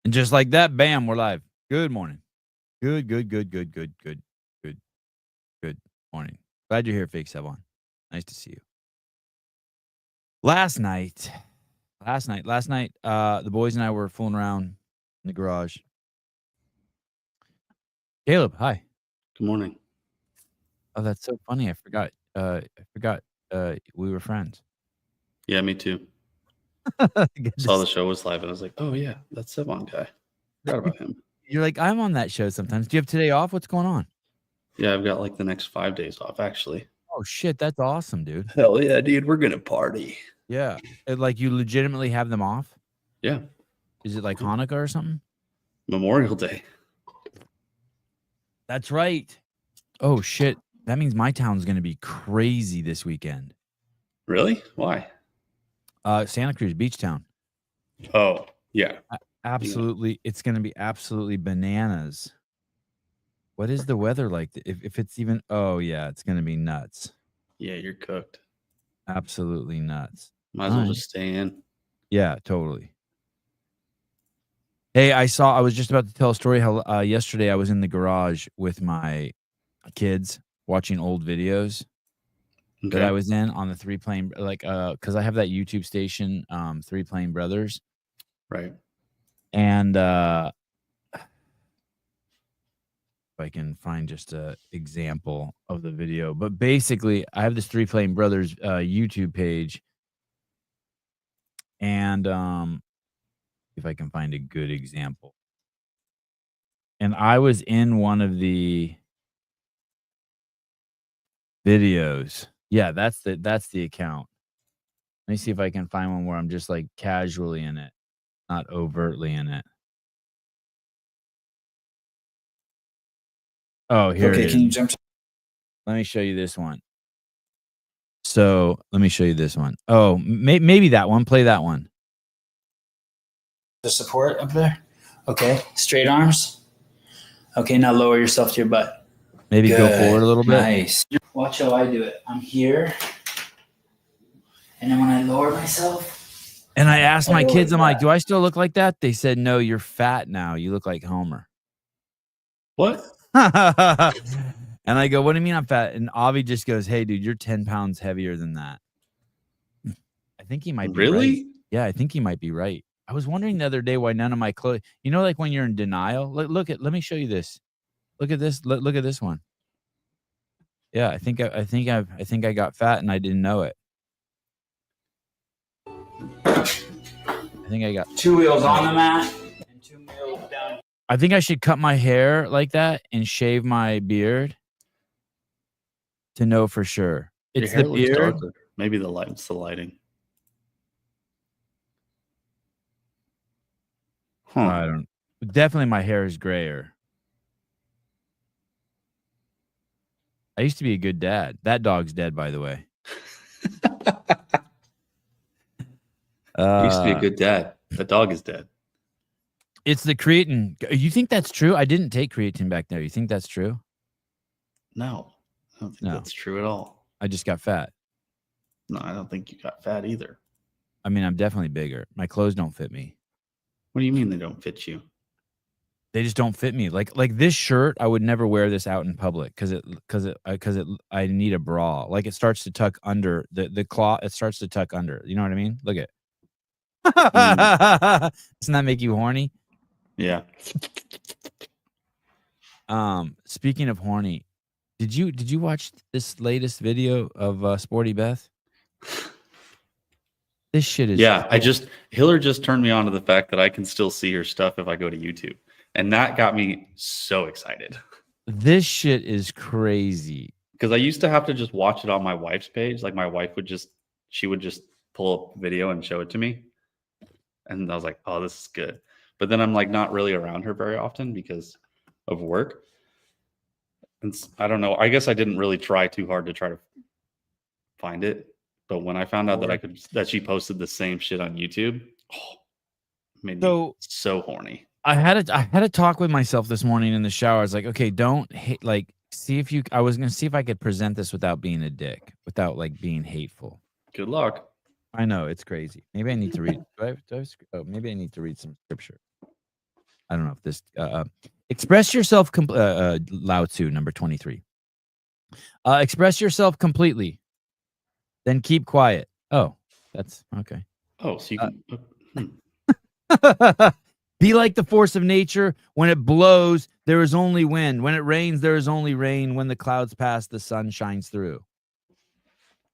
And just like that, bam, we're live. Good morning. Good morning. Glad you're here, Fake Sevon. Nice to see you. Last night, the boys and I were fooling around in the garage. Caleb, hi. Good morning. Oh, that's so funny. I forgot we were friends. Yeah, me too. Saw the show was live and I was like, oh yeah, that's Sevon guy. Forgot about him. You're like, I'm on that show sometimes. Do you have today off? What's going on? Yeah, I've got like the next 5 days off actually. Oh shit, that's awesome, dude. Hell yeah, dude, we're gonna party. Yeah. Like you legitimately have them off? Yeah. Is it like Hanukkah or something? Memorial Day. That's right. Oh shit. That means my town's gonna be crazy this weekend. Really? Why? Santa Cruz Beach Town. Oh, yeah. Absolutely. Yeah. It's gonna be absolutely bananas. What is the weather like? If it's even, oh yeah, it's gonna be nuts. Yeah, you're cooked. Absolutely nuts. Might as well just stay in. Yeah, totally. Hey, I was just about to tell a story how yesterday I was in the garage with my kids watching old videos that I was in on the Three Plane, because I have that YouTube station, Three Plane Brothers. Right. And if I can find just an example of the video. But basically, I have this Three Plane Brothers YouTube page. And if I can find a good example. And I was in one of the videos. Yeah, that's the account. Let me see if I can find one where I'm just like casually in it, not overtly in it. Oh, here it is. Can you jump? Let me show you this one. So let me show you this one. Oh, maybe that one. Play that one. The support up there. Okay, straight arms. Okay, now lower yourself to your butt. Maybe go forward a little bit. Nice. Watch how I do it. I'm here. And then when I lower myself. And I asked my kids, I'm like, do I still look like that? They said, no, you're fat now. You look like Homer. What? And I go, what do you mean I'm fat? And Avi just goes, hey, dude, you're 10 pounds heavier than that. I think he might be really? Right. Yeah, I think he might be right. I was wondering the other day why none of my clothes, like when you're in denial. Let me show you this. Look at this. Look at this one. Yeah, I think I got fat and I didn't know it. I think I got 2 wheels on the mat and 2 wheels down. I think I should cut my hair like that and shave my beard to know for sure. It's the beard. Maybe it's the lighting. Huh. I don't. Definitely, my hair is grayer. I used to be a good dad. That dog's dead, by the way. You used to be a good dad. The dog is dead. It's the creatine. You think that's true? I didn't take creatine back there. You think that's true? No, I don't think that's true at all. I just got fat. No, I don't think you got fat either. I mean, I'm definitely bigger. My clothes don't fit me. What do you mean they don't fit you? They just don't fit me. Like this shirt, I would never wear this out in public because I need a bra. Like it starts to tuck under the cloth. It starts to tuck under. You know what I mean? Look at. Doesn't that make you horny? Yeah. Speaking of horny, did you watch this latest video of Sporty Beth? This shit is. Yeah, Hiller just turned me on to the fact that I can still see her stuff if I go to YouTube. And that got me so excited. This shit is crazy. Because I used to have to just watch it on my wife's page. Like my wife would just pull up a video and show it to me. And I was like, oh, this is good. But then I'm like not really around her very often because of work. And I don't know. I guess I didn't really try too hard to try to find it. But when I found out that she posted the same shit on YouTube, made me so horny. I had a talk with myself this morning in the shower. I was like, okay, don't hate, like, see if you. I was gonna see if I could present this without being a dick, without like being hateful. Good luck. I know it's crazy. Maybe I need to read. Maybe I need to read some scripture. I don't know if this express yourself Lao Tzu number 23. Express yourself completely, then keep quiet. Oh, that's okay. Oh, so you can Be like the force of nature. When it blows, there is only wind. When it rains, there is only rain. When the clouds pass, the sun shines through.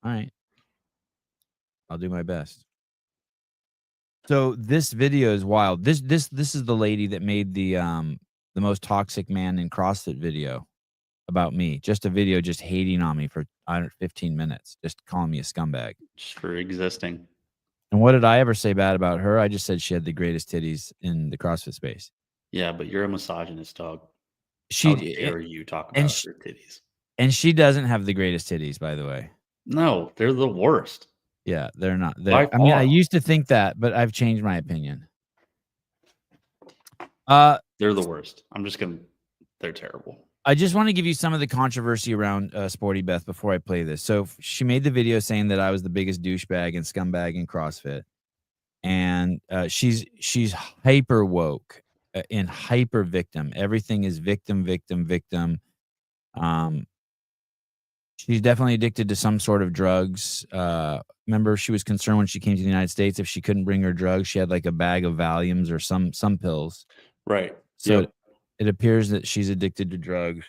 All right. I'll do my best. So this video is wild. This is the lady that made the most toxic man in CrossFit video about me. Just a video just hating on me for 15 minutes, just calling me a scumbag. just for existing. And what did I ever say bad about her? I just said she had the greatest titties in the CrossFit space. Yeah, but you're a misogynist, dog. How dare you talk about her titties? And she doesn't have the greatest titties, by the way. No, they're the worst. Yeah, they're not. By I mean, I far. used to think that, but I've changed my opinion. They're the worst. They're terrible. I just want to give you some of the controversy around Sporty Beth before I play this. So she made the video saying that I was the biggest douchebag and scumbag in CrossFit, and she's hyper woke and hyper victim. Everything is victim, victim, victim. She's definitely addicted to some sort of drugs. Remember, she was concerned when she came to the United States if she couldn't bring her drugs, she had like a bag of Valiums or some pills. Right. So it appears that she's addicted to drugs.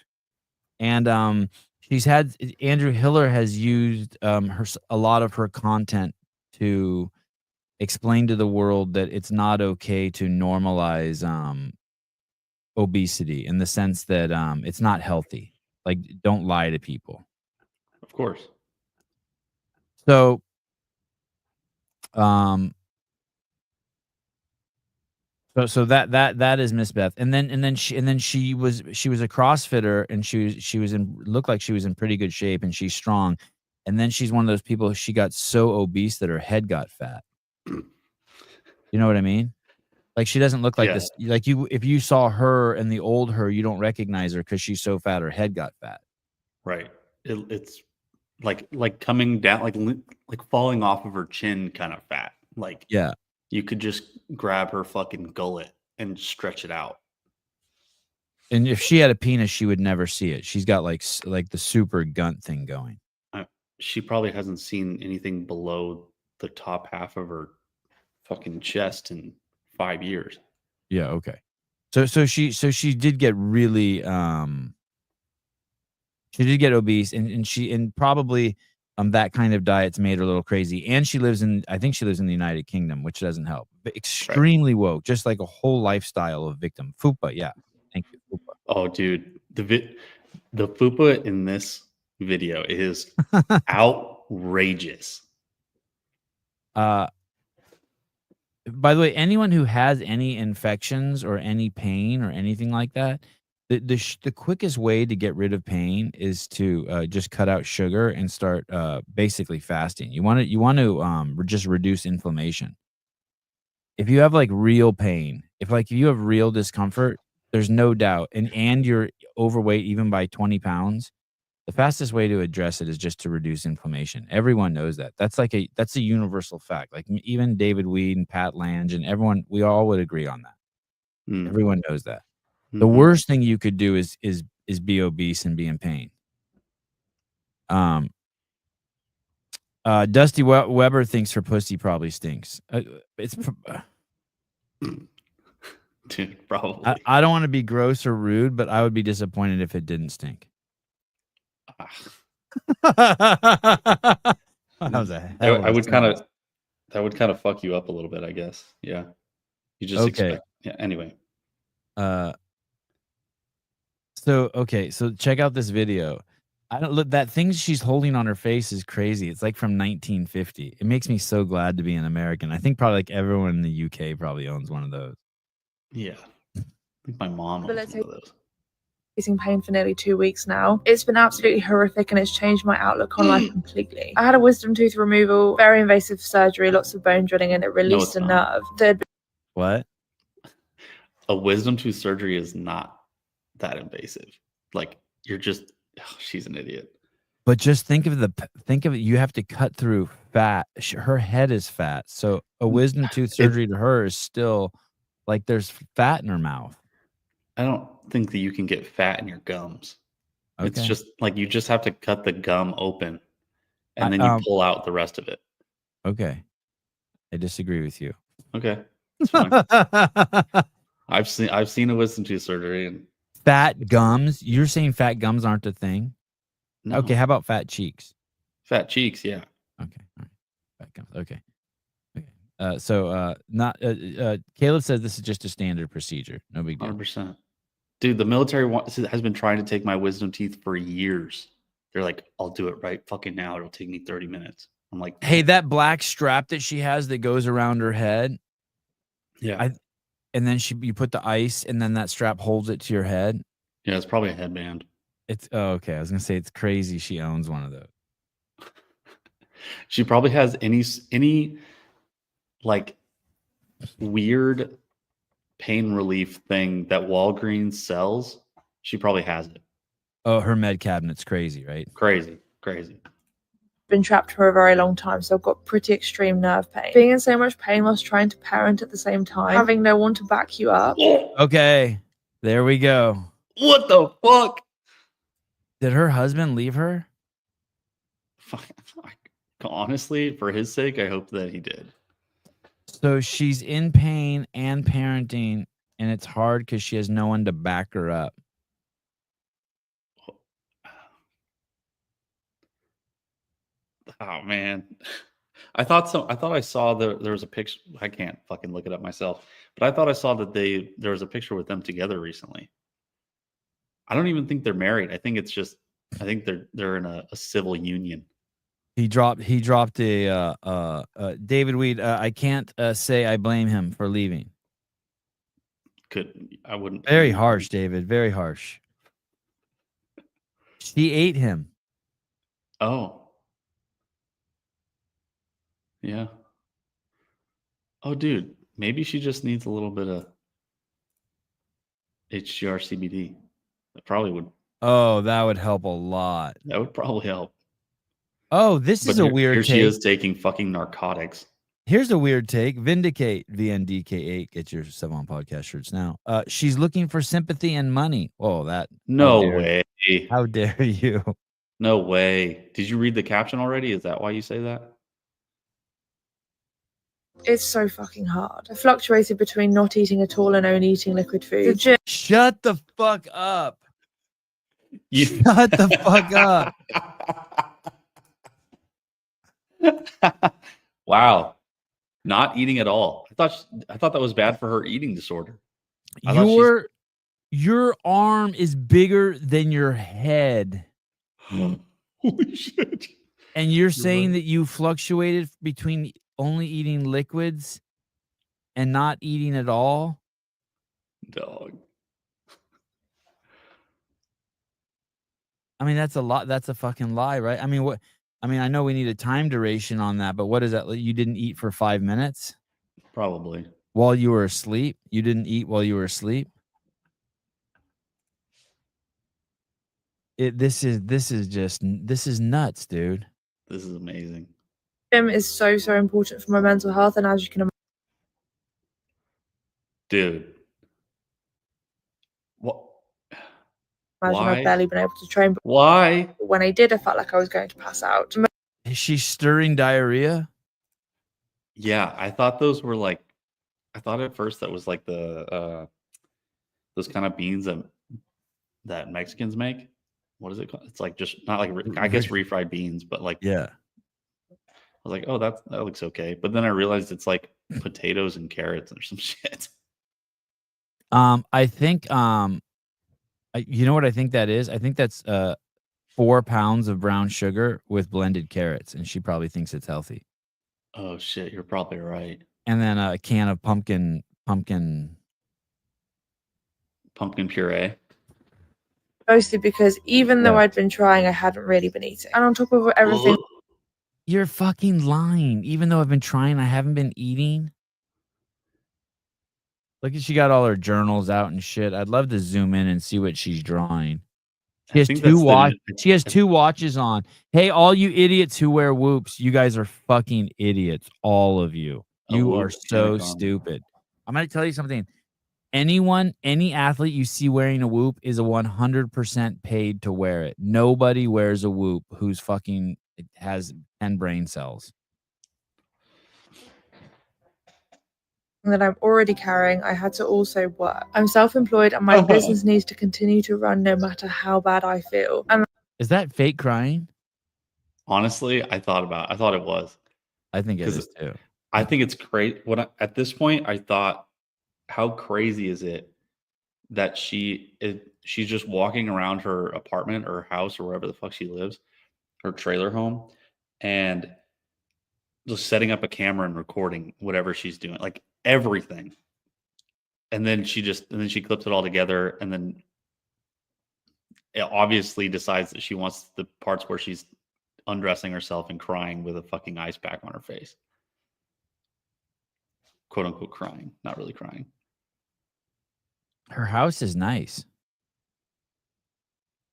And she's had Andrew Hiller has used a lot of her content to explain to the world that it's not okay to normalize obesity, in the sense that it's not healthy. Like, don't lie to people. Of course. So So that is Miss Beth, and then she was a CrossFitter, and she was looked like she was in pretty good shape, and she's strong, and then she's one of those people, she got so obese that her head got fat. You know what I mean? Like, she doesn't look like this. Like, if you saw her and the old her, you don't recognize her because she's so fat. Her head got fat. Right. It's like coming down, like falling off of her chin, kind of fat. Like, yeah. You could just grab her fucking gullet and stretch it out. And if she had a penis, she would never see it. She's got like the super gunt thing going. She probably hasn't seen anything below the top half of her fucking chest in 5 years. Yeah. Okay. So she did get really she did get obese, and probably that kind of diet's made her a little crazy. And I think she lives in the United Kingdom, which doesn't help. But extremely woke, just like a whole lifestyle of victim. Fupa, yeah. Thank you, Fupa. Oh, dude. The Fupa in this video is outrageous. By the way, anyone who has any infections or any pain or anything like that, the quickest way to get rid of pain is to just cut out sugar and start basically fasting. You want to just reduce inflammation. If you have like real pain, if you have real discomfort, there's no doubt, and you're overweight even by 20 pounds, the fastest way to address it is just to reduce inflammation. Everyone knows that. That's a universal fact. Like, even David Weed and Pat Lange and everyone, we all would agree on that. Everyone knows that. The worst thing you could do is be obese and be in pain. Dusty Weber thinks her pussy probably stinks. Dude, probably. I don't want to be gross or rude, but I would be disappointed if it didn't stink. That would kind of fuck you up a little bit, I guess. Yeah. You just expect. Yeah. Anyway. So check out this video. I don't look, that thing she's holding on her face is crazy. It's like from 1950. It makes me so glad to be an American. I think probably like everyone in the UK probably owns one of those. Yeah. I think my mom owns one of those. Facing pain for nearly 2 weeks now. It's been absolutely horrific, and it's changed my outlook on life completely. I had a wisdom tooth removal, very invasive surgery, lots of bone drilling, and it released a nerve. What? A wisdom tooth surgery is not that invasive. Like, you're just, she's an idiot. But just think of it. You have to cut through fat. Her head is fat, so a wisdom tooth surgery to her is still Like there's fat in her mouth. I don't think that you can get fat in your gums. Okay. It's just like you just have to cut the gum open and then you pull out the rest of it. Okay. I disagree with you. Okay. It's fine. I've seen a wisdom tooth surgery and fat gums. You're saying fat gums aren't a thing? no. Okay, how about fat cheeks? Fat cheeks, yeah. Okay. All right. Fat gums. Okay. Caleb says this is just a standard procedure. No big deal. 100%. Dude, the military has been trying to take my wisdom teeth for years. They're like, I'll do it right fucking now. It'll take me 30 minutes. I'm like, hey, that black strap that she has that goes around her head. Yeah. And then you put the ice and then that strap holds it to your head. Yeah, it's probably a headband. Okay. I was gonna say it's crazy she owns one of those. She probably has any like weird pain relief thing that Walgreens sells. She probably has it. Oh, her med cabinet's crazy, right? Crazy. Been trapped for a very long time, so I've got pretty extreme nerve pain. Being in so much pain whilst trying to parent at the same time, having no one to back you up. Okay, there we go. What the fuck? Did her husband leave her? Honestly, for his sake, I hope that he did. So she's in pain and parenting, and it's hard because she has no one to back her up. Oh man, I thought I saw there was a picture. I can't fucking look it up myself, but I thought I saw that there was a picture with them together recently. I don't even think they're married. I think they're in a civil union. He dropped a David Weed. I can't say I blame him for leaving. I wouldn't. Very harsh, David. Very harsh. She ate him. Oh. Yeah. Oh, dude. Maybe she just needs a little bit of HGR CBD. That probably would. Oh, that would help a lot. That would probably help. Oh, this is a weird take. Here she is taking fucking narcotics. Here's a weird take. Vindicate, VNDK8. Get your 7 on podcast shirts now. She's looking for sympathy and money. Oh, that. No way. How dare you? No way. Did you read the caption already? Is that why you say that? It's so fucking hard. I fluctuated between not eating at all and only eating liquid food. Shut the fuck up. Shut the fuck up. Wow. Not eating at all. I thought that was bad for her eating disorder. Your arm is bigger than your head. Holy shit. And you're saying that you fluctuated between only eating liquids and not eating at all? Dog. I mean, that's a lot. That's a fucking lie, right? I mean, I know we need a time duration on that, but what is that? You didn't eat for 5 minutes? Probably. While you were asleep? You didn't eat while you were asleep? This is nuts, dude. This is amazing. Gym is so important for my mental health, and as you can imagine, dude, what? I've barely been able to train. But why? When I did, I felt like I was going to pass out. Is she stirring diarrhea? Yeah, I thought those were like. I thought at first that was like the those kind of beans that Mexicans make. What is it called? It's like just not like I guess refried beans, but like yeah. I was like, oh, that looks okay. But then I realized it's like potatoes and carrots or some shit. I think you know what I think that is? I think that's 4 pounds of brown sugar with blended carrots, and she probably thinks it's healthy. Oh shit, you're probably right. And then a can of pumpkin puree. Mostly because even though I'd been trying, I hadn't really been eating. And on top of everything, you're fucking lying. Even though I've been trying, I haven't been eating. Look at she got all her journals out and shit. I'd love to zoom in and see what she's drawing. She has 2 watches on. Hey, all you idiots who wear whoops, you guys are fucking idiots. All of you. You are so stupid. I'm going to tell you something. Any athlete you see wearing a Whoop is a 100% paid to wear it. Nobody wears a Whoop who's fucking has 10 brain cells. That I'm already carrying, I had to also work. I'm self-employed and my business needs to continue to run no matter how bad I feel. And is that fake crying? Honestly, I thought it was. I think it is too. I think it's great. At this point, I thought, how crazy is it that she's just walking around her apartment or house or wherever the fuck she lives, her trailer home, and just setting up a camera and recording whatever she's doing, like everything. And then she clips it all together, and then it obviously decides that she wants the parts where she's undressing herself and crying with a fucking ice pack on her face. Quote unquote crying, not really crying. Her house is nice.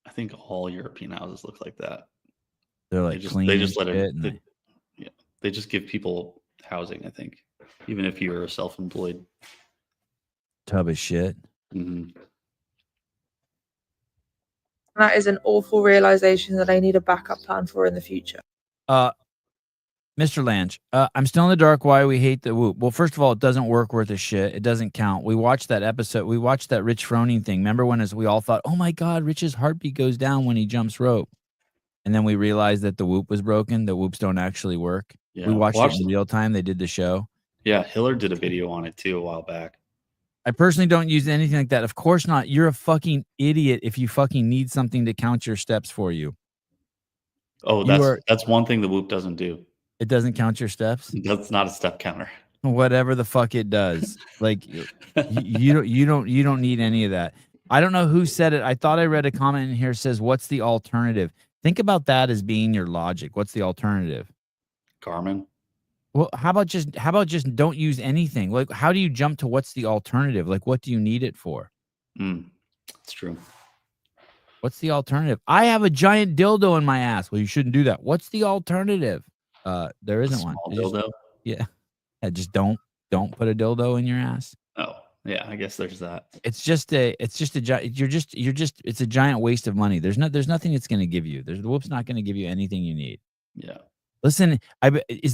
I think all European houses look like that. They're like clean. They just let it. They just give people housing. I think, even if you're a self-employed tub of shit. Mm-hmm. That is an awful realization that I need a backup plan for in the future. Mr. Lange, I'm still in the dark why we hate the Whoop. Well, first of all, it doesn't work worth a shit. It doesn't count. We watched that episode. We watched that Rich Froning thing. Remember when we all thought, oh my God, Rich's heartbeat goes down when he jumps rope. And then we realized that the Whoop was broken. The Whoops don't actually work. Yeah, we watched it in real time. They did the show. Yeah, Hiller did a video on it too a while back. I personally don't use anything like that. Of course not. You're a fucking idiot if you fucking need something to count your steps for you. Oh, that's one thing the Whoop doesn't do. It doesn't count your steps? That's not a step counter. Whatever the fuck it does. Like you don't need any of that. I don't know who said it. I thought I read a comment in here says, what's the alternative? Think about that as being your logic. What's the alternative? Garmin. Well, how about just don't use anything? Like, how do you jump to what's the alternative? Like, what do you need it for? It's true. What's the alternative? I have a giant dildo in my ass. Well, you shouldn't do that. What's the alternative? There isn't one. Dildo? Yeah. Just don't put a dildo in your ass. Oh, yeah, I guess there's that. It's a giant waste of money. There's nothing it's going to give you. The Whoop's not going to give you anything you need. Yeah. Listen, I bet you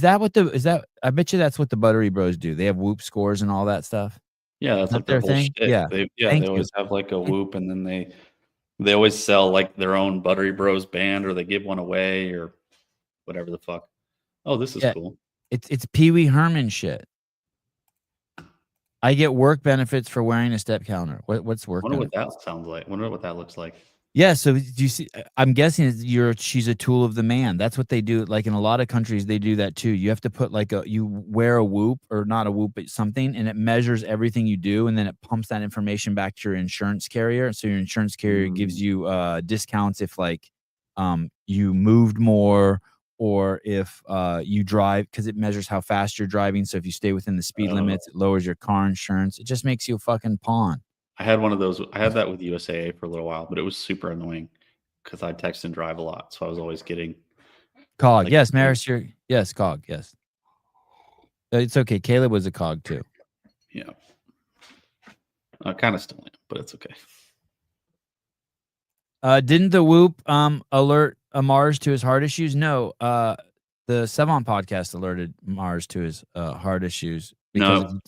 that's what the Buttery Bros do. They have Whoop scores and all that stuff. Yeah, that's like their thing. Shit. Yeah. They always have like a Whoop, and then they always sell like their own Buttery Bros band, or they give one away or whatever the fuck. Oh, this is cool. It's Pee Wee Herman shit. I get work benefits for wearing a step counter. What's work? I wonder what that sounds like. I wonder what that looks like. Yeah, so do you see? I'm guessing she's a tool of the man. That's what they do. Like in a lot of countries, they do that too. You have to put you wear a Whoop, or not a Whoop, but something, and it measures everything you do, and then it pumps that information back to your insurance carrier. So your insurance carrier gives you discounts if you moved more, or if you drive, because it measures how fast you're driving. So if you stay within the speed limits, it lowers your car insurance. It just makes you a fucking pawn. I had one of those. I had that with USAA for a little while, but it was super annoying because I text and drive a lot. So I was always getting COG. Yes, Maris, yes, COG. Yes. It's okay. Caleb was a COG too. Yeah. I kind of still am, but it's okay. Didn't the Whoop alert Mars to his heart issues? No. The Savant podcast alerted Mars to his heart issues. No.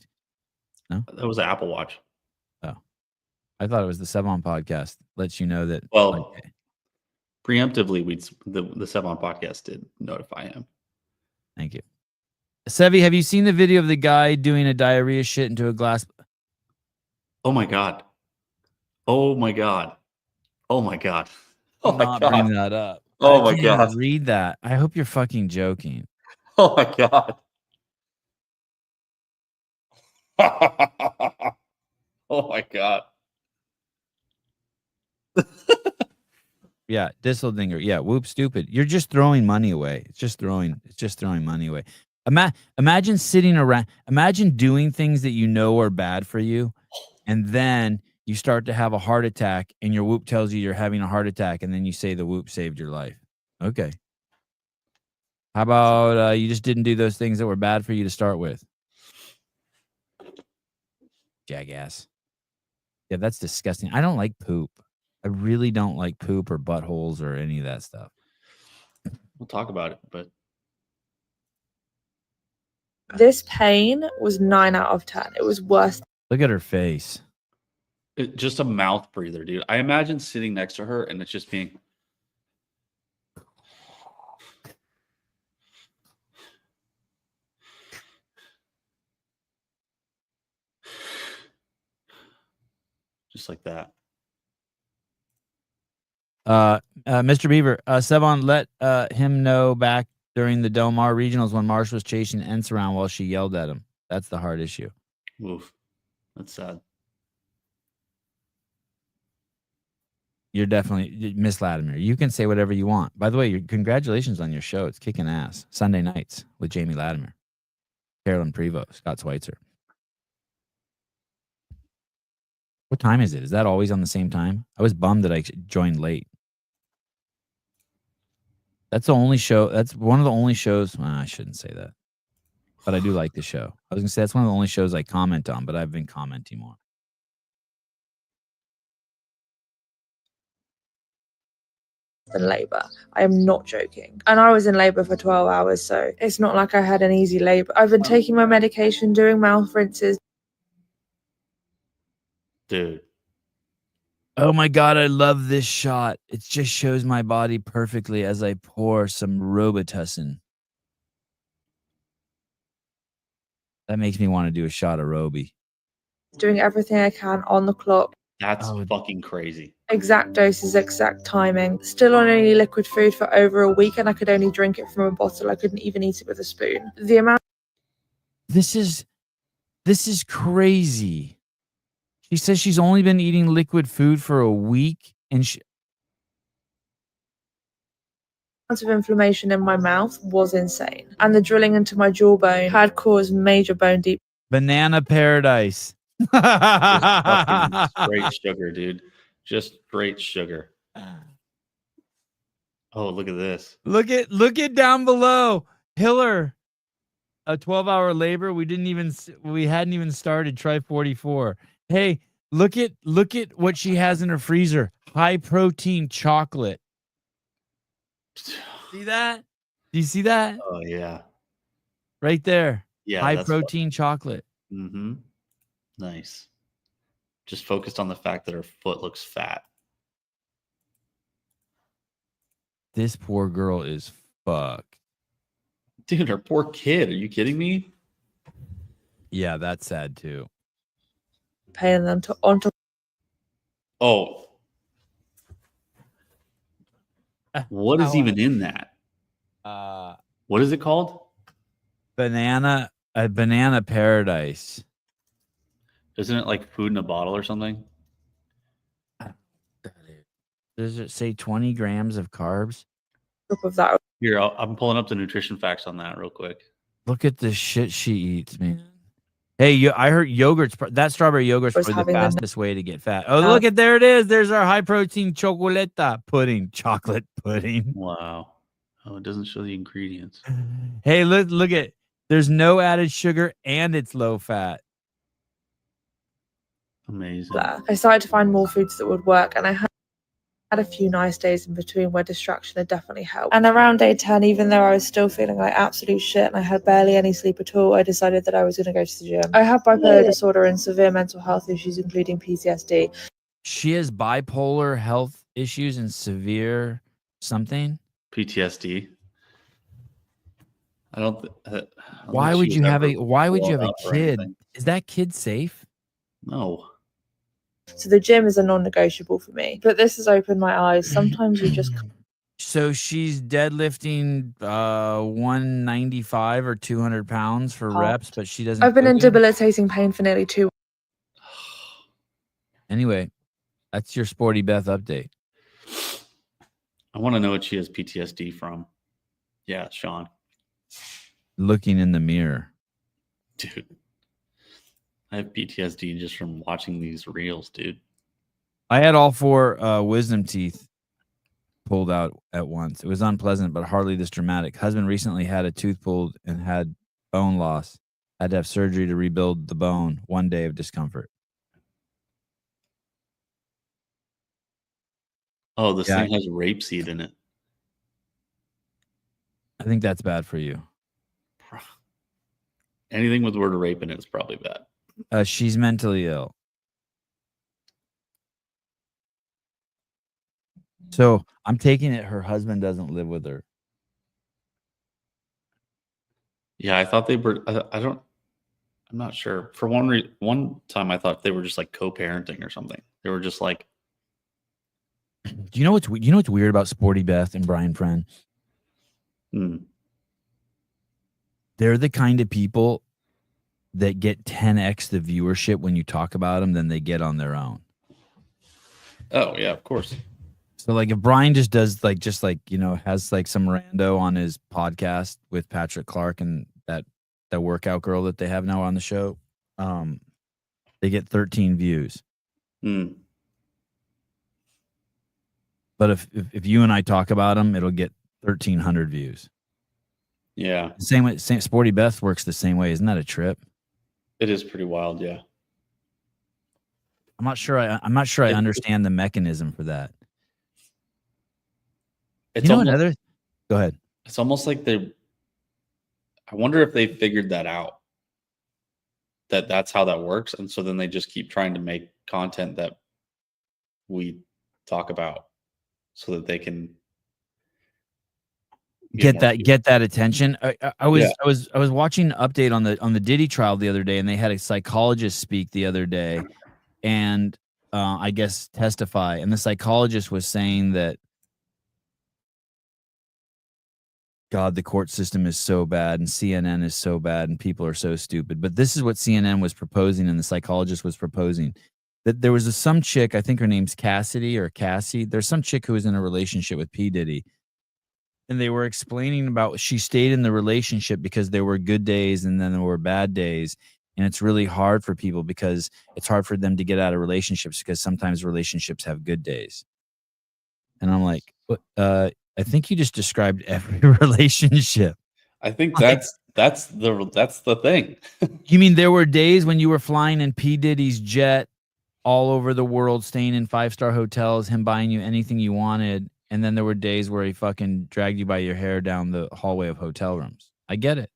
That was an Apple Watch. Oh. I thought it was the Savant podcast. Lets you know that. Well, preemptively, the Savant podcast did notify him. Thank you. Sevi, have you seen the video of the guy doing a diarrhea shit into a glass? Oh my God. Oh my God. Oh my God. Oh my God. Bring that up. Oh my God. Read that. I hope you're fucking joking. Oh my God. Oh my God. Yeah, Disseldinger. Yeah, Whoop stupid. You're just throwing money away. It's just throwing money away. Imagine sitting around, imagine doing things that you know are bad for you, and then you start to have a heart attack, and your Whoop tells you you're having a heart attack, and then you say the Whoop saved your life. Okay. How about you just didn't do those things that were bad for you to start with? jackass. Yeah, that's disgusting. I don't like poop. I really don't like poop or buttholes or any of that stuff. We'll talk about it, but This pain was 9 out of 10. It was worse. Look at her face. just a mouth breather, dude. I imagine sitting next to her and it's just being. Just like that. Mr. Beaver, Sevon, let him know back during the Del Mar regionals when Marsh was chasing Ents around while she yelled at him. That's the hard issue. Oof. That's sad. You're definitely Miss Latimer. You can say whatever you want. By the way, congratulations on your show. It's kicking ass. Sunday nights with Jamie Latimer, Carolyn Prevost, Scott Schweitzer. What time is it? Is that always on the same time? I was bummed that I joined late. That's the only show. That's one of the only shows. Well, I shouldn't say that, but I do like the show. I was gonna say that's one of the only shows I comment on, but I've been commenting more. Than labor. I am not joking. And I was in labor for 12 hours, so it's not like I had an easy labor. I've been taking my medication, doing mouth rinses. Dude. Oh my God, I love this shot. It just shows my body perfectly as I pour some Robitussin. That makes me want to do a shot of Roby. Doing everything I can on the clock. That's fucking crazy. Exact doses, exact timing. Still on only liquid food for over a week, and I could only drink it from a bottle. I couldn't even eat it with a spoon. The amount. This is crazy. She says she's only been eating liquid food for a week, and of inflammation in my mouth was insane, and the drilling into my jawbone had caused major bone deep. Banana paradise. Straight sugar, dude. Just straight sugar. Oh, look at this. Look at down below. Hiller, a 12-hour labor. We hadn't even started. Try 44. Hey, look at what she has in her freezer. High protein chocolate. See that? Do you see that? Oh yeah. Right there. Yeah. High protein chocolate. Mm-hmm. Nice. Just focused on the fact that her foot looks fat. This poor girl is fucked. Dude, her poor kid. Are you kidding me? Yeah, that's sad too. Paying them onto. Oh. What is even in that? What is it called? Banana paradise. Isn't it like food in a bottle or something? Does it say 20 grams of carbs? Of that. Here, I'm pulling up the nutrition facts on that real quick. Look at the shit she eats, man. Hey, I heard that strawberry yogurt's probably the fastest way to get fat. Oh, look at there it is. There's our high protein chocolate pudding. Wow. Oh, it doesn't show the ingredients. Hey, look at there's no added sugar and it's low fat. Amazing. I started to find more foods that would work, and I had a few nice days in between where distraction had definitely helped. And around day 10, even though I was still feeling like absolute shit and I had barely any sleep at all, I decided that I was going to go to the gym. I have bipolar disorder and severe mental health issues, including PTSD. She has bipolar health issues and severe something? PTSD. Why would you have a kid? Is that kid safe? No. So the gym is a non-negotiable for me. But this has opened my eyes. Sometimes you just. So she's deadlifting 195 or 200 pounds for reps, but she doesn't. I've been in debilitating pain for nearly 2. Anyway, that's your Sporty Beth update. I want to know what she has PTSD from. Yeah, Sean. Looking in the mirror. Dude. I have PTSD just from watching these reels, dude. I had all 4 wisdom teeth pulled out at once. It was unpleasant, but hardly this dramatic. Husband recently had a tooth pulled and had bone loss. Had to have surgery to rebuild the bone. 1 day of discomfort. Oh, this Yeah. thing has rapeseed in it. I think that's bad for you. Anything with the word rape in it is probably bad. She's mentally ill. So I'm taking it her husband doesn't live with her. Yeah, I thought they were. I'm not sure. For one time, I thought they were just like co-parenting or something. They were just like. Do you know what's weird about Sporty Beth and Brian Friend? They're the kind of people that get 10x the viewership when you talk about them than they get on their own. Oh yeah, of course. So like if Brian just does like has like some rando on his podcast with Patrick Clark and that workout girl that they have now on the show, they get 13 views. But if you and I talk about them, it'll get 1,300 views. Yeah. Same way. Sporty Beth works the same way. Isn't that a trip? It is pretty wild. Yeah. I'm not sure I understand the mechanism for that. It's Go ahead. It's almost like I wonder if they figured that out. That's how that works, and so then they just keep trying to make content that we talk about, so that they can get that attention. I was watching an update on the Diddy trial the other day, and they had a psychologist speak the other day, and I guess testify, and the psychologist was saying that God, the court system is so bad, and CNN is so bad, and people are so stupid. But this is what CNN was proposing, and the psychologist was proposing. That there was some chick, I think her name's Cassidy or Cassie. There's some chick who was in a relationship with P. Diddy. And they were explaining about she stayed in the relationship because there were good days and then there were bad days. And it's really hard for people because it's hard for them to get out of relationships because sometimes relationships have good days. And I'm like, I think you just described every relationship. I think that's the thing. You mean there were days when you were flying in P. Diddy's jet all over the world, staying in 5-star hotels, him buying you anything you wanted, and then there were days where he fucking dragged you by your hair down the hallway of hotel rooms. I get it.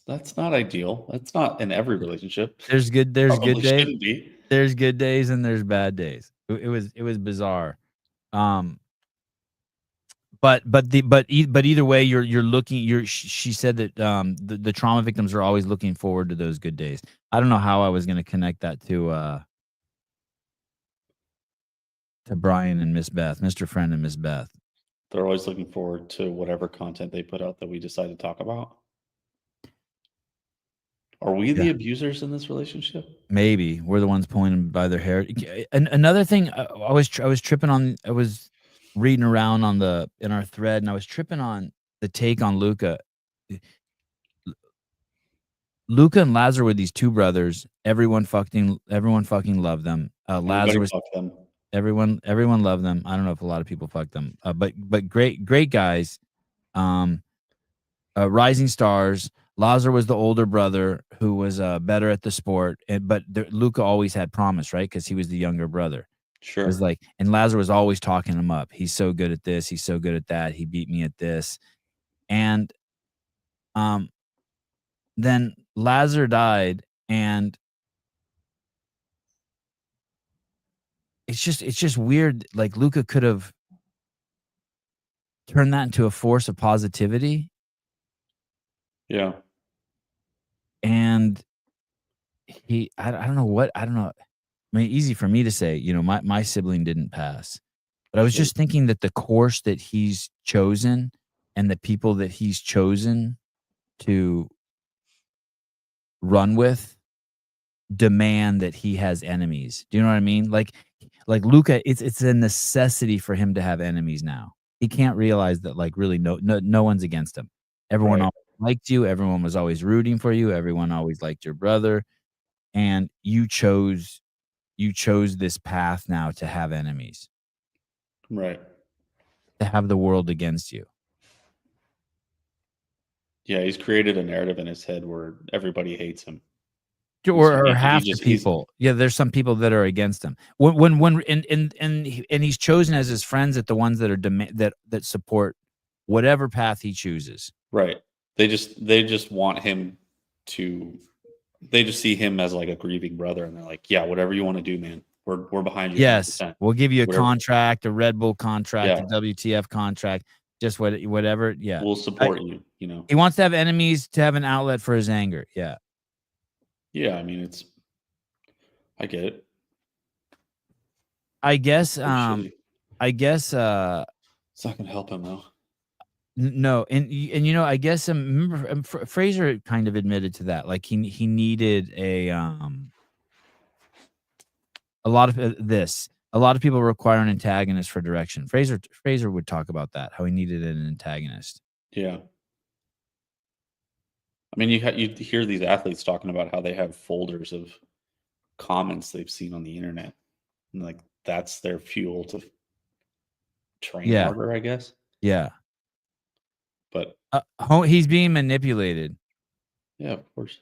That's not ideal. That's not in every relationship. There's good days. Be. There's good days and there's bad days. It was bizarre. But either way, you're looking. She said that the trauma victims are always looking forward to those good days. I don't know how I was going to connect that to Brian and Miss Beth, Mr. Friend and Miss Beth. They're always looking forward to whatever content they put out that we decide to talk about. Are we the abusers in this relationship? Maybe we're the ones pointing by their hair. And another thing, I was tripping on. I was reading around in our thread, and I was tripping on the take on Luka. Luka and Lazar were these two brothers. Everyone fucking loved them. Lazar was them. Everyone loved them. I don't know if a lot of people fucked them, but great guys. Rising stars. Lazar was the older brother who was better at the sport, but Luka always had promise, right? Because he was the younger brother. Sure. It was like, and Lazar was always talking him up. He's so good at this. He's so good at that. He beat me at this, and then Lazar died, and it's just weird. Like Luka could have turned that into a force of positivity. Yeah. And I don't know. I mean, easy for me to say, my sibling didn't pass, but I was just thinking that the course that he's chosen and the people that he's chosen to run with demand that he has enemies. Do you know what I mean? Like Luka, it's a necessity for him to have enemies now. He can't realize that like really no one's against him. Everyone always liked you. Everyone was always rooting for you. Everyone always liked your brother. And you chose this path now to have enemies. Right. To have the world against you. Yeah, he's created a narrative in his head where everybody hates him. or half the people. Yeah, there's some people that are against him. And he's chosen as his friends at the ones that are that support whatever path he chooses. Right. They just want him to. They just see him as like a grieving brother, and they're like, "Yeah, whatever you want to do, man. We're behind you." Yes, 100%. we'll give you a Whatever. contract, a Red Bull contract, a WTF contract, just whatever. Yeah, we'll support you. You know, he wants to have enemies to have an outlet for his anger. Yeah. Yeah, I mean, I get it. I guess. It's not gonna help him though. No, and you know, I guess remember Fraser kind of admitted to that. Like he needed a lot of this. A lot of people require an antagonist for direction. Fraser would talk about that, how he needed an antagonist. Yeah. I mean, you hear these athletes talking about how they have folders of comments they've seen on the internet, and like that's their fuel to train harder, I guess. Yeah. But he's being manipulated. Yeah, of course.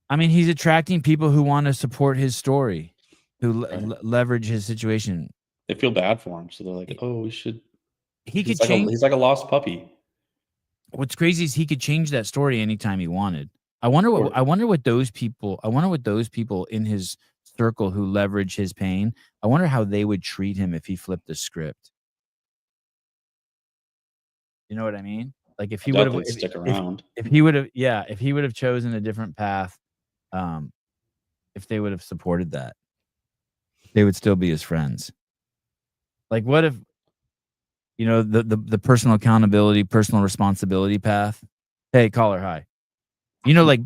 I mean, he's attracting people who want to support his story, who leverage his situation. They feel bad for him, so they're like, "Oh, we should." He's like a lost puppy. What's crazy is he could change that story anytime he wanted. I wonder what those people in his circle who leverage his pain, I wonder how they would treat him if he flipped the script. You know what I mean? Like if he would have stick around. If he would have chosen a different path, if they would have supported that, they would still be his friends. Like what if, you know, the personal accountability, personal responsibility path. Hey, caller, hi. You know, like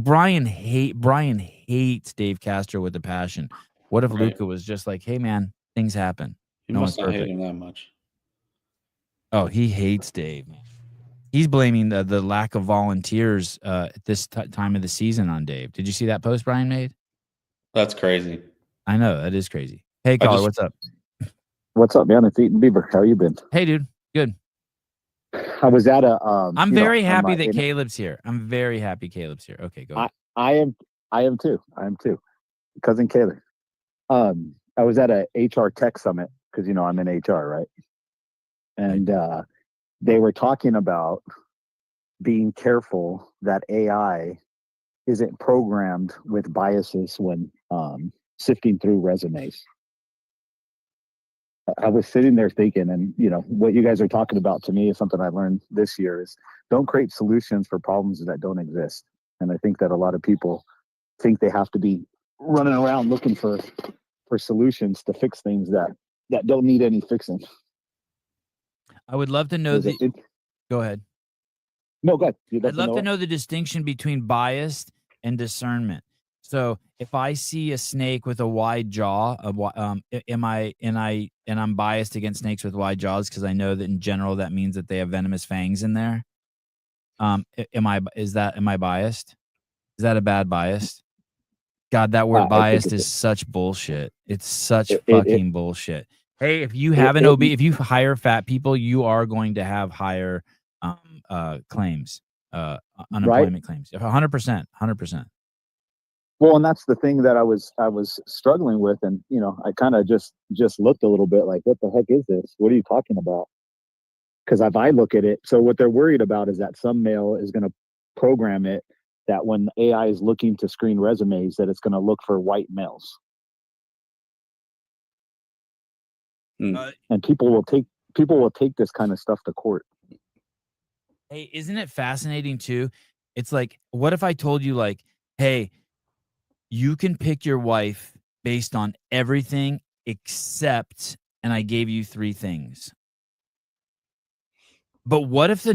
Brian hates Dave Castro with a passion. What if Luka was just like, hey man, things happen. He must not hate him that much. Oh, he hates Dave. He's blaming the lack of volunteers at this time of the season on Dave. Did you see that post Brian made? That's crazy. I know, that is crazy. Hey, caller, what's up? What's up, man? It's Eaton Bieber. How you been? Hey, dude. Good. I was at a. I'm very happy that Caleb's here. I'm very happy Caleb's here. Okay, go ahead. I am too. Cousin Caleb. I was at a HR tech summit because I'm in HR, right? And they were talking about being careful that AI isn't programmed with biases when sifting through resumes. I was sitting there thinking, and what you guys are talking about to me is something I learned this year is don't create solutions for problems that don't exist. And I think that a lot of people think they have to be running around looking for solutions to fix things that don't need any fixing. I would love to know go ahead. No, go ahead. I'd love to know the distinction between biased and discernment. So if I see a snake with a wide jaw, I'm biased against snakes with wide jaws because I know that in general that means that they have venomous fangs in there. Am I biased? Is that a bad bias? God, that word biased is such bullshit. It's such fucking bullshit. Hey, if you have if you hire fat people, you are going to have higher claims, unemployment claims. 100%. Well, and that's the thing that I was struggling with, and I kind of just looked a little bit like, what the heck is this? What are you talking about? Because if I look at it, so what they're worried about is that some male is going to program it that when AI is looking to screen resumes, that it's going to look for white males, and people will take this kind of stuff to court. Hey, isn't it fascinating too? It's like, what if I told you like, hey, you can pick your wife based on everything except, and I gave you 3 things. But what if you're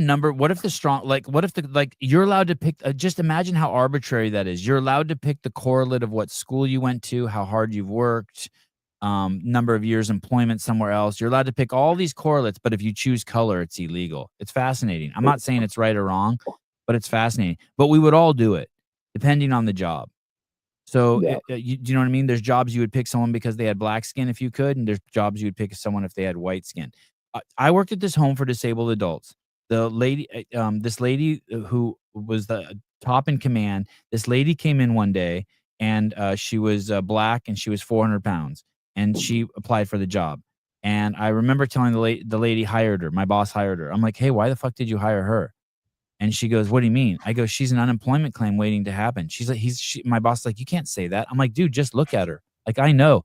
allowed to pick, just imagine how arbitrary that is. You're allowed to pick the correlate of what school you went to, how hard you've worked, number of years employment somewhere else. You're allowed to pick all these correlates, but if you choose color, it's illegal. It's fascinating. I'm not saying it's right or wrong, but it's fascinating. But we would all do it, depending on the job. So, you know what I mean? There's jobs you would pick someone because they had black skin if you could, and there's jobs you would pick someone if they had white skin. I worked at this home for disabled adults. The lady, this lady who was the top in command, this lady came in one day, and she was black, and she was 400 pounds, and she applied for the job. And I remember telling the lady hired her. My boss hired her. I'm like, hey, why the fuck did you hire her? And she goes, what do you mean? I go, she's an unemployment claim waiting to happen. She's like, my boss is like, you can't say that. I'm like, dude, just look at her. Like, I know.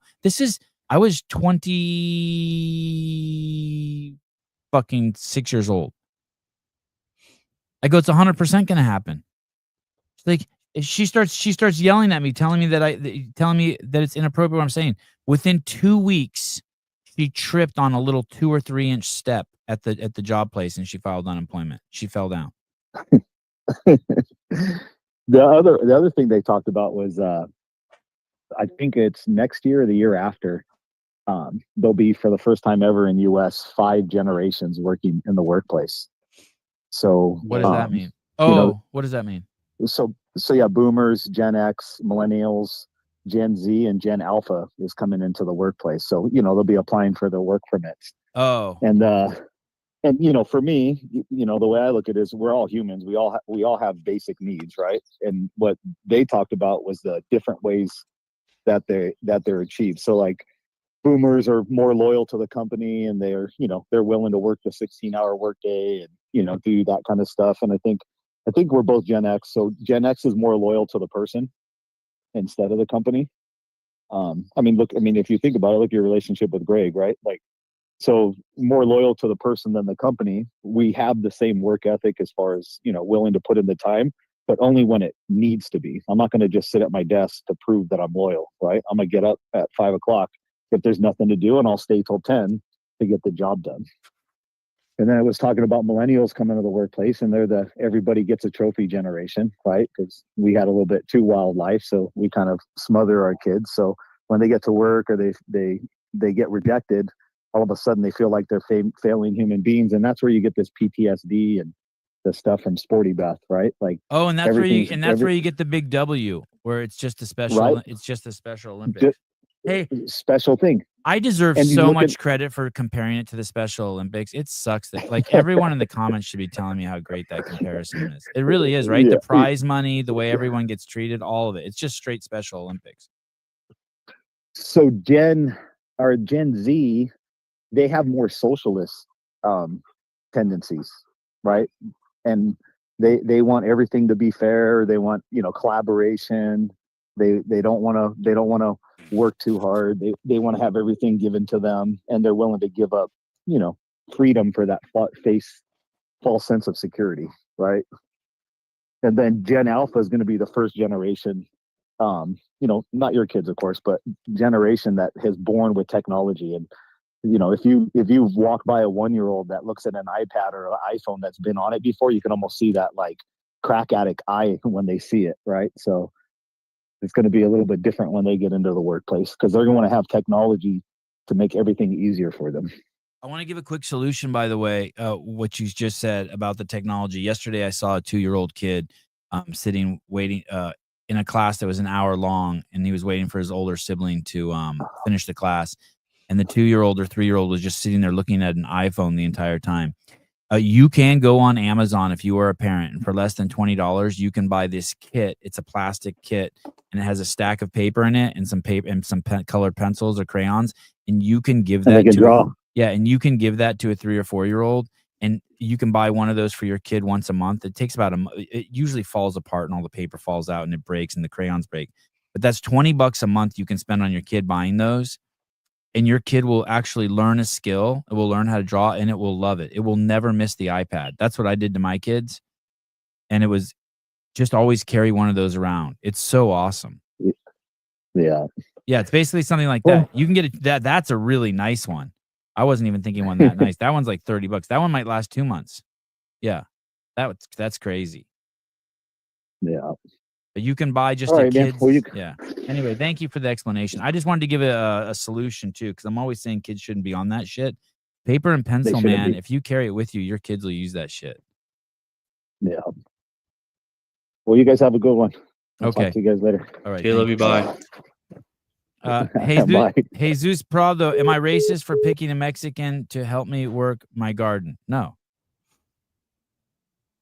I was 26 years old. I go, it's 100% going to happen. She's like, she starts yelling at me, telling me that it's inappropriate what I'm saying. Within 2 weeks, she tripped on a little 2 or 3 inch step at the job place, and she filed unemployment. She fell down. The other thing they talked about was I think it's next year or the year after, there'll be, for the first time ever in US, 5 generations working in the workplace. So what does that mean? What does that mean? So yeah, boomers, Gen X, millennials, Gen Z, and Gen Alpha is coming into the workplace. So, they'll be applying for their work permits. Oh. And for me, the way I look at it is we're all humans. We all have basic needs, right? And what they talked about was the different ways that they're achieved. So like boomers are more loyal to the company, and they're willing to work the 16-hour workday and do that kind of stuff. And I think we're both Gen X. So Gen X is more loyal to the person instead of the company. If you think about it, look at your relationship with Greg, right? Like, so more loyal to the person than the company. We have the same work ethic as far as, willing to put in the time, but only when it needs to be. I'm not going to just sit at my desk to prove that I'm loyal, right? I'm going to get up at 5 o'clock if there's nothing to do, and I'll stay till 10 to get the job done. And then I was talking about millennials coming to the workplace, and they're the everybody gets a trophy generation, right? Because we had a little bit too wild life, so we kind of smother our kids. So when they get to work or they get rejected, all of a sudden they feel like they're failing human beings, and that's where you get this PTSD and the stuff from Sporty Beth, right? Like, and that's where you get the big W, where it's just a special, right? It's just a Special Olympics. Hey, special thing. I deserve so much credit for comparing it to the Special Olympics. It sucks that like everyone in the comments should be telling me how great that comparison is. It really is, right? Yeah. The prize money, the way everyone gets treated, all of it. It's just straight Special Olympics. So Gen Z, they have more socialist tendencies, right? And they want everything to be fair. They want collaboration. They don't want to work too hard. They want to have everything given to them, and they're willing to give up freedom for that false sense of security, right? And then Gen Alpha is going to be the first generation, not your kids, of course, but generation that has born with technology. And if you walk by a 1-year-old that looks at an iPad or an iPhone that's been on it before, you can almost see that like crack addict eye when they see it, right? So it's going to be a little bit different when they get into the workplace, because they're going to have technology to make everything easier for them. I want to give a quick solution, by the way, what you just said about the technology. Yesterday, I saw a 2-year-old kid sitting, waiting in a class that was an hour long, and he was waiting for his older sibling to finish the class. And the 2-year-old or 3-year-old was just sitting there looking at an iPhone the entire time. You can go on Amazon if you are a parent, and for less than $20, you can buy this kit. It's a plastic kit, and it has a stack of paper in it and some paper and some colored pencils or crayons, and you can give that and you can give that to a 3 or 4-year-old, and you can buy one of those for your kid once a month. It takes about it usually falls apart and all the paper falls out and it breaks and the crayons break. But that's $20 a month you can spend on your kid buying those. And your kid will actually learn a skill. It will learn how to draw, and it will love it. It will never miss the iPad. That's what I did to my kids. And it was just always carry one of those around. It's so awesome. Yeah. Yeah, it's basically something like that. You can get it. That's a really nice one. I wasn't even thinking one that nice. That one's like $30. That one might last 2 months. Yeah. That's crazy. Yeah. But you can buy just a kid's. Yeah. Anyway, thank you for the explanation. I just wanted to give a solution too, because I'm always saying kids shouldn't be on that shit. Paper and pencil, man. If you carry it with you, your kids will use that shit. Yeah. Well, you guys have a good one. I'll okay. Talk to you guys later. All right. Okay, love you. Bye. Jesus Prado, am I racist for picking a Mexican to help me work my garden? No.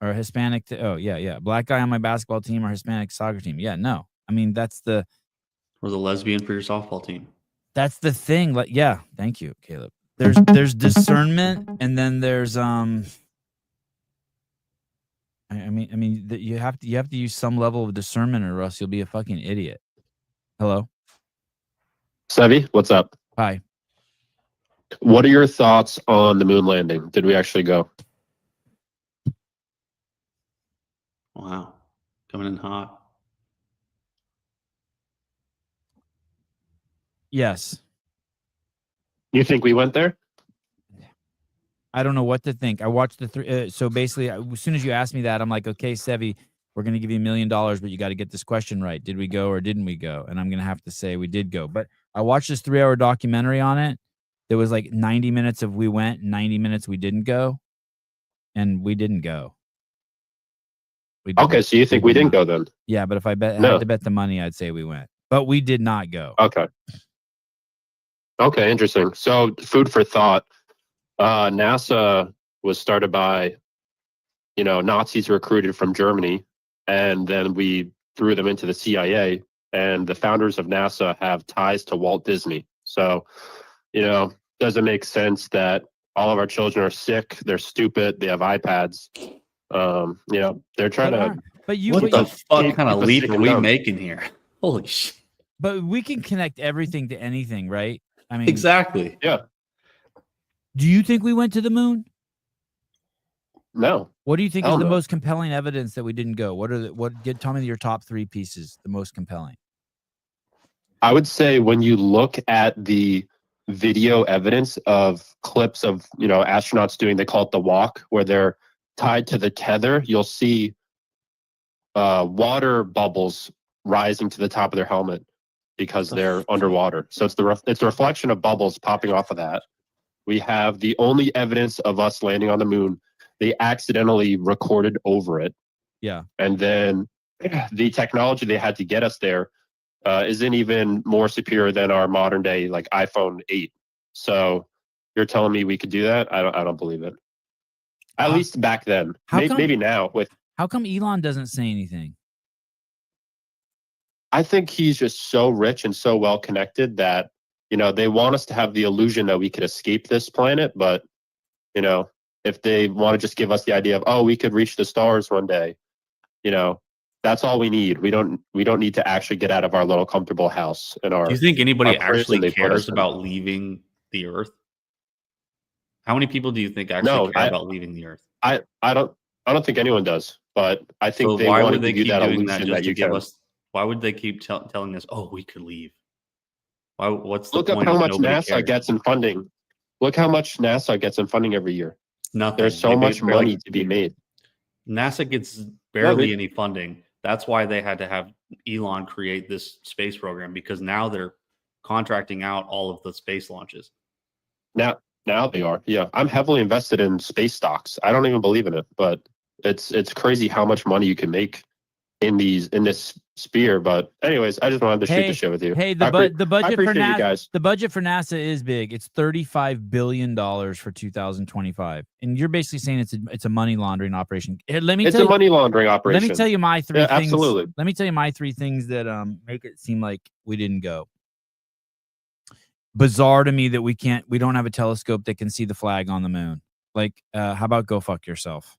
or Hispanic. Oh yeah. Black guy on my basketball team or Hispanic soccer team. Yeah, no. I mean, that's the Was a lesbian for your softball team. That's the thing. Like, yeah, thank you, Caleb. There's discernment, and then there's I mean, you have to use some level of discernment, or else you'll be a fucking idiot. Hello, Sevi, what's up? hi. What are your thoughts on the moon landing? Did we actually go? Wow, coming in hot. Yes, You think we went there? I don't know what to think. I watched the three. So basically, as soon as you asked me that, I'm like, okay, Sevi, we're going to give you $1 million, but you got to get this question right. Did we go or didn't we go? And I'm going to have to say we did go. But I watched this 3-hour documentary on it. There was like 90 minutes of we went, 90 minutes we didn't go, and we didn't go. Okay, so you think we didn't go then? Yeah, but if I had to bet the money, I'd say we went. But we did not go. Okay. Okay, interesting. So, food for thought. NASA was started by, Nazis recruited from Germany, and then we threw them into the CIA. And the founders of NASA have ties to Walt Disney. So, does it make sense that all of our children are sick? They're stupid. They have iPads. They're trying to. But you, What the fuck kind of leap are we dumb. making here? Holy shit! But we can connect everything to anything, right? I mean, Exactly. Yeah. Do you think we went to the moon? No. What do you think Hell is the no. most compelling evidence that we didn't go? Tell me your top 3 pieces, the most compelling. I would say when you look at the video evidence of clips of, astronauts doing, they call it the walk, where they're tied to the tether, you'll see water bubbles rising to the top of their helmet because they're underwater. So it's a reflection of bubbles popping off of that. We have the only evidence of us landing on the moon. They accidentally recorded over it. Yeah. And then the technology they had to get us there isn't even more superior than our modern day like iPhone 8. So you're telling me we could do that? I don't believe it. At least back then. Maybe now with. How come Elon doesn't say anything? I think he's just so rich and so well connected that, they want us to have the illusion that we could escape this planet. But, if they want to just give us the idea of, oh, we could reach the stars one day, that's all we need. We don't need to actually get out of our little comfortable house. Do you think anybody actually cares cares about leaving the Earth? How many people do you think actually care about leaving the Earth? I don't think anyone does. But I think So they why want would to they give you keep that doing that illusion just that to you give can. us? Why would they keep telling us, "Oh, we could leave"? Why? What's the Look up point? how if much nobody NASA cares? gets in funding. Look how much NASA gets in funding every year. Nothing. There's so much money to be made. NASA gets barely any funding. That's why they had to have Elon create this space program, because now they're contracting out all of the space launches. Now they are. Yeah, I'm heavily invested in space stocks. I don't even believe in it, but it's crazy how much money you can make in this sphere. But anyways, I just wanted to shoot the shit with you. Hey, the budget for NASA, guys. the budget for NASA is big. It's $35 billion for 2025, and you're basically saying it's a money laundering operation. It's a money laundering operation. Let me tell you my 3 things. Absolutely. Let me tell you my 3 things that make it seem like we didn't go. Bizarre to me that we don't have a telescope that can see the flag on the moon. Like, how about go fuck yourself?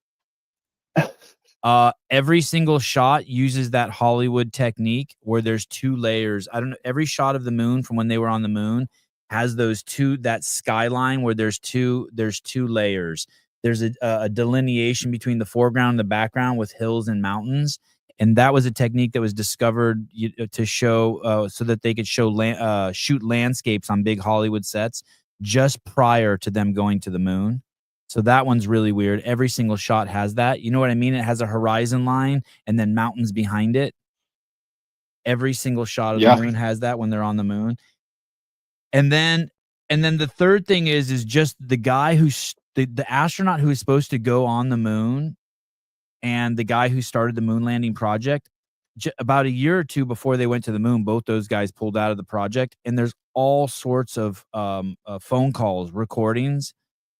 Every single shot uses that Hollywood technique where there's 2 layers. I don't know. Every shot of the moon from when they were on the moon has that skyline where there's two layers. There's a delineation between the foreground and the background with hills and mountains. And that was a technique that was discovered to show so that they could shoot landscapes on big Hollywood sets just prior to them going to the moon. So that one's really weird. Every single shot has that. You know what I mean? It has a horizon line and then mountains behind it. Every single shot of the moon has that when they're on the moon. And then the third thing is just the guy the astronaut who is supposed to go on the moon and the guy who started the moon landing project, about a year or 2 before they went to the moon, both those guys pulled out of the project. And there's all sorts of phone calls, recordings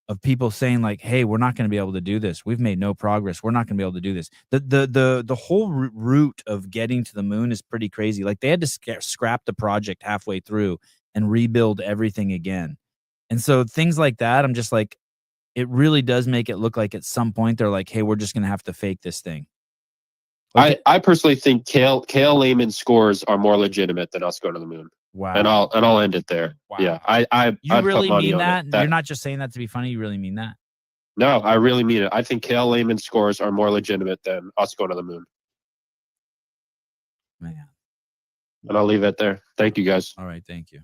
of people saying like, "Hey, we're not going to be able to do this. We've made no progress. We're not going to be able to do this." The whole route of getting to the moon is pretty crazy. Like they had to scrap the project halfway through and rebuild everything again. And so things like that, I'm just like, it really does make it look like at some point they're like, "Hey, we're just going to have to fake this thing." Like I personally think Kale Lehman's scores are more legitimate than us going to the moon. wow. And I'll end it there. Wow. Yeah, I'd really put money mean on that? it. You're not just saying that to be funny. You really mean that? No, I really mean it. I think Kale Lehman's scores are more legitimate than us going to the moon. Man. And I'll leave it there. Thank you, guys. All right, thank you.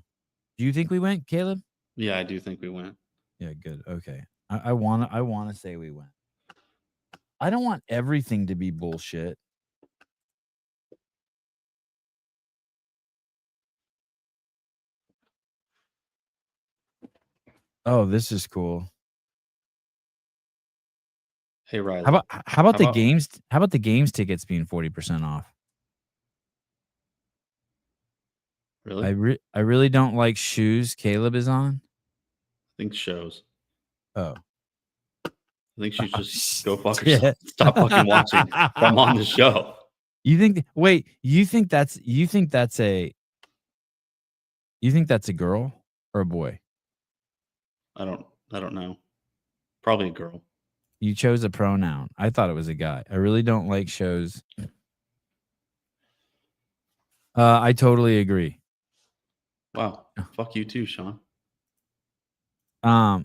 Do you think we went, Caleb? Yeah, I do think we went. Yeah, good. Okay. I wanna say we went. I don't want everything to be bullshit. Oh, this is cool. Hey, Riley. How about the games? How about the games tickets being 40% off? Really? I really don't like shoes Caleb is on. I think shows. Oh. I think you should just go fuck yourself. Stop fucking watching. I'm on the show. You think? Wait. You think that's a girl or a boy? I don't know. Probably a girl. You chose a pronoun. I thought it was a guy. I really don't like shows. I totally agree. Wow. Fuck you too, Sean. I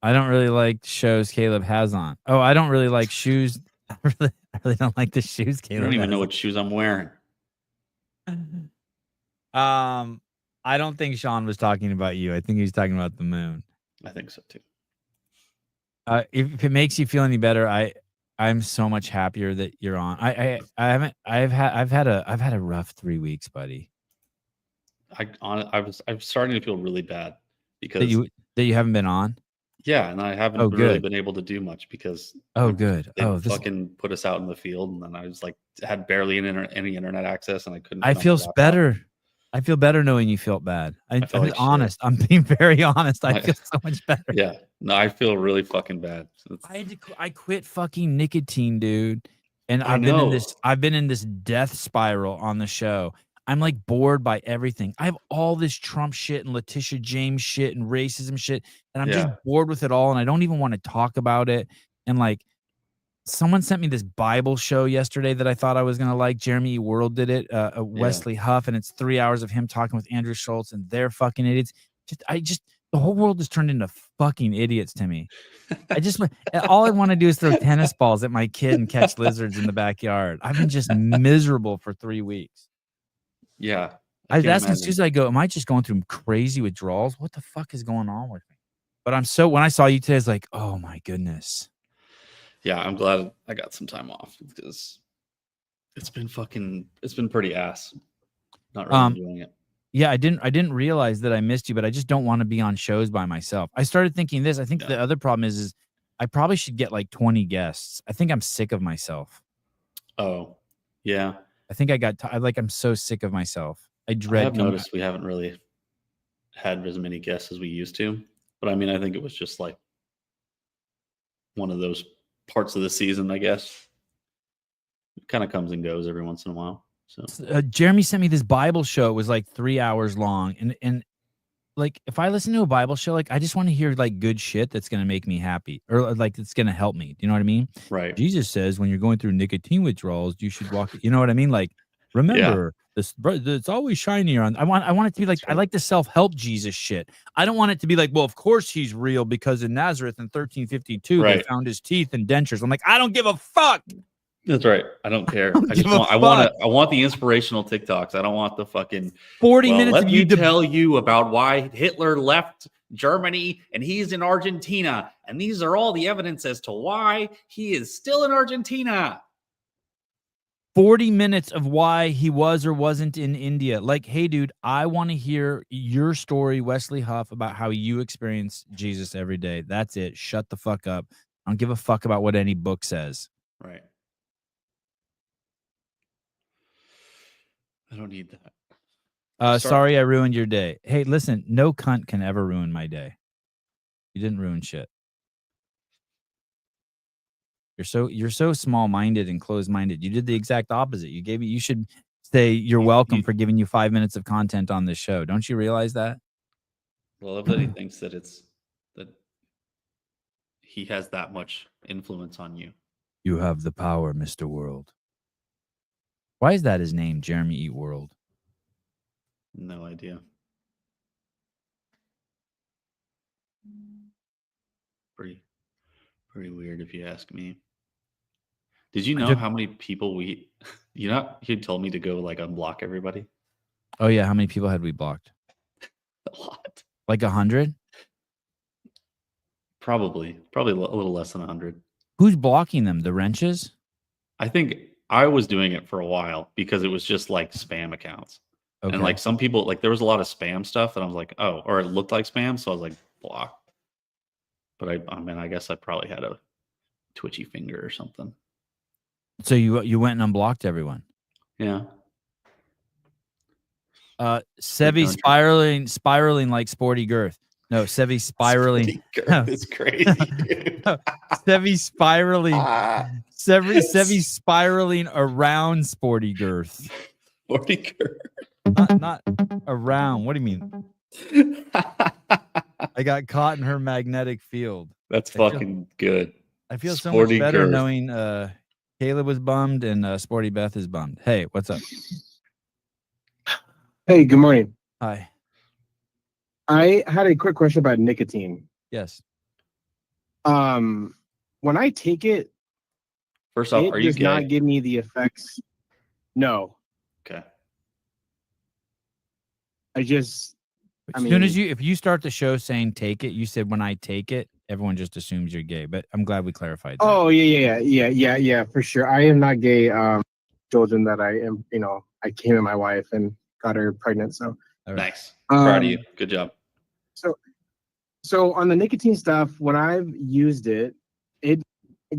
don't really like shows Caleb has on. Oh, I don't really like shoes. I really don't like the shoes Caleb. You don't even know what shoes I'm wearing. I don't think Sean was talking about you. I think he was talking about the moon. I think so too. If it makes you feel any better, I'm so much happier that you're on. I've had a rough 3 weeks, buddy. I'm starting to feel really bad because that you haven't been on. Yeah, and I haven't really been able to do much because good. They fucking put us out in the field, and then I was like had barely any internet access, and I couldn't. I feel better. I feel better knowing you felt bad. I'm like honest. I'm being very honest. I feel so much better. Yeah, no, I feel really fucking bad. I quit fucking nicotine, dude, and I've been in this death spiral on the show. I'm like bored by everything. I have all this Trump shit and Letitia James shit and racism shit, and I'm just bored with it all, and I don't even want to talk about it. And like, someone sent me this Bible show yesterday that I thought I was gonna like. Jeremy E. World did it, Wesley Huff, and it's 3 hours of him talking with Andrew Schultz, and they're fucking idiots. The whole world has turned into fucking idiots to me. All I want to do is throw tennis balls at my kid and catch lizards in the backyard. I've been just miserable for 3 weeks. Yeah. That's as soon as I go, am I just going through crazy withdrawals? What the fuck is going on with me? But when I saw you today, I was like, oh my goodness. Yeah, I'm glad I got some time off because it's been pretty ass. Not really enjoying it. Yeah, I didn't realize that I missed you, but I just don't want to be on shows by myself. I started thinking this. I think the other problem is I probably should get like 20 guests. I think I'm sick of myself. Oh, yeah. I think I'm so sick of myself. I've noticed we haven't really had as many guests as we used to. But I mean, I think it was just like one of those parts of the season, I guess. It kind of comes and goes every once in a while. So Jeremy sent me this Bible show. It was like 3 hours long. And like, if I listen to a Bible show, like I just want to hear like good shit that's going to make me happy or like it's going to help me. Do you know what I mean? Right. Jesus says when you're going through nicotine withdrawals, you should walk. You know what I mean? Like, remember this, it's always shinier on. I want it to be like, I like the self-help Jesus shit. I don't want it to be like, well, of course he's real because in Nazareth in 1352, they found his teeth and dentures. I'm like, I don't give a fuck. That's right. I don't care. I want the inspirational TikToks. I don't want the fucking 40 minutes. Let me tell you about why Hitler left Germany and he's in Argentina. And these are all the evidence as to why he is still in Argentina. 40 minutes of why he was or wasn't in India. Like, hey, dude, I want to hear your story, Wesley Huff, about how you experience Jesus every day. That's it. Shut the fuck up. I don't give a fuck about what any book says. Right. I don't need that. Sorry I ruined your day. Hey, listen, no cunt can ever ruin my day. You didn't ruin shit. You're so small-minded and closed-minded. You did the exact opposite. You should say you're welcome for giving you 5 minutes of content on this show. Don't you realize that? Well, I love that he thinks that that he has that much influence on you. You have the power, Mr. World. Why is that his name, Jeremy Eat World? No idea. Pretty weird if you ask me. Did you know how many people he told me to go like unblock everybody? Oh yeah, how many people had we blocked? A lot. Like 100? Probably a little less than 100. Who's blocking them? The wrenches? I think I was doing it for a while because it was just like spam accounts. Okay. And like some people, like there was a lot of spam stuff, and I was like, oh, or it looked like spam, so I was like, block. But I mean, I guess I probably had a twitchy finger or something. So you went and unblocked everyone. Yeah. Sevi spiraling like Sporty Girth. No, Sevi spiraling. It's crazy. Sevi spiraling. Sevi spiraling around Sporty Girth. Sporty Girth. Not around. What do you mean? I got caught in her magnetic field. That's fucking good. I feel so Sporty much better Girth. knowing Caleb was bummed and Sporty Beth is bummed. Hey, what's up? Hey, good morning. Hi. I had a quick question about nicotine. Yes. When I take it, First off, are you does gay? not give me the effects. No. Okay. If you start the show saying take it, you said when I take it, everyone just assumes you're gay. But I'm glad we clarified that. Oh yeah, for sure. I am not gay. Children that I am, I came in my wife and got her pregnant. So All right. Nice. Proud of you. Good job. So on the nicotine stuff, when I've used it, it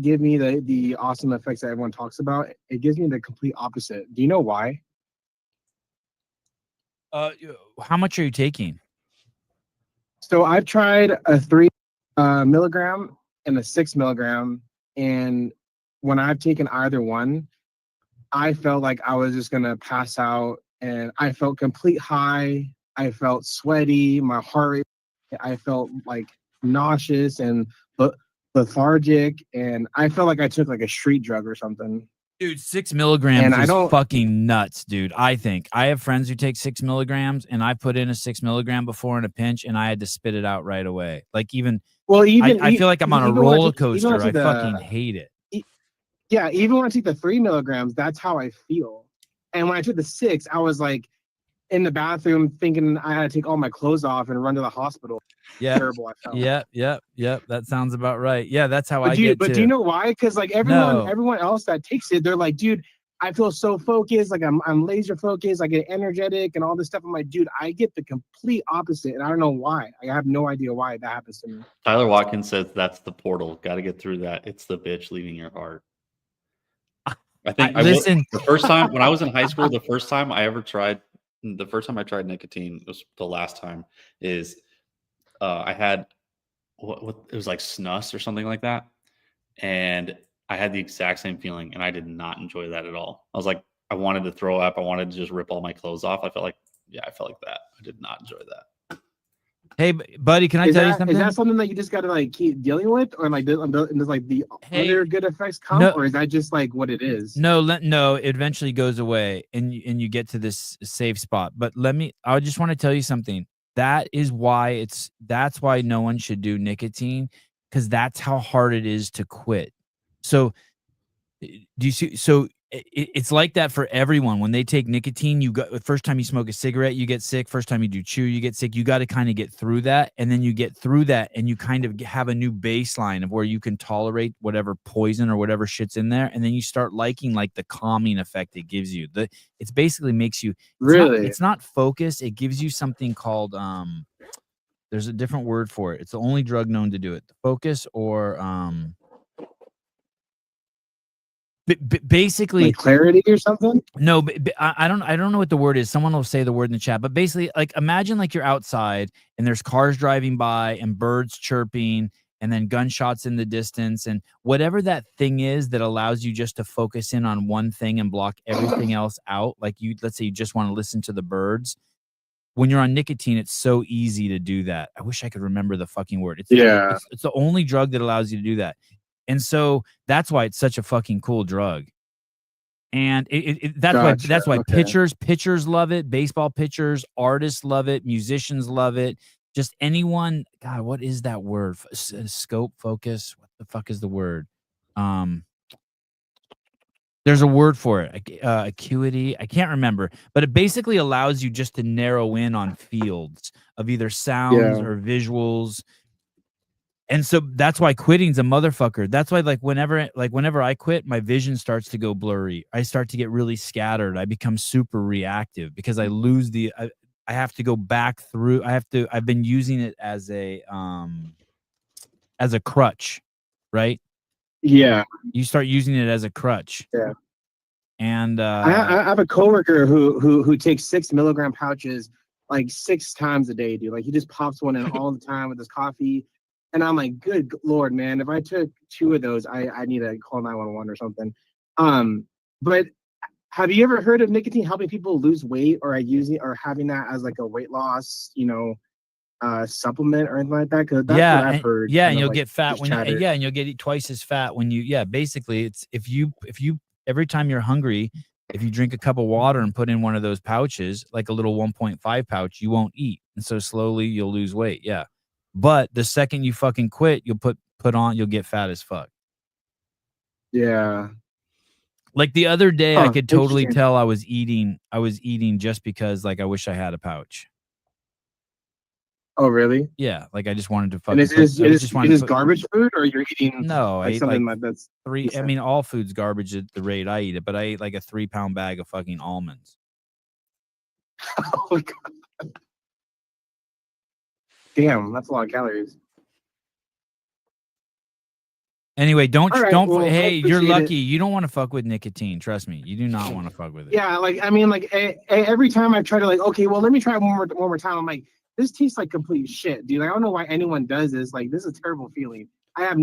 gives me the awesome effects that everyone talks about. It gives me the complete opposite. Do you know why? How much are you taking? So I've tried a 3 milligram and a 6 milligram, and when I've taken either one, I felt like I was just gonna pass out, and I felt complete high. I felt sweaty. My heart rate. I felt like nauseous and lethargic, and I felt like I took like a street drug or something. Dude, 6 milligrams And I is don't- fucking nuts, dude. I think I have friends who take 6 milligrams, and I put in a 6 milligram before in a pinch, and I had to spit it out right away. Like I feel like I'm on a roller coaster. I fucking hate it. Yeah, even when I take the 3 milligrams, that's how I feel. And when I took the 6, I was like in the bathroom thinking I had to take all my clothes off and run to the hospital. Yeah. Terrible I felt. Yep. That sounds about right. Yeah, that's how But do you know why? Because like everyone else that takes it, they're like, dude, I feel so focused, like I'm laser focused, I get energetic and all this stuff. I'm like, dude, I get the complete opposite, and I don't know why. I have no idea why that happens to me. Tyler Watkins says that's the portal. Got to get through that. It's the bitch leaving your heart. I think the first time when I was in high school, the first time I tried nicotine was the last time is I had what it was like snus or something like that, and I had the exact same feeling, and I did not enjoy that at all. I was like, I wanted to throw up. I wanted to just rip all my clothes off. I felt like that. I did not enjoy that. Hey, buddy, can I tell you something? Is that something that you just got to like keep dealing with, or like does like the other good effects come, or is that just like what it is? No, it eventually goes away, and you get to this safe spot. But I just want to tell you something. That's why no one should do nicotine, because that's how hard it is to quit. So do you see? So it's like that for everyone. When they take nicotine, the first time you smoke a cigarette, you get sick. First time you do chew, you get sick. You got to kind of get through that. And then you get through that, and you kind of have a new baseline of where you can tolerate whatever poison or whatever shit's in there. And then you start liking like the calming effect it gives you. It's basically makes you it's not focus. It gives you something called there's a different word for it. It's the only drug known to do it. The focus or basically like clarity or something. No, I don't know what the word is. Someone will say the word in the chat, but basically, like, imagine like you're outside and there's cars driving by and birds chirping and then gunshots in the distance and whatever that thing is that allows you just to focus in on one thing and block everything else out. Like let's say you just want to listen to the birds. When you're on nicotine, it's so easy to do that. I wish I could remember the fucking word. It's the only drug that allows you to do that. And so that's why it's such a fucking cool drug. And that's why pitchers love it, baseball pitchers, artists love it, musicians love it. Just anyone, God, what is that word? Scope, focus. What the fuck is the word? There's a word for it. Acuity. I can't remember, but it basically allows you just to narrow in on fields of either sounds or visuals. And so that's why quitting's a motherfucker. That's why whenever I quit, my vision starts to go blurry. I start to get really scattered. I become super reactive because I lose I have to go back through. I've been using it as a crutch, right? Yeah. You start using it as a crutch. Yeah. And I have a coworker who takes 6 milligram pouches like 6 times a day, dude. Like he just pops one in all the time with his coffee. And I'm like, good Lord, man, if I took 2 of those, I need to call 911 or something. But have you ever heard of nicotine helping people lose weight or having that as like a weight loss, supplement or anything like that? Because that's what I've heard. Yeah, and you'll get fat and you'll get twice as fat when you basically it's if you every time you're hungry, if you drink a cup of water and put in one of those pouches, like a little 1.5 pouch, you won't eat. And so slowly you'll lose weight. Yeah. But the second you fucking quit, you'll you'll get fat as fuck. Yeah. Like the other day, I could totally tell I was eating just because like I wish I had a pouch. Oh, really? Yeah. Like I just wanted to fucking. And is this garbage food or you're eating? No, I ate something like that's 3. decent. I mean, all food's garbage at the rate I eat it, but I ate like a 3-pound bag of fucking almonds. Oh my God. Damn, that's a lot of calories. Anyway, hey, you're lucky. It. You don't want to fuck with nicotine. Trust me. You do not want to fuck with it. Yeah, every time I try to okay, well, let me try it one more time. I'm like, this tastes like complete shit, dude. Like, I don't know why anyone does this. Like, this is a terrible feeling. I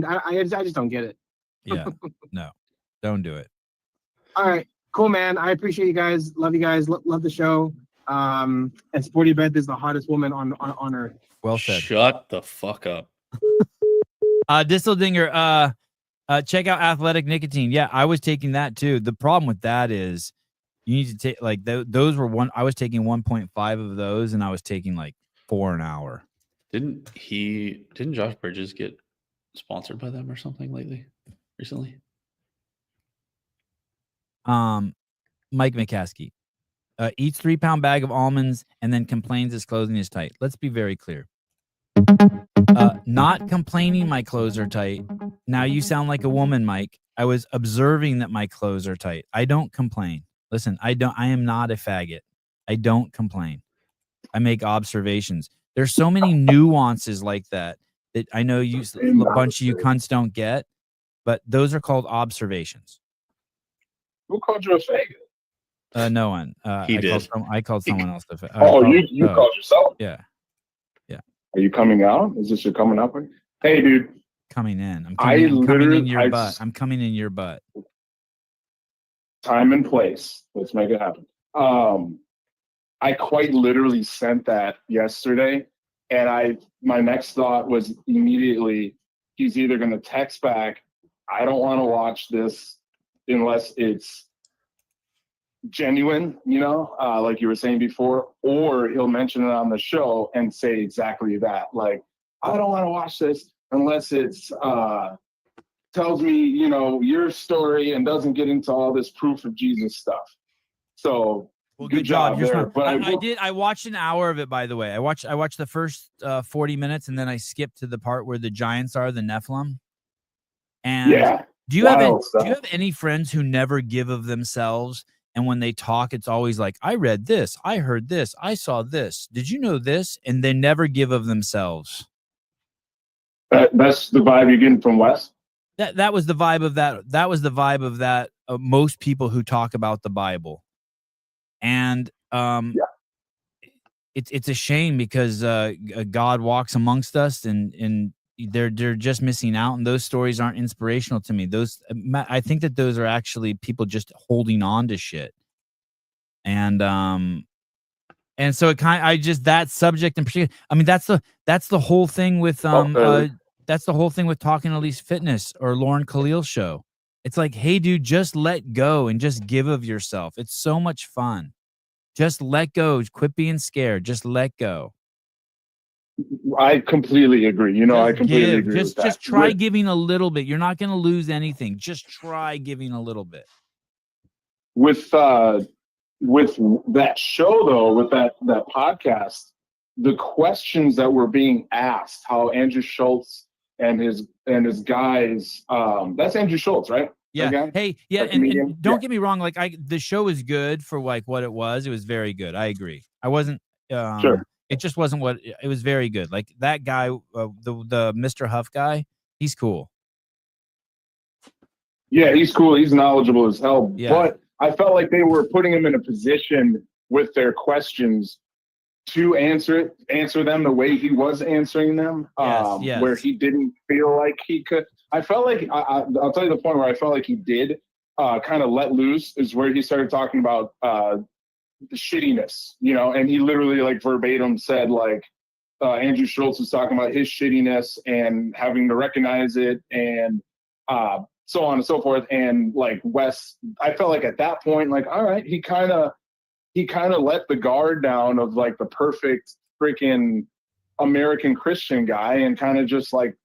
just don't get it. Yeah, no, don't do it. All right, cool, man. I appreciate you guys. Love you guys. Love the show. And Sporty Beth is the hottest woman on earth. Well said. Shut the fuck up. Disteldinger, check out Athletic Nicotine. Yeah, I was taking that too. The problem with that is you need to take like those were I was taking 1.5 of those and I was taking like 4 an hour. Didn't Josh Bridges get sponsored by them or something recently? Mike McCaskey eats 3-pound bag of almonds and then complains his clothing is tight. Let's be very clear. Not complaining my clothes are tight. Now you sound like a woman, Mike. I was observing that my clothes are tight. I don't complain. Listen, I am not a faggot. I don't complain. I make observations. There's so many nuances like that I know a bunch of you cunts don't get, but those are called observations. Who called you a faggot? No one. He did. I called someone else a faggot. You called yourself? Yeah. Are you coming out? Is this your coming up? Hey, dude. Coming in. I'm coming in your butt. I'm coming in your butt. Time and place. Let's make it happen. I quite literally sent that yesterday, and my next thought was immediately, he's either going to text back, I don't want to watch this unless it's genuine, like you were saying before, or he'll mention it on the show and say exactly that. Like, I don't want to watch this unless it's tells me, your story and doesn't get into all this proof of Jesus stuff. So good job there. But I watched an hour of it, by the way. I watched the first 40 minutes and then I skipped to the part where the giants are the Nephilim. And do you have any friends who never give of themselves? And when they talk, it's always like, I read this, I heard this, I saw this. Did you know this? And they never give of themselves. That's the vibe you're getting from Wes? That was the vibe of that. That was the vibe of that most people who talk about the Bible. And it's a shame because God walks amongst us, and they're just missing out, and those stories aren't inspirational to me. I think that those are actually people just holding on to shit. And so it that subject in particular. I mean, that's the whole thing with that's the whole thing with Talking Elise Fitness or Lauren Khalil's show. It's like, hey, dude, just let go and just give of yourself. It's so much fun. Just let go. Quit being scared. Just let go. I completely agree. I completely agree. Just try giving a little bit. You're not going to lose anything. Just try giving a little bit. With that show, though, with that podcast, the questions that were being asked, how Andrew Schultz and his guys, that's Andrew Schultz, right? Yeah. Okay. Hey, yeah, and don't get me wrong. Like the show is good for like what it was. It was very good. I agree. I wasn't sure. It just wasn't what it was. Very good. Like that guy, the Mr. Huff guy. He's cool. Yeah, he's cool. He's knowledgeable as hell. Yeah. But I felt like they were putting him in a position with their questions to answer them the way he was answering them, yes. where he didn't feel like he could. I felt like I'll tell you the point where I felt like he did kind of let loose is where he started talking about the shittiness, and he literally like verbatim said like Andrew Schultz was talking about his shittiness and having to recognize it and so on and so forth. And like Wes, I felt like at that point, like, all right, he kind of let the guard down of like the perfect freaking American Christian guy and kind of just like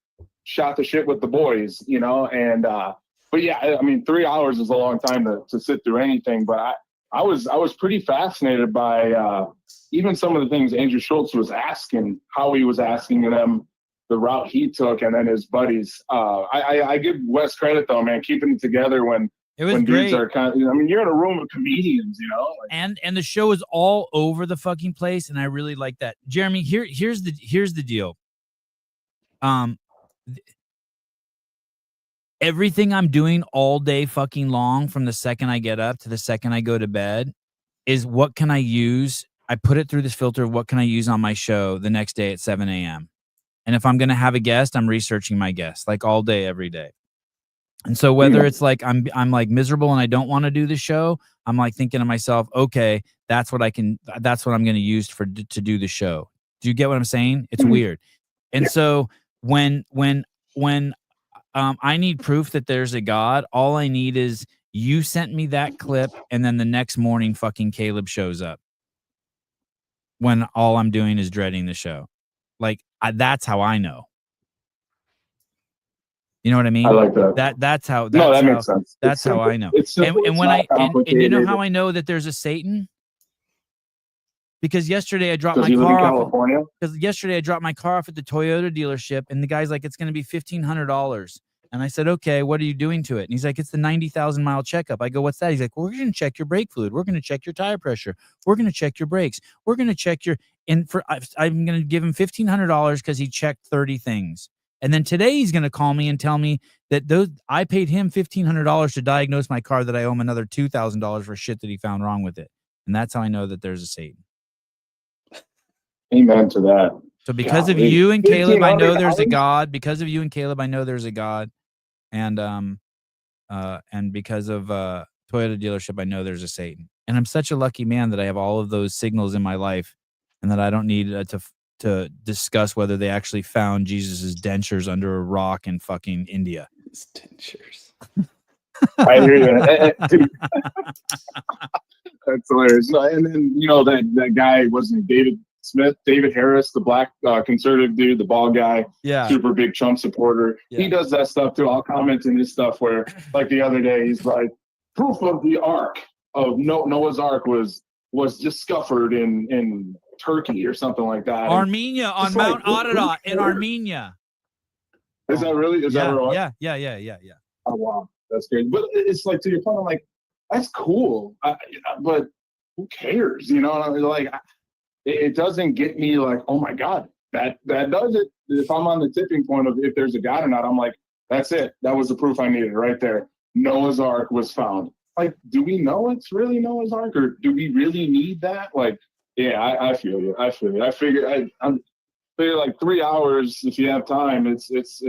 shot the shit with the boys, and but yeah, I mean 3 hours is a long time to sit through anything, but I was pretty fascinated by even some of the things Andrew Schultz was asking, how he was asking them, the route he took, and then his buddies. I give Wes credit though, man, keeping it together when great. Dudes are kind of, I mean, you're in a room of comedians, and the show is all over the fucking place, and I really like that. Jeremy, here's the deal. Everything I'm doing all day fucking long, from the second I get up to the second I go to bed, is what can I use? I put it through this filter of what can I use on my show the next day at 7 a.m. And if I'm going to have a guest, I'm researching my guest like all day, every day. And so whether it's like I'm like miserable and I don't want to do the show, I'm like thinking to myself, okay, that's what I'm going to use to do the show. Do you get what I'm saying? It's weird. And so when I need proof that there's a God, all I need is you sent me that clip, and then the next morning fucking Caleb shows up when all I'm doing is dreading the show. Like that's how I know. You know what I mean? I like that. That's how. That makes sense. That's how I know. And when and you know how I know that there's a Satan? Because yesterday I dropped my car off. Because yesterday I dropped my car off at the Toyota dealership, and the guy's like, "It's going to be $1,500." And I said, "Okay, what are you doing to it?" And he's like, "It's the 90,000 mile checkup." I go, "What's that?" He's like, "We're going to check your brake fluid. We're going to check your tire pressure. We're going to check your brakes. We're going to check your." And I'm going to give him $1,500 because he checked 30 things. And then today he's going to call me and tell me that I paid him $1,500 to diagnose my car, that I owe him another $2,000 for shit that he found wrong with it. And that's how I know that there's a Satan. Amen to that. So because of you and Caleb, I know there's a God. Because of you and Caleb, I know there's a God. And because of Toyota dealership, I know there's a Satan. And I'm such a lucky man that I have all of those signals in my life, and that I don't need to discuss whether they actually found Jesus's dentures under a rock in fucking India. His dentures. I hear you. Dude. That's hilarious. And then that guy wasn't David Harris, the black conservative dude, the bald guy, super big Trump supporter. Yeah. He does that stuff too. I'll comment in his stuff where, like the other day, he's like, proof of the ark of Noah's Ark was discovered in Turkey or something like that. Armenia, on Mount Ararat in Armenia. Is that really? Is that right? Yeah. Oh wow, that's great. But it's like, to your point, I'm like, that's cool, but who cares? Like. It doesn't get me like, oh my God, that does it. If I'm on the tipping point of if there's a God or not, I'm like, that's it. That was the proof I needed right there. Noah's Ark was found. Like, do we know it's really Noah's Ark, or do we really need that? Like, yeah, I feel you. I figure I'm figure like 3 hours if you have time. It's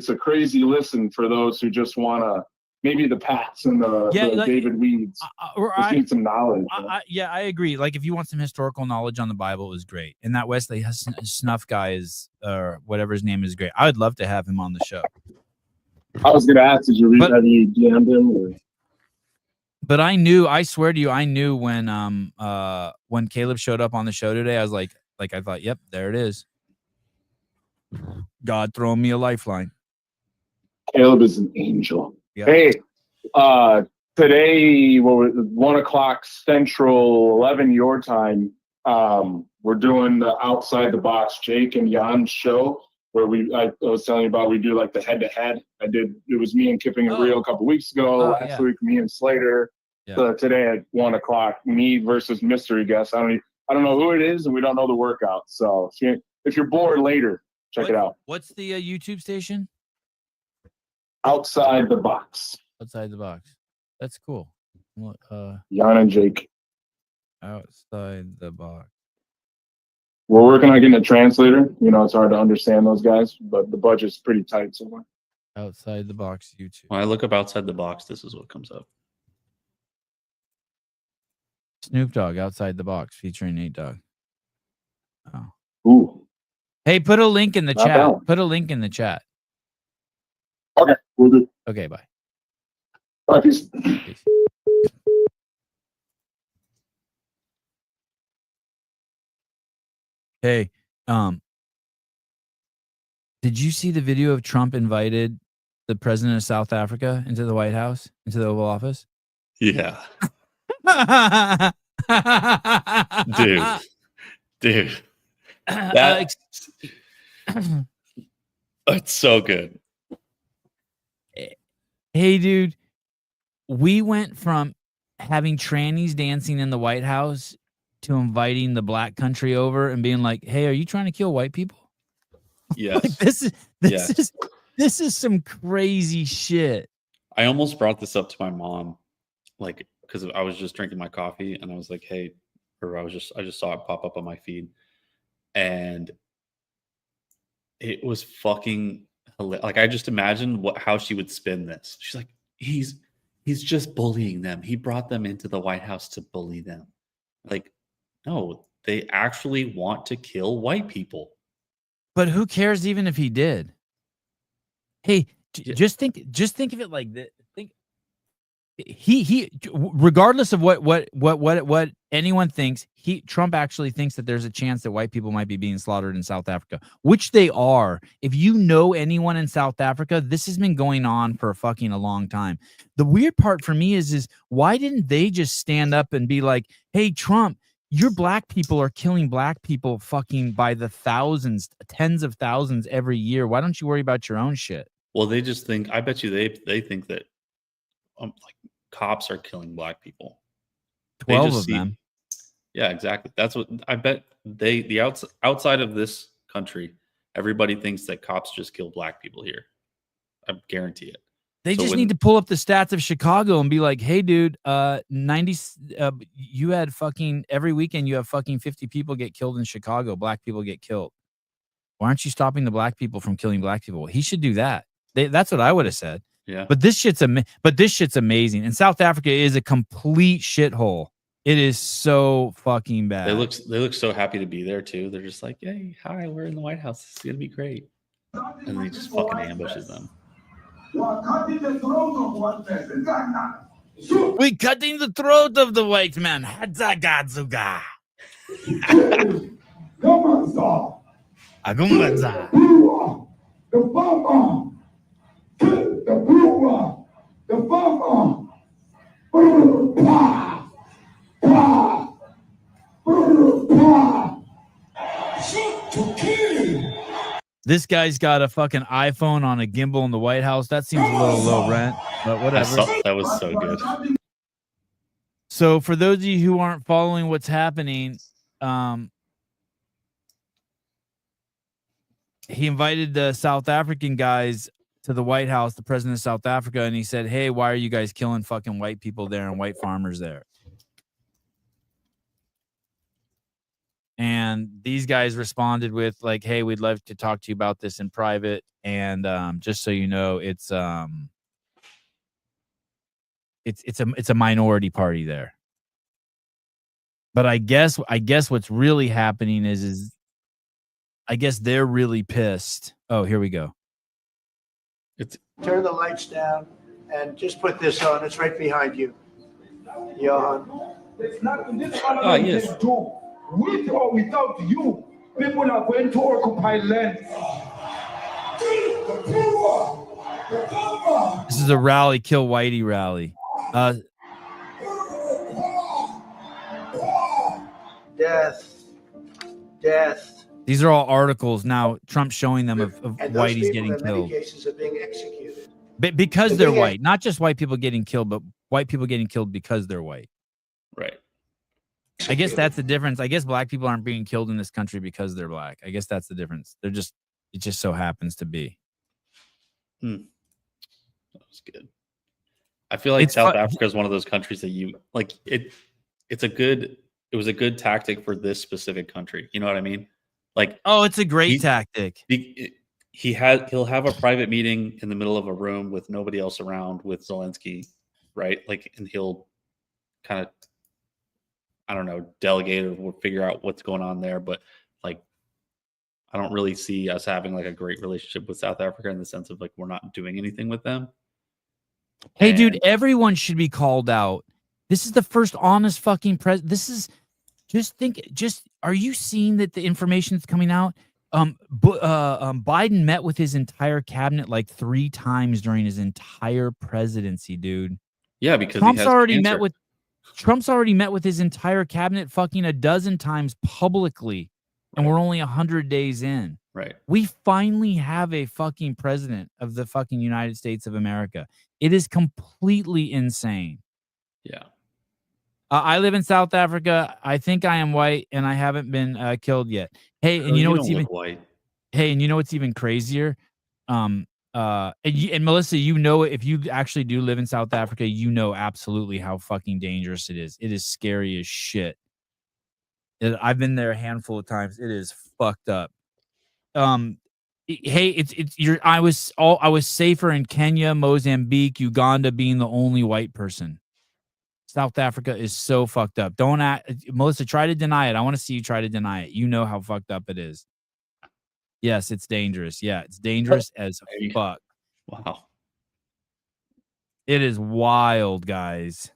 a crazy listen for those who just want to. Maybe the Pats and the like, David Weeds. Just need some knowledge. I agree. Like, if you want some historical knowledge on the Bible, is great. And that Wesley Snuff guy is, or whatever his name is, great. I would love to have him on the show. I was going to ask, did you read? Have you DM'd him? Or? But I knew. I swear to you, I knew when Caleb showed up on the show today. I was like I thought, yep, there it is. God throwing me a lifeline. Caleb is an angel. Yep. Hey, today, 1 o'clock Central, 11 your time. We're doing the Outside the Box Jake and Jan's show where I was telling you about. We do like the head to head. It was me and Kipping and Rio a couple weeks ago. Last week, me and Slater. Yeah. Today at 1 o'clock, me versus mystery guest. I don't know who it is, and we don't know the workout. So if you're bored later, check it out. What's the YouTube station? Outside the Box. Outside the Box. That's cool. Jan and Jake. Outside the Box. We're working on getting a translator. You know, it's hard to understand those guys, but the budget's pretty tight so far. Outside the Box YouTube. When I look up Outside the Box, this is what comes up. Snoop Dogg, Outside the Box, featuring Nate Dogg. Oh. Ooh. Hey, put a link in the chat. Bad. Put a link in the chat. Okay, we'll do. Okay, bye. Bye, peace. Hey, did you see the video of Trump invited the president of South Africa into the White House, into the Oval Office? Yeah. Dude. It's so good. Hey, dude, we went from having trannies dancing in the White House to inviting the black country over and being like, "Hey, are you trying to kill white people?" Yes. Like, this is some crazy shit. I almost brought this up to my mom, like, because I was just drinking my coffee and I was like, "Hey," or I just saw it pop up on my feed, and it was fucking hilarious. Like, I just imagined how she would spin this. She's like, he's just bullying them. He brought them into the White House to bully them. Like, no, they actually want to kill white people. But who cares even if he did? Hey, just think of it like this. He regardless of what anyone thinks, Trump actually thinks that there's a chance that white people might be being slaughtered in South Africa, which they are. If you know anyone in South Africa, this has been going on for a long time. The weird part for me is why didn't they just stand up and be like, "Hey, Trump, your black people are killing black people fucking by the thousands, tens of thousands every year. Why don't you worry about your own shit?" Well, they just think, I bet you they think that like cops are killing black people. 12 of them. Yeah, exactly. That's what I bet outside of this country, everybody thinks that cops just kill black people here. I guarantee it. They just need to pull up the stats of Chicago and be like, "Hey, dude, 90. You had fucking every weekend. You have fucking 50 people get killed in Chicago. Black people get killed. Why aren't you stopping the black people from killing black people?" He should do that. That's what I would have said. Yeah. But this shit's amazing. And South Africa is a complete shithole. It is so fucking bad. They look so happy to be there too. They're just like, "Hey, hi, we're in the White House. It's gonna be great." And he just fucking ambushes them. We're cutting the throat of one person. We're cutting the throat of the white man. Hadzagadzuga. Agumbaza. The bomb. The bomb. The bomb. Shoot to kill. This guy's got a fucking iPhone on a gimbal in the White House. That seems a little low rent, but whatever. That was so good. So for those of you who aren't following what's happening, he invited the South African guys to the White House, the president of South Africa, and he said, "Hey, why are you guys killing fucking white people there and white farmers there?" And these guys responded with like, "Hey, we'd love to talk to you about this in private, and just so you know, it's a minority party there." But I guess what's really happening is I guess they're really pissed. Oh, here we go. Turn the lights down and just put this on. It's right behind you, Johan. It's not this parliament can do with or without you. People are going to occupy land. This is a rally, Kill Whitey rally. Death. These are all articles now. Trump showing them of And those whiteys people getting in many killed. cases are being executed. Because they're white, not just white people getting killed, but white people getting killed because they're white. Right. I guess that's the difference. I guess black people aren't being killed in this country because they're black. I guess that's the difference. It just so happens to be. That was good. I feel like South Africa is one of those countries that you like. It was a good tactic for this specific country. You know what I mean? Like, oh, it's a great tactic. He'll have a private meeting in the middle of a room with nobody else around with Zelensky, right? Like, and he'll kind of, I don't know, delegate or we'll figure out what's going on there. But like, I don't really see us having like a great relationship with South Africa in the sense of like we're not doing anything with them. Hey, dude, everyone should be called out. This is the first honest fucking This is are you seeing that the information that's coming out? Biden met with his entire cabinet like 3 times during his entire presidency, dude. Yeah, because Trump's already met with his entire cabinet fucking a dozen times publicly, and we're only 100 days in. Right. We finally have a fucking president of the fucking United States of America. It is completely insane. Yeah. I live in South Africa. I think I am white, and I haven't been killed yet. Hey, and you know what's even white. Hey, and you know what's even crazier? And Melissa, you know, if you actually do live in South Africa, you know absolutely how fucking dangerous it is. It is scary as shit. I've been there a handful of times. It is fucked up. Hey, I was safer in Kenya, Mozambique, Uganda, being the only white person. South Africa is so fucked up. Melissa, try to deny it. I want to see you try to deny it. You know how fucked up it is. Yes, it's dangerous. Yeah, it's dangerous as fuck. Wow. It is wild, guys.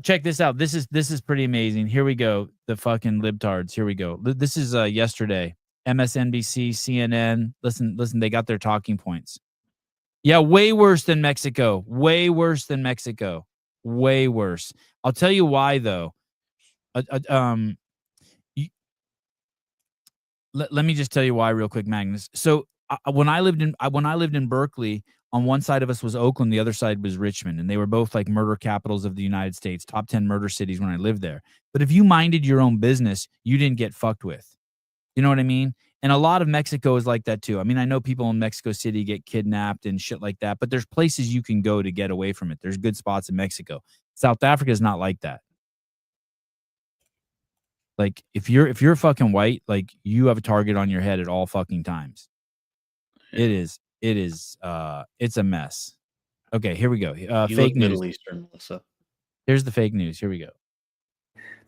Check this out. This is pretty amazing. Here we go. The fucking libtards. Here we go. This is yesterday. MSNBC, CNN. Listen, they got their talking points. Yeah, way worse than Mexico. Way worse than Mexico. Way worse. I'll tell you why, though. Let me just tell you why real quick, Magnus. So when I lived in Berkeley, on one side of us was Oakland, the other side was Richmond, and they were both like murder capitals of the United States, top 10 murder cities when I lived there. But if you minded your own business, you didn't get fucked with. You know what I mean? And a lot of Mexico is like that too. I mean, I know people in Mexico City get kidnapped and shit like that, but there's places you can go to get away from it. There's good spots in Mexico. South Africa is not like that. Like if you're fucking white, like you have a target on your head at all fucking times. It's a mess. Okay, here we go. Fake news. Middle Eastern, Melissa. Here's the fake news. Here we go.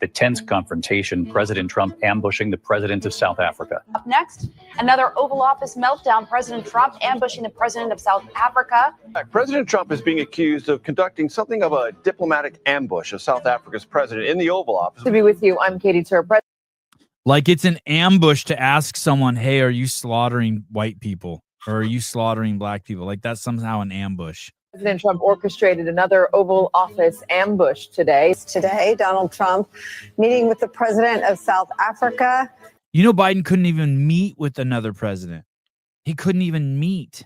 The tense confrontation, President Trump ambushing the president of South Africa. Up next, another Oval Office meltdown. President Trump ambushing the president of South Africa. President Trump is being accused of conducting something of a diplomatic ambush of South Africa's president in the Oval Office. To be with you, I'm Katie Tur. Like it's an ambush to ask someone, hey, are you slaughtering white people? Or are you slaughtering black people? Like that's somehow an ambush. President Trump orchestrated another Oval Office ambush today. Today, Donald Trump meeting with the president of South Africa. You know, Biden couldn't even meet with another president. He couldn't even meet.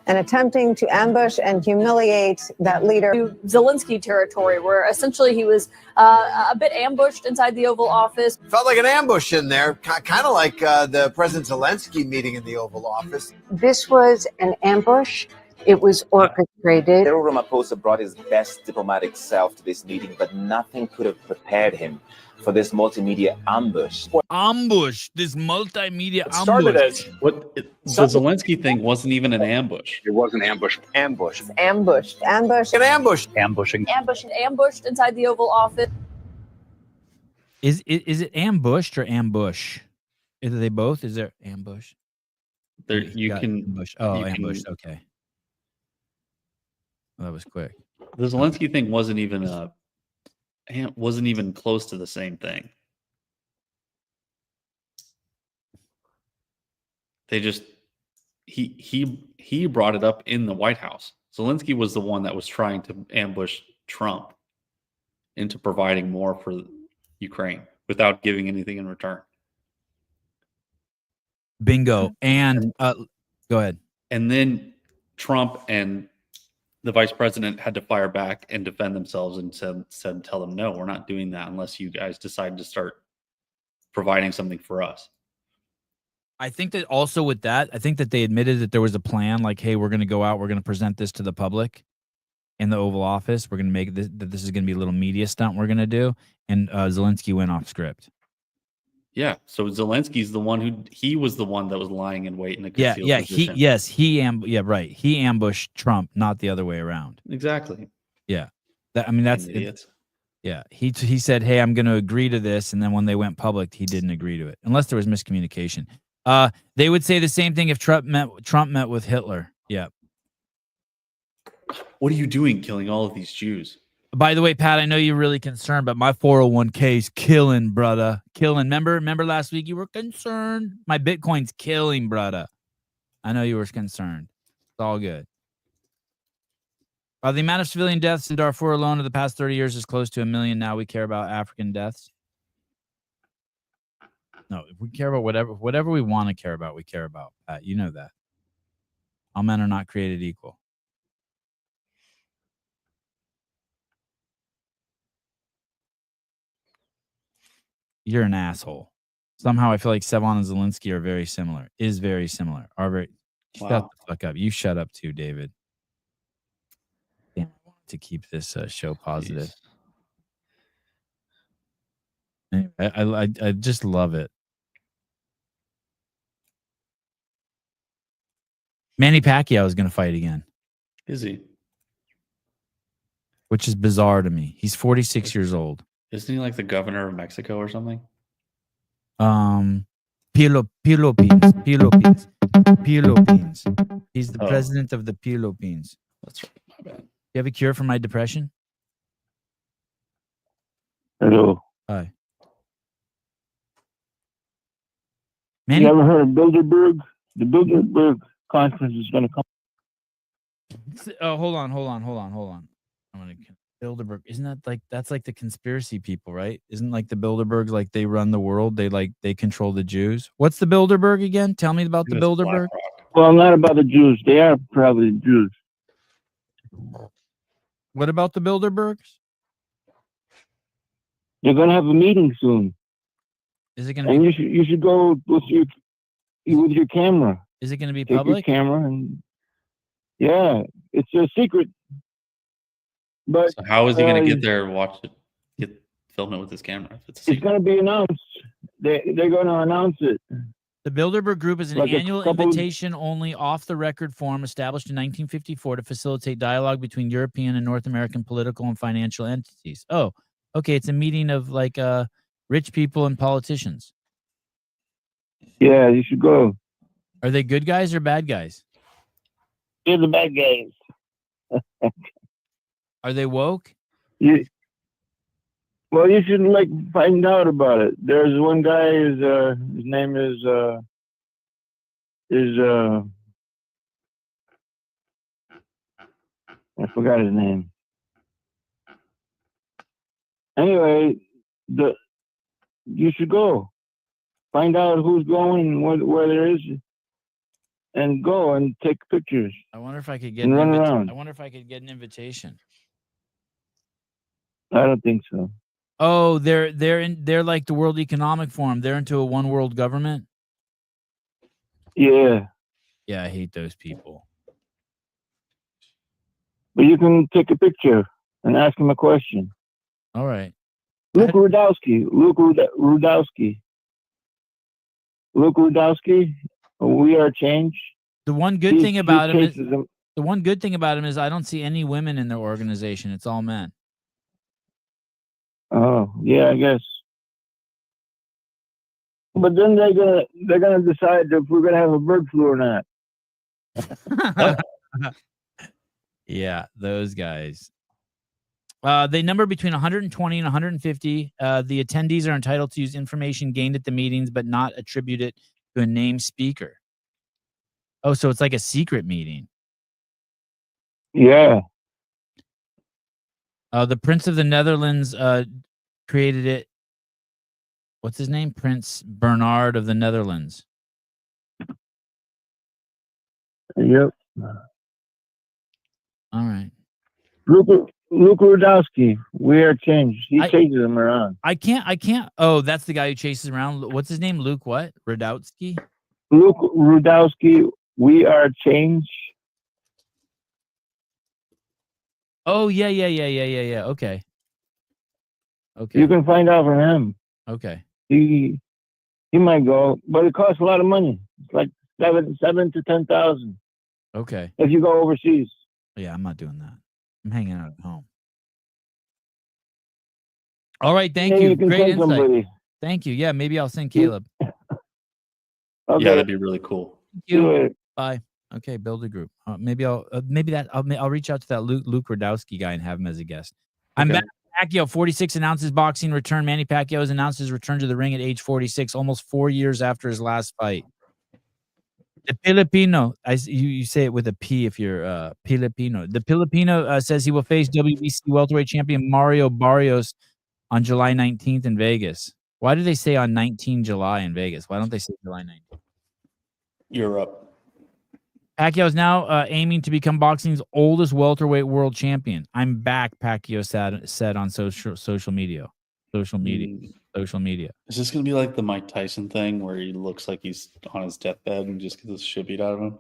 and attempting to ambush and humiliate that leader. To Zelensky territory, where essentially he was a bit ambushed inside the Oval Office. Felt like an ambush in there, kind of like the President Zelensky meeting in the Oval Office. This was an ambush. It was orchestrated. Cyril Ramaphosa brought his best diplomatic self to this meeting, but nothing could have prepared him for this multimedia ambush. This multimedia It started as the Zelensky thing wasn't even an ambush. It was an ambush. Ambush. Ambushed. Ambush. An ambush. Ambushing. Ambushed inside the Oval Office. Is it ambushed or ambush? Are they both? Is there ambush? There you can ambush. Oh, you ambush. can- Okay. Well, that was quick. The Zelensky thing wasn't even close to the same thing. They just he brought it up in the White House. Zelensky was the one that was trying to ambush Trump into providing more for Ukraine without giving anything in return. Bingo. And go ahead. And then Trump and the vice president had to fire back and defend themselves and said tell them, no, we're not doing that unless you guys decide to start providing something for us. I think that also with that, I think that they admitted that there was a plan, like, hey, we're going to go out, we're going to present this to the public in the Oval Office. We're going to make this, that this is going to be a little media stunt we're going to do. And Zelensky went off script. Yeah. So Zelensky's the one he was the one that was lying in wait in a Yeah. concealed position. He ambushed Trump, not the other way around. Exactly. Yeah. That's idiots. Yeah. He said, hey, I'm going to agree to this. And then when they went public, he didn't agree to it, unless there was miscommunication. They would say the same thing if Trump met with Hitler. Yeah. What are you doing killing all of these Jews? By the way, Pat, I know you're really concerned, but my 401k is killing, brother. Killing. Remember last week you were concerned? My Bitcoin's killing, brother. I know you were concerned. It's all good. The amount of civilian deaths in Darfur alone in the past 30 years is close to 1 million now. We care about African deaths. No, if we care about whatever we want to care about, we care about, Pat. You know that. All men are not created equal. You're an asshole. Somehow I feel like Sevon and Zelensky are very similar. Is very similar. Are very. Shut the fuck up. You shut up too, David. Damn, I want to keep this show positive. Anyway, I just love it. Manny Pacquiao is going to fight again. Is he? Which is bizarre to me. He's 46 years old. Isn't he like the governor of Mexico or something? Philippines. He's the president of the Philippines. That's right. My bad. You have a cure for my depression? Hello. Hi. You ever heard of Bilderberg? The Bilderberg conference is going to come. Oh, hold on. I'm gonna Bilderberg. Isn't that that's like the conspiracy people, right? Isn't like the Bilderbergs like they run the world? They control the Jews. What's the Bilderberg again? Tell me about the Bilderberg. Well, not about the Jews. They are probably Jews. What about the Bilderbergs? They're going to have a meeting soon. Is it going to? And you should go with your camera. Is it going to be Take public? Your camera and yeah, it's a secret. But So how is he going to get there and film it with his camera? If it's going to be announced. They're going to announce it. The Bilderberg Group is an Like a annual couple- invitation-only, off-the-record forum established in 1954 to facilitate dialogue between European and North American political and financial entities. Oh, okay. It's a meeting of rich people and politicians. Yeah, you should go. Are they good guys or bad guys? They're the bad guys. Are they woke? Well, you should find out about it. There's one guy. His name is I forgot his name. Anyway, you should go. Find out who's going and where there is. and go and take pictures. I wonder if I could get and run around. I wonder if I could get an invitation. I don't think so. Oh, they're like the World Economic Forum. They're into a one world government. Yeah, Yeah, I hate those people. but you can take a picture and ask him a question. All right. Luke Rudowski. We are change. The one good thing about him is him. the one good thing about him is I don't see any women in their organization. It's all men. Oh, yeah, I guess. But then they're gonna decide if we're gonna have a bird flu or not. Yeah, those guys. They number between 120 and 150. The attendees are entitled to use information gained at the meetings, but not attribute it to a named speaker. Oh, so it's like a secret meeting. Yeah. The Prince of the Netherlands created it. What's his name? Prince Bernard of the Netherlands. Yep. All right. Luke Rudowski. We are change. He chases them around. I can't. Oh, that's the guy who chases around. What's his name? Luke what? Rudowski? Luke Rudowski. We are change. Oh, yeah. Okay. You can find out from him. Okay. He might go, but it costs a lot of money. It's like $7,000 to $10,000. Okay. If you go overseas. Yeah, I'm not doing that. I'm hanging out at home. All right, thank Maybe you. you can Great send insight. somebody. Thank you. Yeah, maybe I'll send Caleb. Yeah, that'd be really cool. Thank you. Bye. Okay, Builder Group. Maybe I'll reach out to that Luke Rudowski guy and have him as a guest. I'm back. Pacquiao, 46, announces boxing return. Manny Pacquiao has announced his return to the ring at age 46, almost 4 years after his last fight. The Filipino, you say it with a P if you're Filipino. The Filipino says he will face WBC welterweight champion Mario Barrios on July 19th in Vegas. Why do they say on 19 July in Vegas? Why don't they say July 19th? Europe. Pacquiao is now aiming to become boxing's oldest welterweight world champion. I'm back, Pacquiao said on social media. Social media. Is this going to be like the Mike Tyson thing where he looks like he's on his deathbed and just gets the shit beat out of him?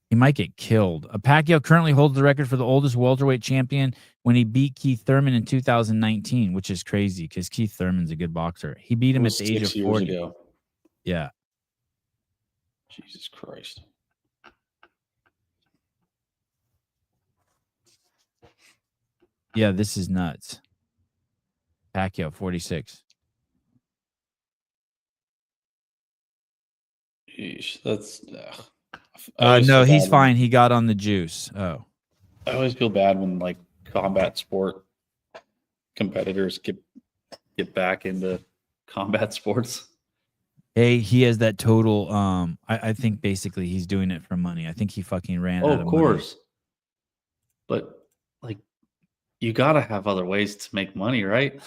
He might get killed. Pacquiao currently holds the record for the oldest welterweight champion when he beat Keith Thurman in 2019, which is crazy because Keith Thurman's a good boxer. He beat him at the age of 40. Ago. Yeah. Jesus Christ. Yeah, this is nuts. Pacquiao, 46. Yeesh, that's. No, he's fine. He got on the juice. Oh. I always feel bad when like combat sport competitors get back into combat sports. Hey, he has that total. I think basically he's doing it for money. I think he fucking ran. Oh, out of of course. Money. But like, you gotta have other ways to make money, right?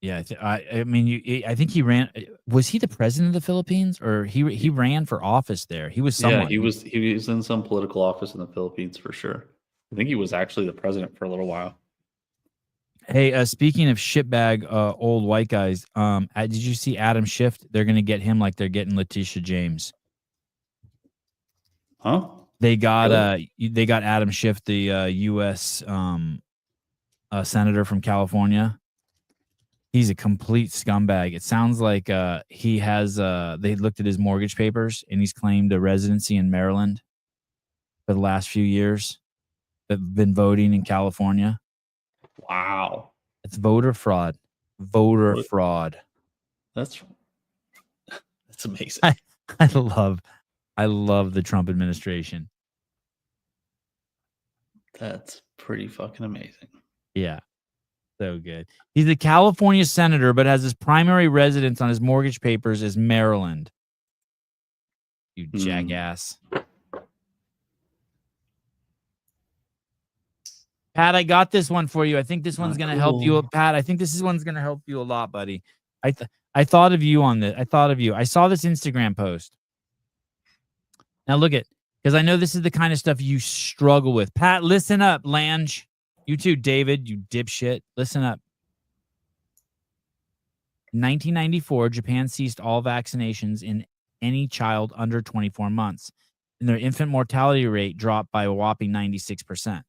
Yeah, I mean, I think he ran. Was he the president of the Philippines, or he ran for office there? He was someone. Yeah, he was in some political office in the Philippines for sure. I think he was actually the president for a little while. Hey, speaking of shitbag old white guys, did you see Adam Schiff? They're gonna get him like they're getting Letitia James. Huh? They got Adam Schiff, the U.S. Senator from California. He's a complete scumbag. It sounds like he has. They looked at his mortgage papers, and he's claimed a residency in Maryland for the last few years. They've been voting in California. Wow, it's voter fraud. Voter fraud. That's amazing. I love the Trump administration. That's pretty fucking amazing. Yeah. So good. He's a California senator, but has his primary residence on his mortgage papers as Maryland. You jackass. Pat, I got this one for you. I think this one's going to help you. Pat, I think this one's going to help you a lot, buddy. I thought of you on this. I thought of you. I saw this Instagram post. Now look at, because I know this is the kind of stuff you struggle with. Pat, listen up, Lange. You too, David, you dipshit. Listen up. 1994, Japan ceased all vaccinations in any child under 24 months, and their infant mortality rate dropped by a whopping 96%.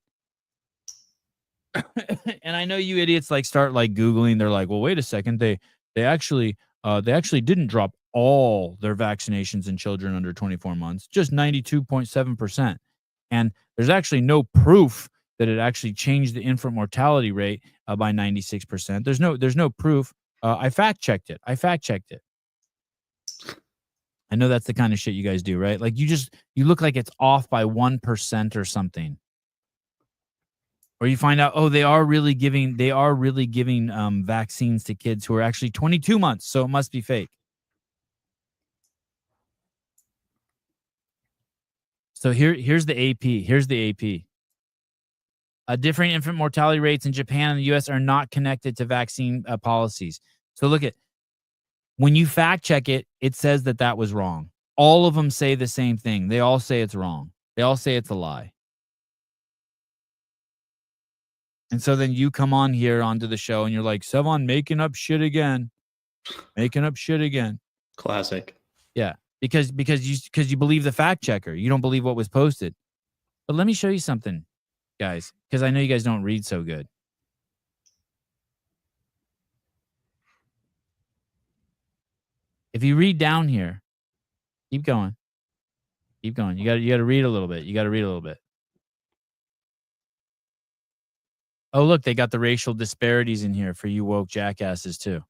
And I know you idiots like start like Googling. They're like, well, wait a second. They actually didn't drop all their vaccinations in children under 24 months, just 92.7%. And there's actually no proof that it actually changed the infant mortality rate by 96%. There's no proof. I fact checked it. I know that's the kind of shit you guys do, right? Like you look like it's off by 1% or something. Or you find out, oh, they are really giving vaccines to kids who are actually 22 months, so it must be fake. So here's the AP. Here's the AP. Differing infant mortality rates in Japan and the U.S. are not connected to vaccine policies. So look at, when you fact check it, it says that was wrong. All of them say the same thing. They all say it's wrong. They all say it's a lie. And so then you come on here onto the show and you're like, Sevon, making up shit again. Classic. Yeah, because you believe the fact checker. You don't believe what was posted. But let me show you something, guys, because I know you guys don't read so good. If you read down here, keep going. You got to read a little bit. Oh, look, they got the racial disparities in here for you woke jackasses too.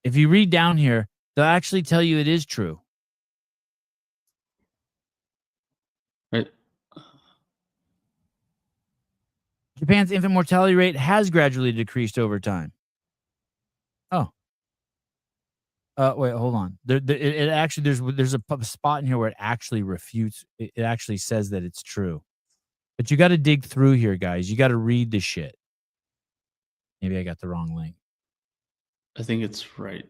If you read down here, they'll actually tell you it is true. Right. Japan's infant mortality rate has gradually decreased over time. Oh. Wait, hold on. It actually, there's a spot in here where it actually refutes. It actually says that it's true. But you got to dig through here, guys. You got to read the shit. Maybe I got the wrong link. I think it's right.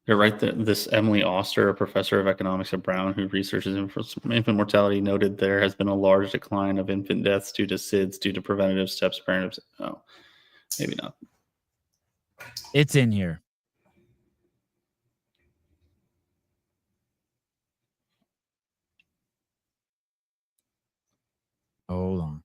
They're right. This Emily Oster, a professor of economics at Brown, who researches infant mortality, noted there has been a large decline of infant deaths due to SIDS, due to preventative steps. Oh, maybe not. It's in here. Hold on.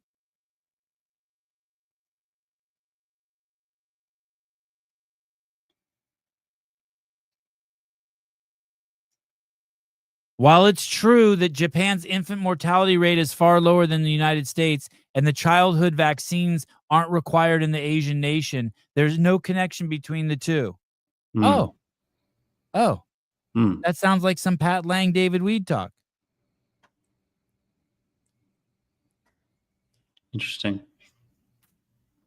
While it's true that Japan's infant mortality rate is far lower than the United States and the childhood vaccines aren't required in the Asian nation, there's no connection between the two. Oh. That sounds like some Pat Lang, David Weed talk. Interesting.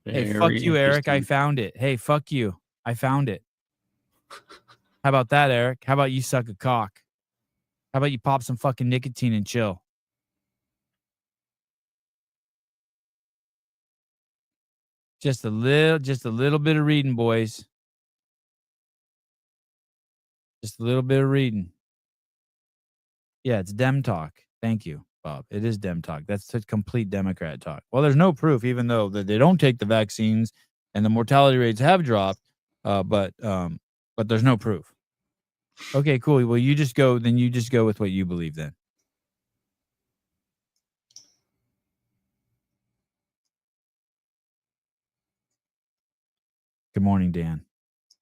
Hey, fuck you, Eric. I found it. Hey, fuck you. I found it. How about that, Eric? How about you suck a cock? How about you pop some fucking nicotine and chill? Just a little bit of reading, boys. Just a little bit of reading. Yeah, it's Dem talk. Thank you, Bob. It is Dem talk. That's complete Democrat talk. Well, there's no proof, even though that they don't take the vaccines and the mortality rates have dropped. But there's no proof. Okay, cool. Well, you just go with what you believe then. Good morning, Dan.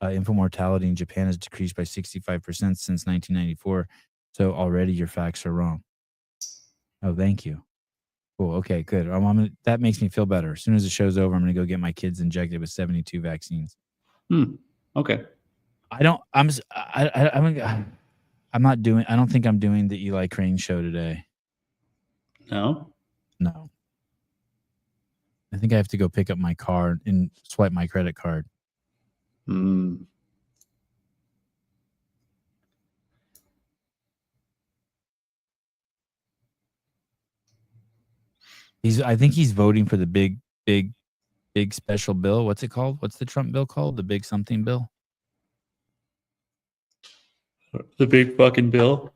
Infant mortality in Japan has decreased by 65% since 1994. So already your facts are wrong. Oh, thank you. Cool. Okay, good. That makes me feel better. As soon as the show's over, I'm going to go get my kids injected with 72 vaccines. Okay. I don't think I'm doing the Eli Crane show today. No. I think I have to go pick up my card and swipe my credit card. I think he's voting for the big special bill. What's it called? What's the Trump bill called? The big something bill? The big fucking bill.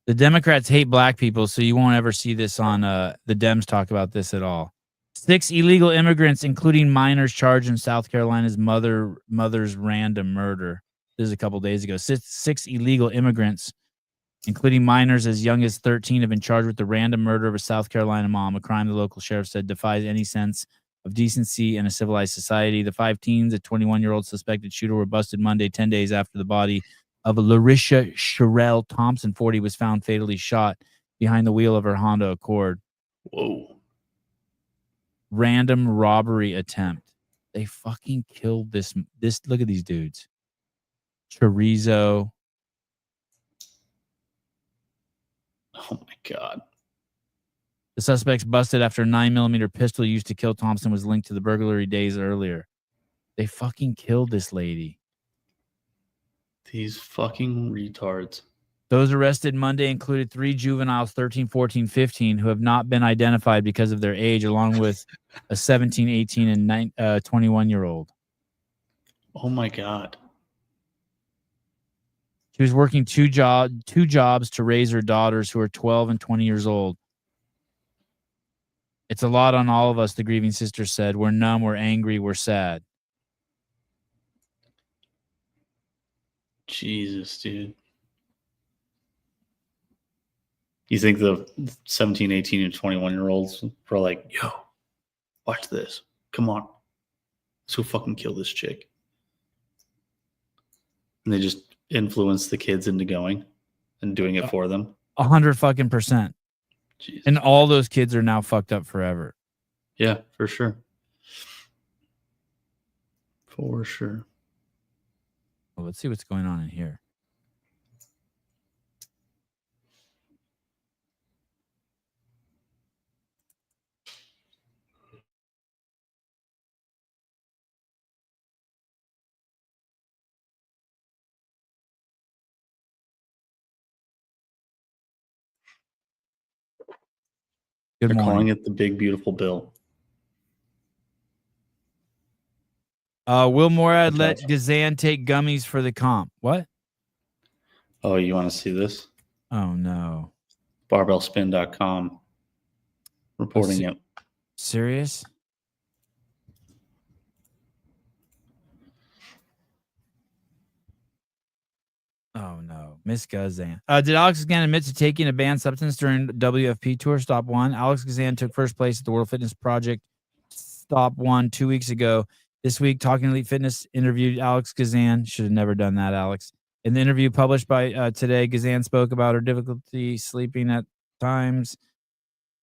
The Democrats hate black people, so you won't ever see this on the Dems talk about this at all. 6 illegal immigrants, including minors, charged in South Carolina's mother's random murder. This is a couple days ago. Six illegal immigrants, including minors as young as 13, have been charged with the random murder of a South Carolina mom, a crime the local sheriff said defies any sense of decency in a civilized society. The 5 teens, a 21-year-old suspected shooter, were busted Monday, 10 days after the body of Larisha Sherelle Thompson, 40, was found fatally shot behind the wheel of her Honda Accord. Whoa. Random robbery attempt. They fucking killed this. Look at these dudes. Chorizo. Oh my God. The suspects busted after a 9mm pistol used to kill Thompson was linked to the burglary days earlier. They fucking killed this lady. These fucking retards. Those arrested Monday included 3 juveniles, 13, 14, 15, who have not been identified because of their age, along with a 17, 18, and 21-year-old. Oh my God. She was working two jobs to raise her daughters, who are 12 and 20 years old. It's a lot on all of us, the grieving sister said. We're numb, we're angry, we're sad. Jesus, dude. You think the 17, 18, and 21-year-olds were like, yo, watch this. Come on. Let's go fucking kill this chick. And they just influence the kids into going and doing it for them. 100%. And all those kids are now fucked up forever. Yeah, for sure. For sure. Well, let's see what's going on in here. Good They're morning. calling it the big, beautiful bill. Will Morad let Gazan take gummies for the comp? What? Oh, you want to see this? Oh, no. Barbellspin.com reporting it. Serious? Oh, no. Miss Gazan. Did Alex Gazan admit to taking a banned substance during WFP Tour Stop 1? Alex Gazan took first place at the World Fitness Project Stop 1 2 weeks ago. This week, Talking Elite Fitness interviewed Alex Gazan. Should have never done that, Alex. In the interview published by Today, Gazan spoke about her difficulty sleeping at times.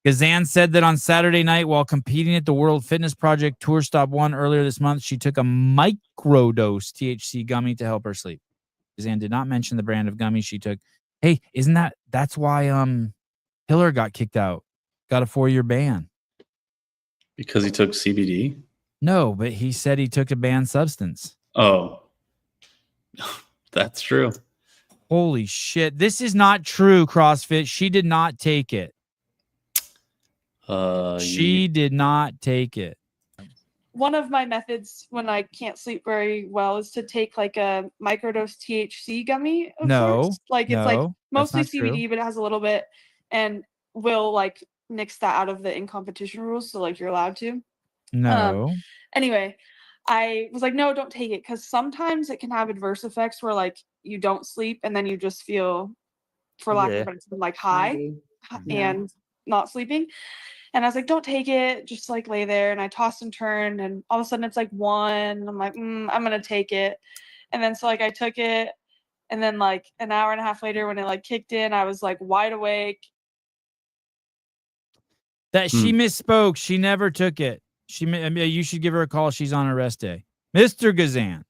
Gazan said that on Saturday night, while competing at the World Fitness Project Tour Stop 1 earlier this month, she took a microdose THC gummy to help her sleep. Gazan did not mention the brand of gummy she took. Hey, that's why Hiller got kicked out, got a 4-year ban. Because he took CBD? No, but he said he took a banned substance. Oh, that's true. Holy shit. This is not true, CrossFit. She did not take it. She did not take it. One of my methods when I can't sleep very well is to take like a microdose THC gummy. Of sorts. Like it's like mostly CBD, but it has a little bit, and will like nix that out of the in competition rules. So like you're allowed to. No. Anyway, I was like, no, don't take it, because sometimes it can have adverse effects where like you don't sleep and then you just feel, for lack of a better term, like high and not sleeping. And I was like, don't take it, just like lay there. And I tossed and turned, and all of a sudden it's like 1. I'm like, I'm gonna take it. And then so like I took it, and then like an hour and a half later when it like kicked in, I was like wide awake. That she misspoke. She never took it. You should give her a call. She's on her rest day. Mr. Gazan.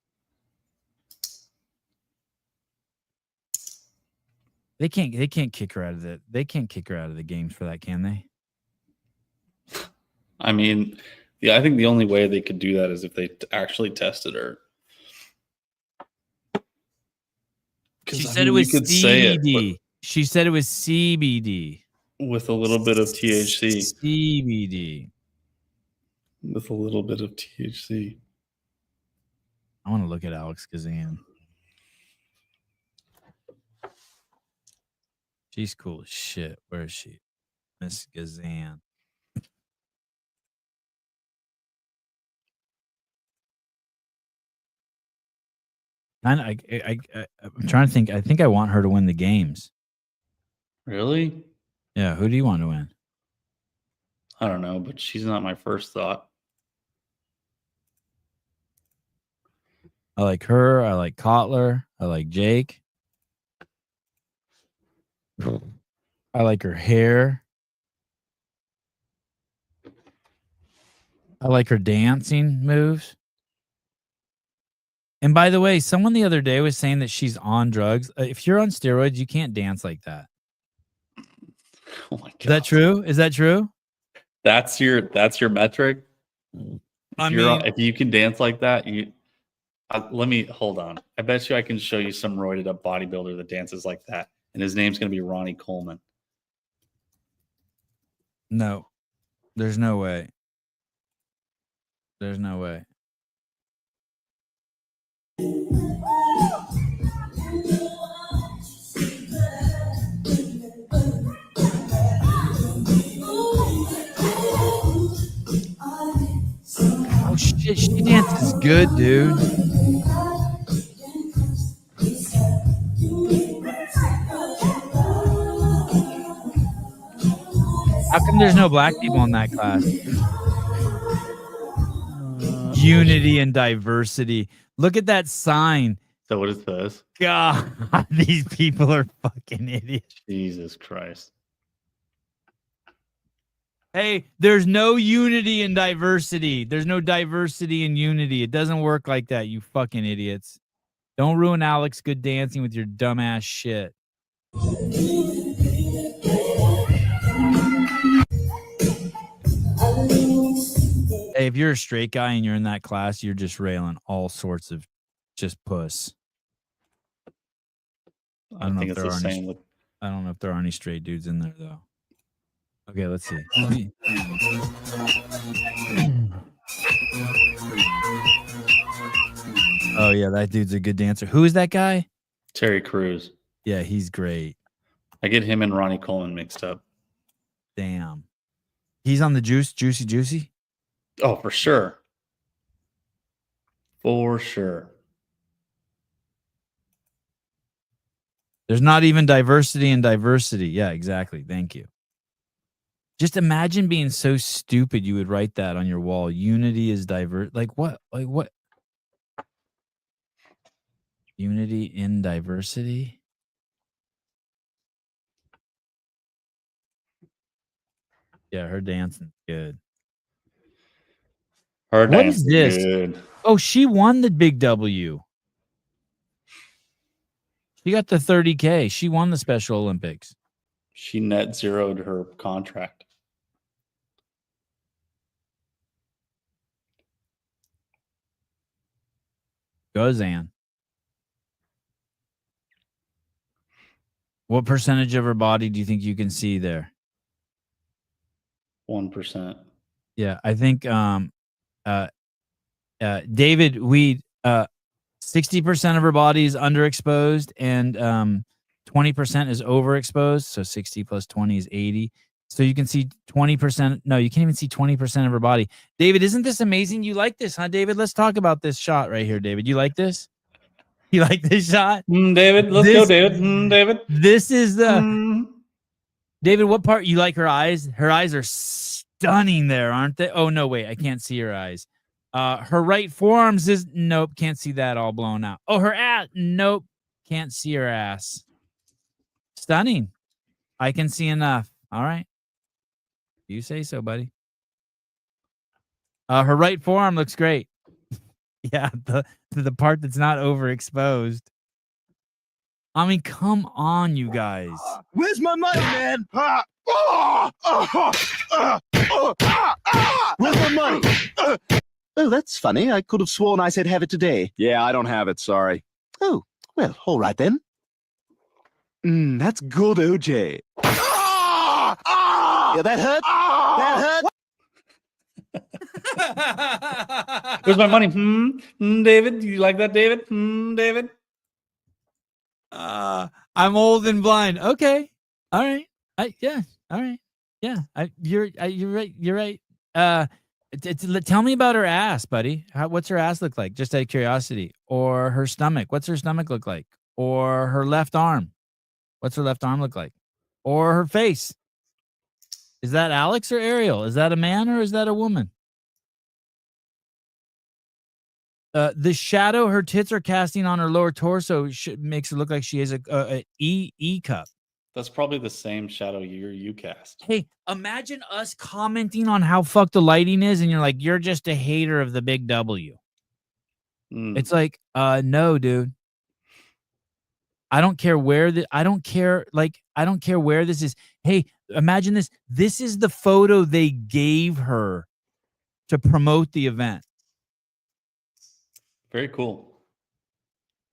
They can't kick her out of they can't kick her out of the games for that, can they? I mean, yeah, I think the only way they could do that is if they actually tested her. She said it was CBD. She said it was CBD. With a little bit of THC. CBD. With a little bit of THC. I want to look at Alex Gazan. She's cool as shit. Where is she? Miss Gazan. I'm trying to think. I think I want her to win the games. Really? Yeah. Who do you want to win? I don't know, but she's not my first thought. I like her. I like Kotler. I like Jake. I like her hair. I like her dancing moves. And by the way, someone the other day was saying that she's on drugs. If you're on steroids, you can't dance like that. Oh my God. Is that true? Is that true? That's your metric. If you can dance like that, let me hold on. I bet you I can show you some roided up bodybuilder that dances like that, and his name's gonna be Ronnie Coleman. No, there's no way. There's no way. Oh shit, she dances good, dude. How come there's no black people in that class? Unity and diversity. Look at that sign. So what is this? God, these people are fucking idiots. Jesus Christ. Hey, there's no unity and diversity. There's no diversity and unity. It doesn't work like that, you fucking idiots. Don't ruin Alex good dancing with your dumbass shit. Hey, if you're a straight guy and you're in that class, you're just railing all sorts of just puss. I don't know if there are any straight dudes in there though. Okay, let's see. Oh yeah, that dude's a good dancer. Who is that guy? Terry Crews. Yeah, he's great. I get him and Ronnie Coleman mixed up. Damn. He's on the Juicy? Oh, for sure. For sure. There's not even diversity in diversity. Yeah, exactly. Thank you. Just imagine being so stupid you would write that on your wall. Unity is diverse. Like what? Like what? Unity in diversity? Yeah, her dancing good. What is this? Good. Oh, she won the big W. She got the 30K. She won the Special Olympics. She net zeroed her contract. Gazan. What percentage of her body do you think you can see there? 1%. Yeah, I think David Weed 60% of her body is underexposed and 20% is overexposed. So 60 plus 20 is 80. So you can see 20%. No, you can't even see 20% of her body. David, isn't this amazing? You like this, huh, David? Let's talk about this shot right here, David. You like this? You like this shot? David, let's go, David. David. This is the... David, what part? You like her eyes? Her eyes are stunning there, aren't they? Oh, no, wait. I can't see her eyes. Her right forearms is... Nope, can't see that all blown out. Oh, her ass. Nope, can't see her ass. Stunning. I can see enough. All right. You say so, buddy. Her right forearm looks great. Yeah, the part that's not overexposed. I mean, come on, you guys. Where's my money, man? Where's my money? Oh, that's funny. I could have sworn I said have it today. Yeah, I don't have it, sorry. Oh, well, all right then. That's good, OJ. Yeah, that hurt? That hurt? Where's my money? David, do you like that, David? David. I'm old and blind. Okay, all right. Yeah, all right. Yeah, you're right. You're right. Tell me about her ass, buddy. What's her ass look like? Just out of curiosity. Or her stomach. What's her stomach look like? Or her left arm. What's her left arm look like? Or her face. Is that Alex or Ariel? Is that a man or is that a woman? The shadow her tits are casting on her lower torso makes it look like she has a E cup. That's probably the same shadow you cast. Hey, imagine us commenting on how fucked the lighting is, and you're like, you're just a hater of the big W. It's like, no, dude. I don't care where I don't care where this is. Hey, imagine this. This is the photo they gave her to promote the event. Very cool.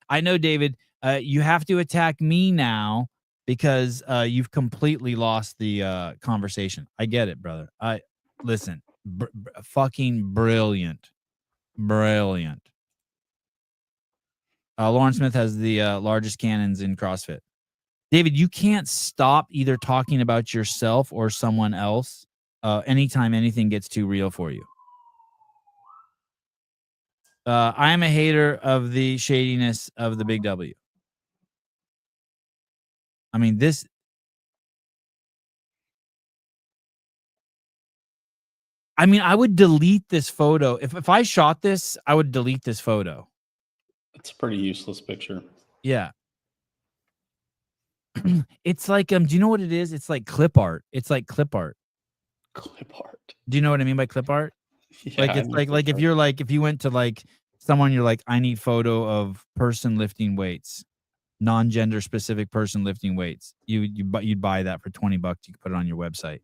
I know, David, you have to attack me now because you've completely lost the conversation. I get it, brother. Listen, fucking brilliant. Brilliant. Lauren Smith has the largest cannons in CrossFit. David, you can't stop either talking about yourself or someone else anytime anything gets too real for you. I am a hater of the shadiness of the big W. I mean, I would delete this photo. If I shot this, I would delete this photo. It's a pretty useless picture. Yeah. It's like, do you know what it is? It's like clip art. It's like clip art. Clip art. Do you know what I mean by clip art? Yeah, like it's like if you're like, if you went to like someone, you're like, I need photo of person lifting weights, non-gender specific person lifting weights. You'd buy that for $20. You could put it on your website.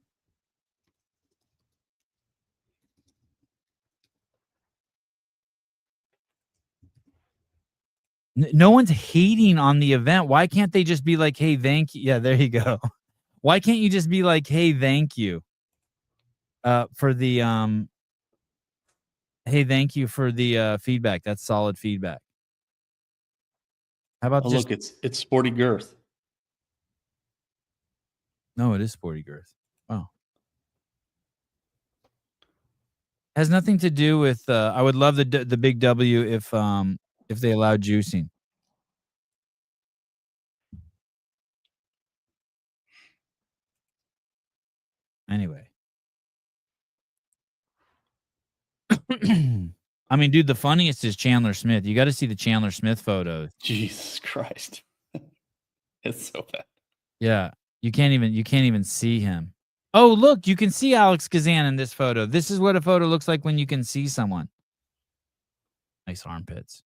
No one's hating on the event. Why can't they just be like, hey, thank you? Yeah, there you go. Why can't you just be like, hey, thank you for the hey, thank you for the feedback. That's solid feedback. How about look, it's Sporty Girth. No, it is Sporty Girth. Oh. Has nothing to do with I would love the big W if they allowed juicing. Anyway. I mean, dude, the funniest is Chandler Smith. You got to see the Chandler Smith photos. Jesus Christ. It's so bad. Yeah. You can't even see him. Oh, look, you can see Alex Gazan in this photo. This is what a photo looks like when you can see someone. Nice armpits.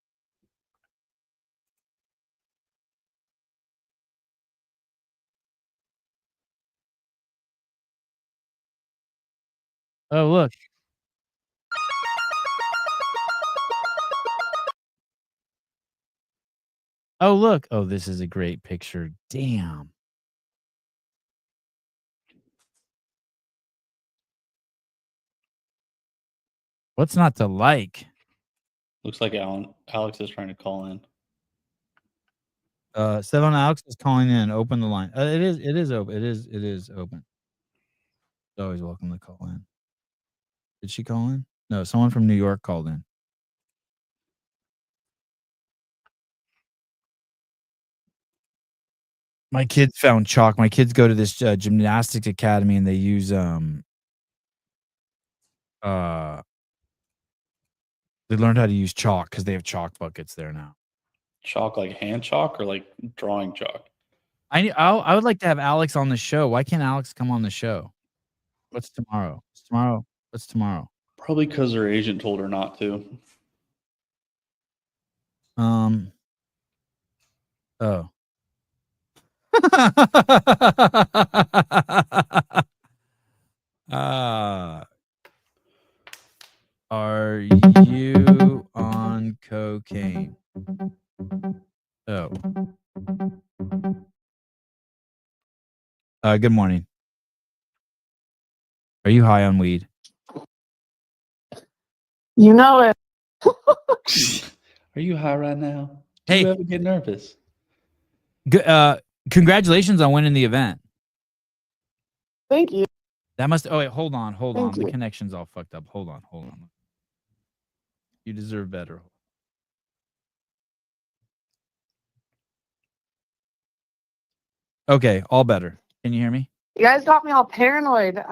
Oh, look. Oh, look. Oh, this is a great picture. Damn. What's not to like? Looks like Alex is trying to call in. Seven Alex is calling in. Open the line. It is open. It is open. Always welcome to call in. Did she call in? No, someone from New York called in. My kids found chalk. My kids go to this gymnastics academy and they use they learned how to use chalk because they have chalk buckets there now. Chalk like hand chalk or like drawing chalk? I would like to have Alex on the show. Why can't Alex come on the show? What's tomorrow? What's tomorrow? Probably because her agent told her not to. Oh. Are you on cocaine? Oh. Good morning. Are you high on weed? You know it. Are you high right now? Do Hey. you ever get nervous? Congratulations on winning the event. Thank you. That must. Oh wait, hold on. Thank The you. connection's all fucked up. Hold on. You deserve better. Okay, all better. Can you hear me? You guys got me all paranoid.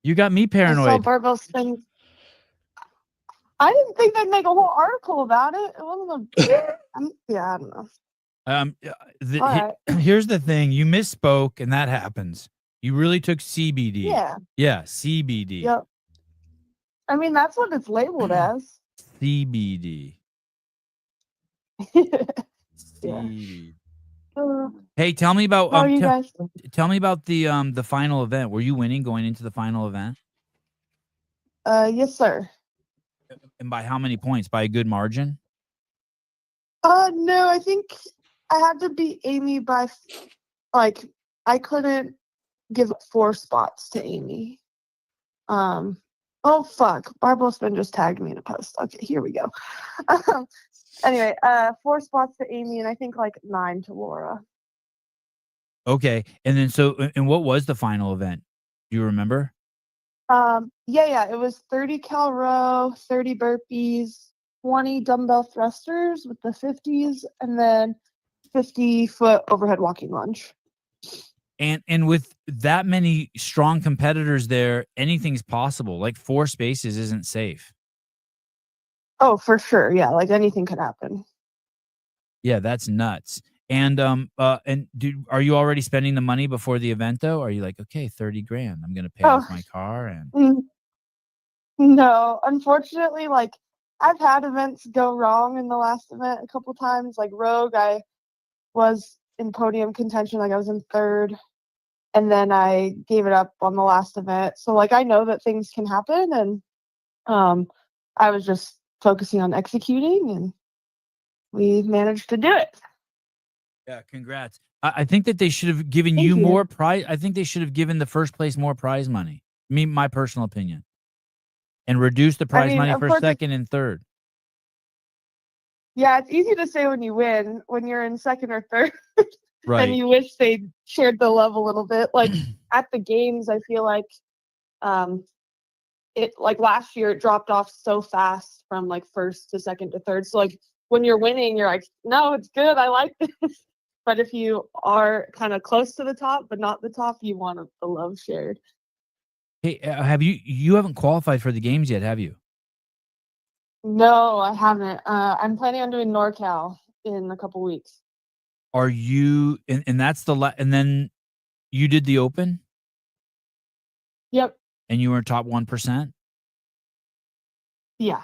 You got me I saw paranoid. Barbell spin. I didn't think they'd make a whole article about it. It wasn't yeah, I don't know. All right. Here's the thing. You misspoke, and that happens. You really took CBD. Yeah. Yeah, CBD. Yep. I mean, that's what it's labeled as. CBD. Yeah. CBD. Hey, tell me about How are you guys? tell me about the final event. Were you winning going into the final event? Yes, sir. And by how many points? By a good margin? No, I think I had to beat Amy by like I couldn't give 4 spots to Amy. Oh fuck, Barbell Spin just tagged me in a post. Okay, here we go. Anyway, 4 spots to Amy and I think like 9 to Laura. Okay. And then and what was the final event? Do you remember? Yeah, it was 30 cal row, 30 burpees, 20 dumbbell thrusters with the 50s, and then 50-foot overhead walking lunge. And with that many strong competitors there, anything's possible. Like 4 spaces isn't safe. Oh, for sure. Yeah, like anything could happen. Yeah, that's nuts. And are you already spending the money before the event though? Are you like, okay, 30 grand, I'm gonna pay off my car and No, unfortunately, like I've had events go wrong in the last event a couple times. Like Rogue, I was in podium contention, like I was in 3rd, and then I gave it up on the last event. So like I know that things can happen, and I was just focusing on executing, and we managed to do it. yeah, congrats. I think that they should have given you more prize. I think they should have given the first place more prize money. My personal opinion. And reduce the prize money for 2nd and 3rd. Yeah, it's easy to say when you win. When you're in 2nd or 3rd, Right. and you wish they shared the love a little bit. Like at the games, I feel like it like last year it dropped off so fast from like 1st to 2nd to 3rd. So like when you're winning, you're like, no, it's good. I like this. But if you are kind of close to the top, but not the top, you want the love shared. Hey, have you haven't qualified for the games yet, have you? No, I haven't. I'm planning on doing NorCal in a couple weeks. Are you and that's and then you did the open? Yep. And you were top 1%? Yeah.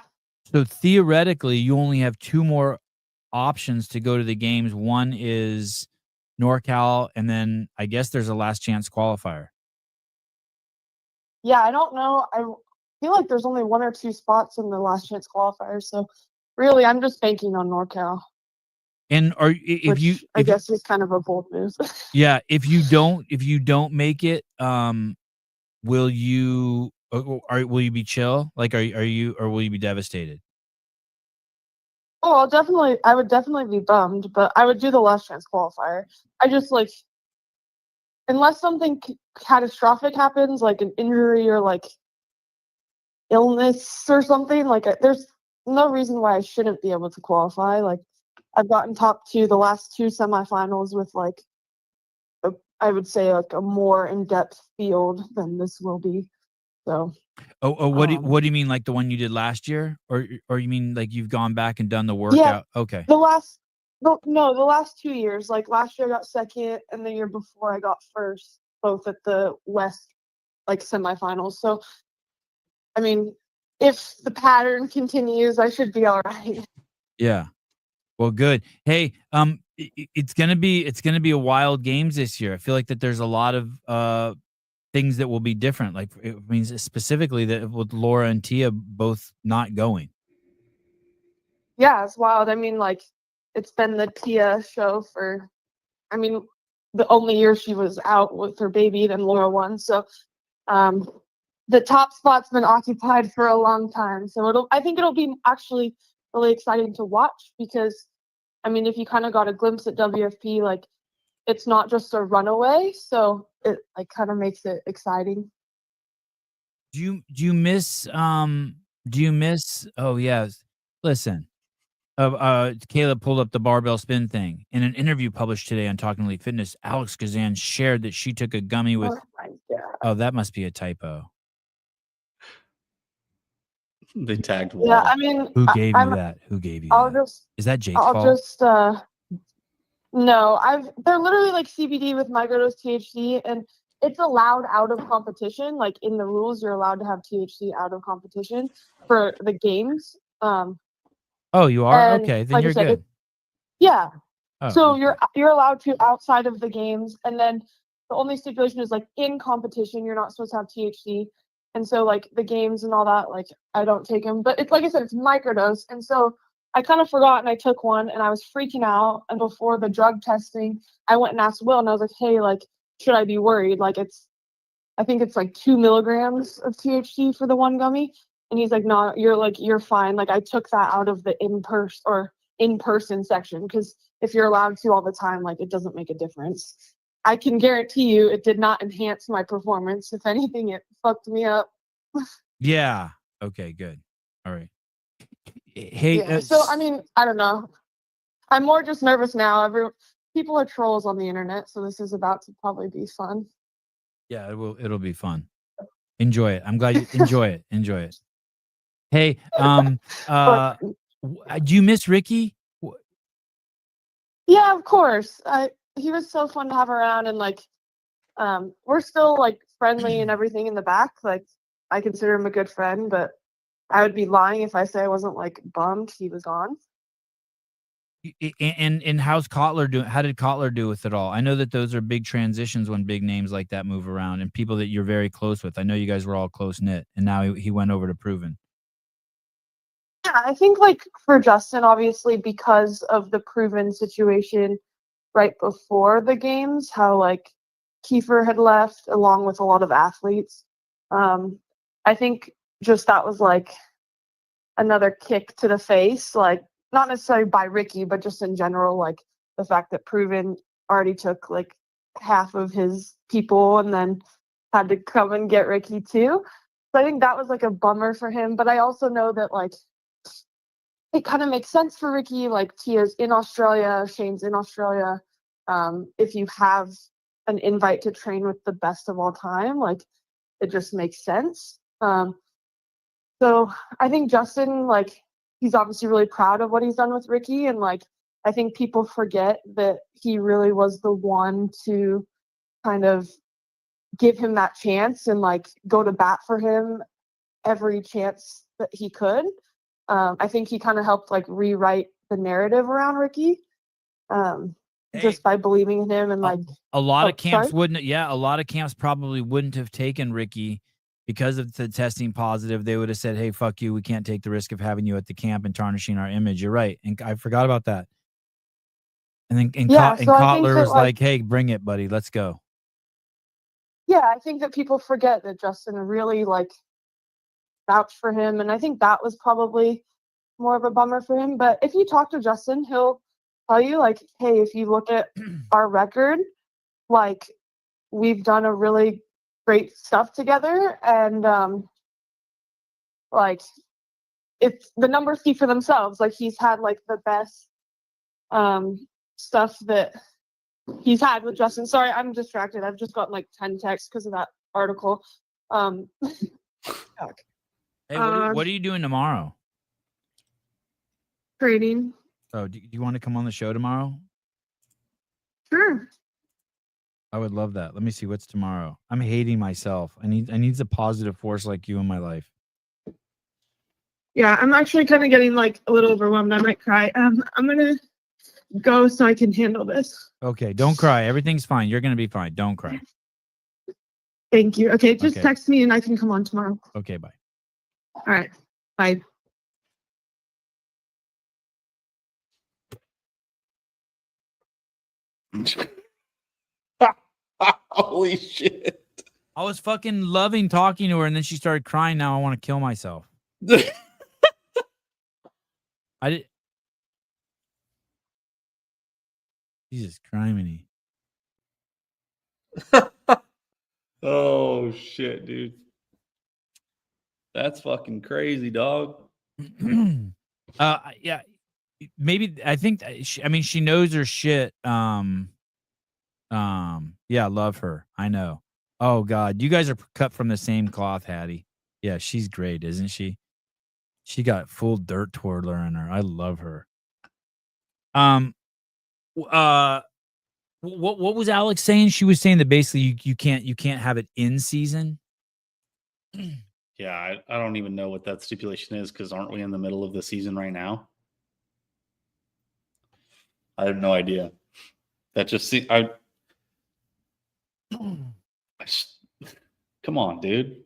So theoretically, you only have 2 more options to go to the games. One is NorCal, and then I guess there's a last chance qualifier. Yeah, I don't know. I feel like there's only 1 or 2 spots in the last chance qualifier. So really, I'm just banking on NorCal. And I guess is kind of a bold move. Yeah, if you don't make it, will you be chill? Like, are you, or will you be devastated? Oh, I would definitely be bummed, but I would do the last chance qualifier. I just like, unless something catastrophic happens, like an injury or like illness or something, like there's no reason why I shouldn't be able to qualify. Like I've gotten top 2 the last 2 semifinals with like, I would say like a more in-depth field than this will be. So. What do you mean, like the one you did last year, or you mean like you've gone back and done the workout? Yeah, Okay. the last 2 years. Like last year I got 2nd, and the year before I got 1st, both at the West like semifinals. So, I mean, if the pattern continues, I should be all right. Yeah. Well, good. Hey, it's gonna be a wild games this year. I feel like that there's a lot of things that will be different. Like it means specifically that with Laura and Tia both not going. Yeah, it's wild. I mean, like it's been the Tia show for, I mean, the only year she was out with her baby, then Laura won. So, the top spot's been occupied for a long time. So I think it'll be actually really exciting to watch because, I mean, if you kind of got a glimpse at WFP, like it's not just a runaway, so it like kind of makes it exciting. Do you miss oh yes. Listen. Caleb pulled up the barbell spin thing. In an interview published today on Talking Elite Fitness, Alex Gazan shared that she took a gummy with oh, that must be a typo. They tagged Yeah, Wall. I mean, Who gave you that? Who gave you that? Is that Jake's I'll fault? just no, they're literally like CBD with microdose THC, and it's allowed out of competition. Like in the rules, you're allowed to have THC out of competition for the games. Oh, you are? And Okay, then like I you're said, good. yeah. Oh, So you're allowed to outside of the games, and then the only stipulation is like in competition, you're not supposed to have THC. And so like the games and all that, like I don't take them. But it's like I said, it's microdose, and so I kind of forgot and I took one and I was freaking out. And before the drug testing, I went and asked Will and I was like, hey, like, should I be worried? Like I think it's like 2 milligrams of THC for the one gummy. And he's like, no, you're fine. Like I took that out of the in-person section because if you're allowed to all the time, like it doesn't make a difference. I can guarantee you it did not enhance my performance. If anything, it fucked me up. Yeah. Okay, good. All right. Hey, Yeah. So I mean, I don't know. I'm more just nervous now. People are trolls on the internet, so this is about to probably be fun. yeah, it'll be fun. Enjoy it. I'm glad you enjoy it. Enjoy it. Hey, do you miss Ricky? Yeah, of course. He was so fun to have around, and like, we're still like friendly and everything in the back. Like, I consider him a good friend, but I would be lying if I say I wasn't like bummed he was gone. And how's Kotler doing? How did Kotler do with it all? I know that those are big transitions when big names like that move around and people that you're very close with. I know you guys were all close knit, and now he went over to Proven. Yeah, I think like for Justin, obviously because of the Proven situation right before the games, how like Kiefer had left along with a lot of athletes. I think just that was like another kick to the face, like not necessarily by Ricky, but just in general, like the fact that Proven already took like half of his people and then had to come and get Ricky too. So I think that was like a bummer for him. But I also know that like it kind of makes sense for Ricky, like Tia's in Australia, Shane's in Australia. If you have an invite to train with the best of all time, like it just makes sense. So I think Justin, like, he's obviously really proud of what he's done with Ricky. And like, I think people forget that he really was the one to kind of give him that chance and like go to bat for him every chance that he could. I think he kind of helped like rewrite the narrative around Ricky just by believing in him and like a lot of camps wouldn't. Yeah, a lot of camps probably wouldn't have taken Ricky because of the testing positive. They would have said, "Hey, fuck you. We can't take the risk of having you at the camp and tarnishing our image." You're right, and I forgot about that. And then Kotler was like, "Hey, bring it, buddy. Let's go." Yeah, I think that people forget that Justin really like vouched for him, and I think that was probably more of a bummer for him. But if you talk to Justin, he'll tell you like, hey, if you look at our record, like we've done a really great stuff together, and like it's the numbers speak for themselves. Like he's had like the best stuff that he's had with Justin. Sorry, I'm distracted. I've just gotten like 10 texts because of that article. Hey, what are you doing tomorrow? Training. Oh, do you want to come on the show tomorrow? Sure. I would love that. Let me see what's tomorrow. I'm hating myself. I need a positive force like you in my life. Yeah, I'm actually kind of getting like a little overwhelmed. I might cry. I'm gonna go so I can handle this. Okay, don't cry. Everything's fine. You're gonna be fine. Don't cry. Thank you. Okay, just Okay. text me and I can come on tomorrow. Okay, bye. All right. Bye. Holy shit. I was fucking loving talking to her, and then she started crying. Now I want to kill myself. I did. Jesus criminy. Oh shit, dude. That's fucking crazy, dog. Yeah, maybe I think I mean she knows her shit. Yeah, love her. I know. Oh God, you guys are cut from the same cloth, Hattie. Yeah, she's great, isn't she? She got full dirt twirler in her. I love her. What was Alex saying? She was saying that basically you can't have it in season. Yeah, I don't even know what that stipulation is because aren't we in the middle of the season right now? I have no idea. That just see come on, dude.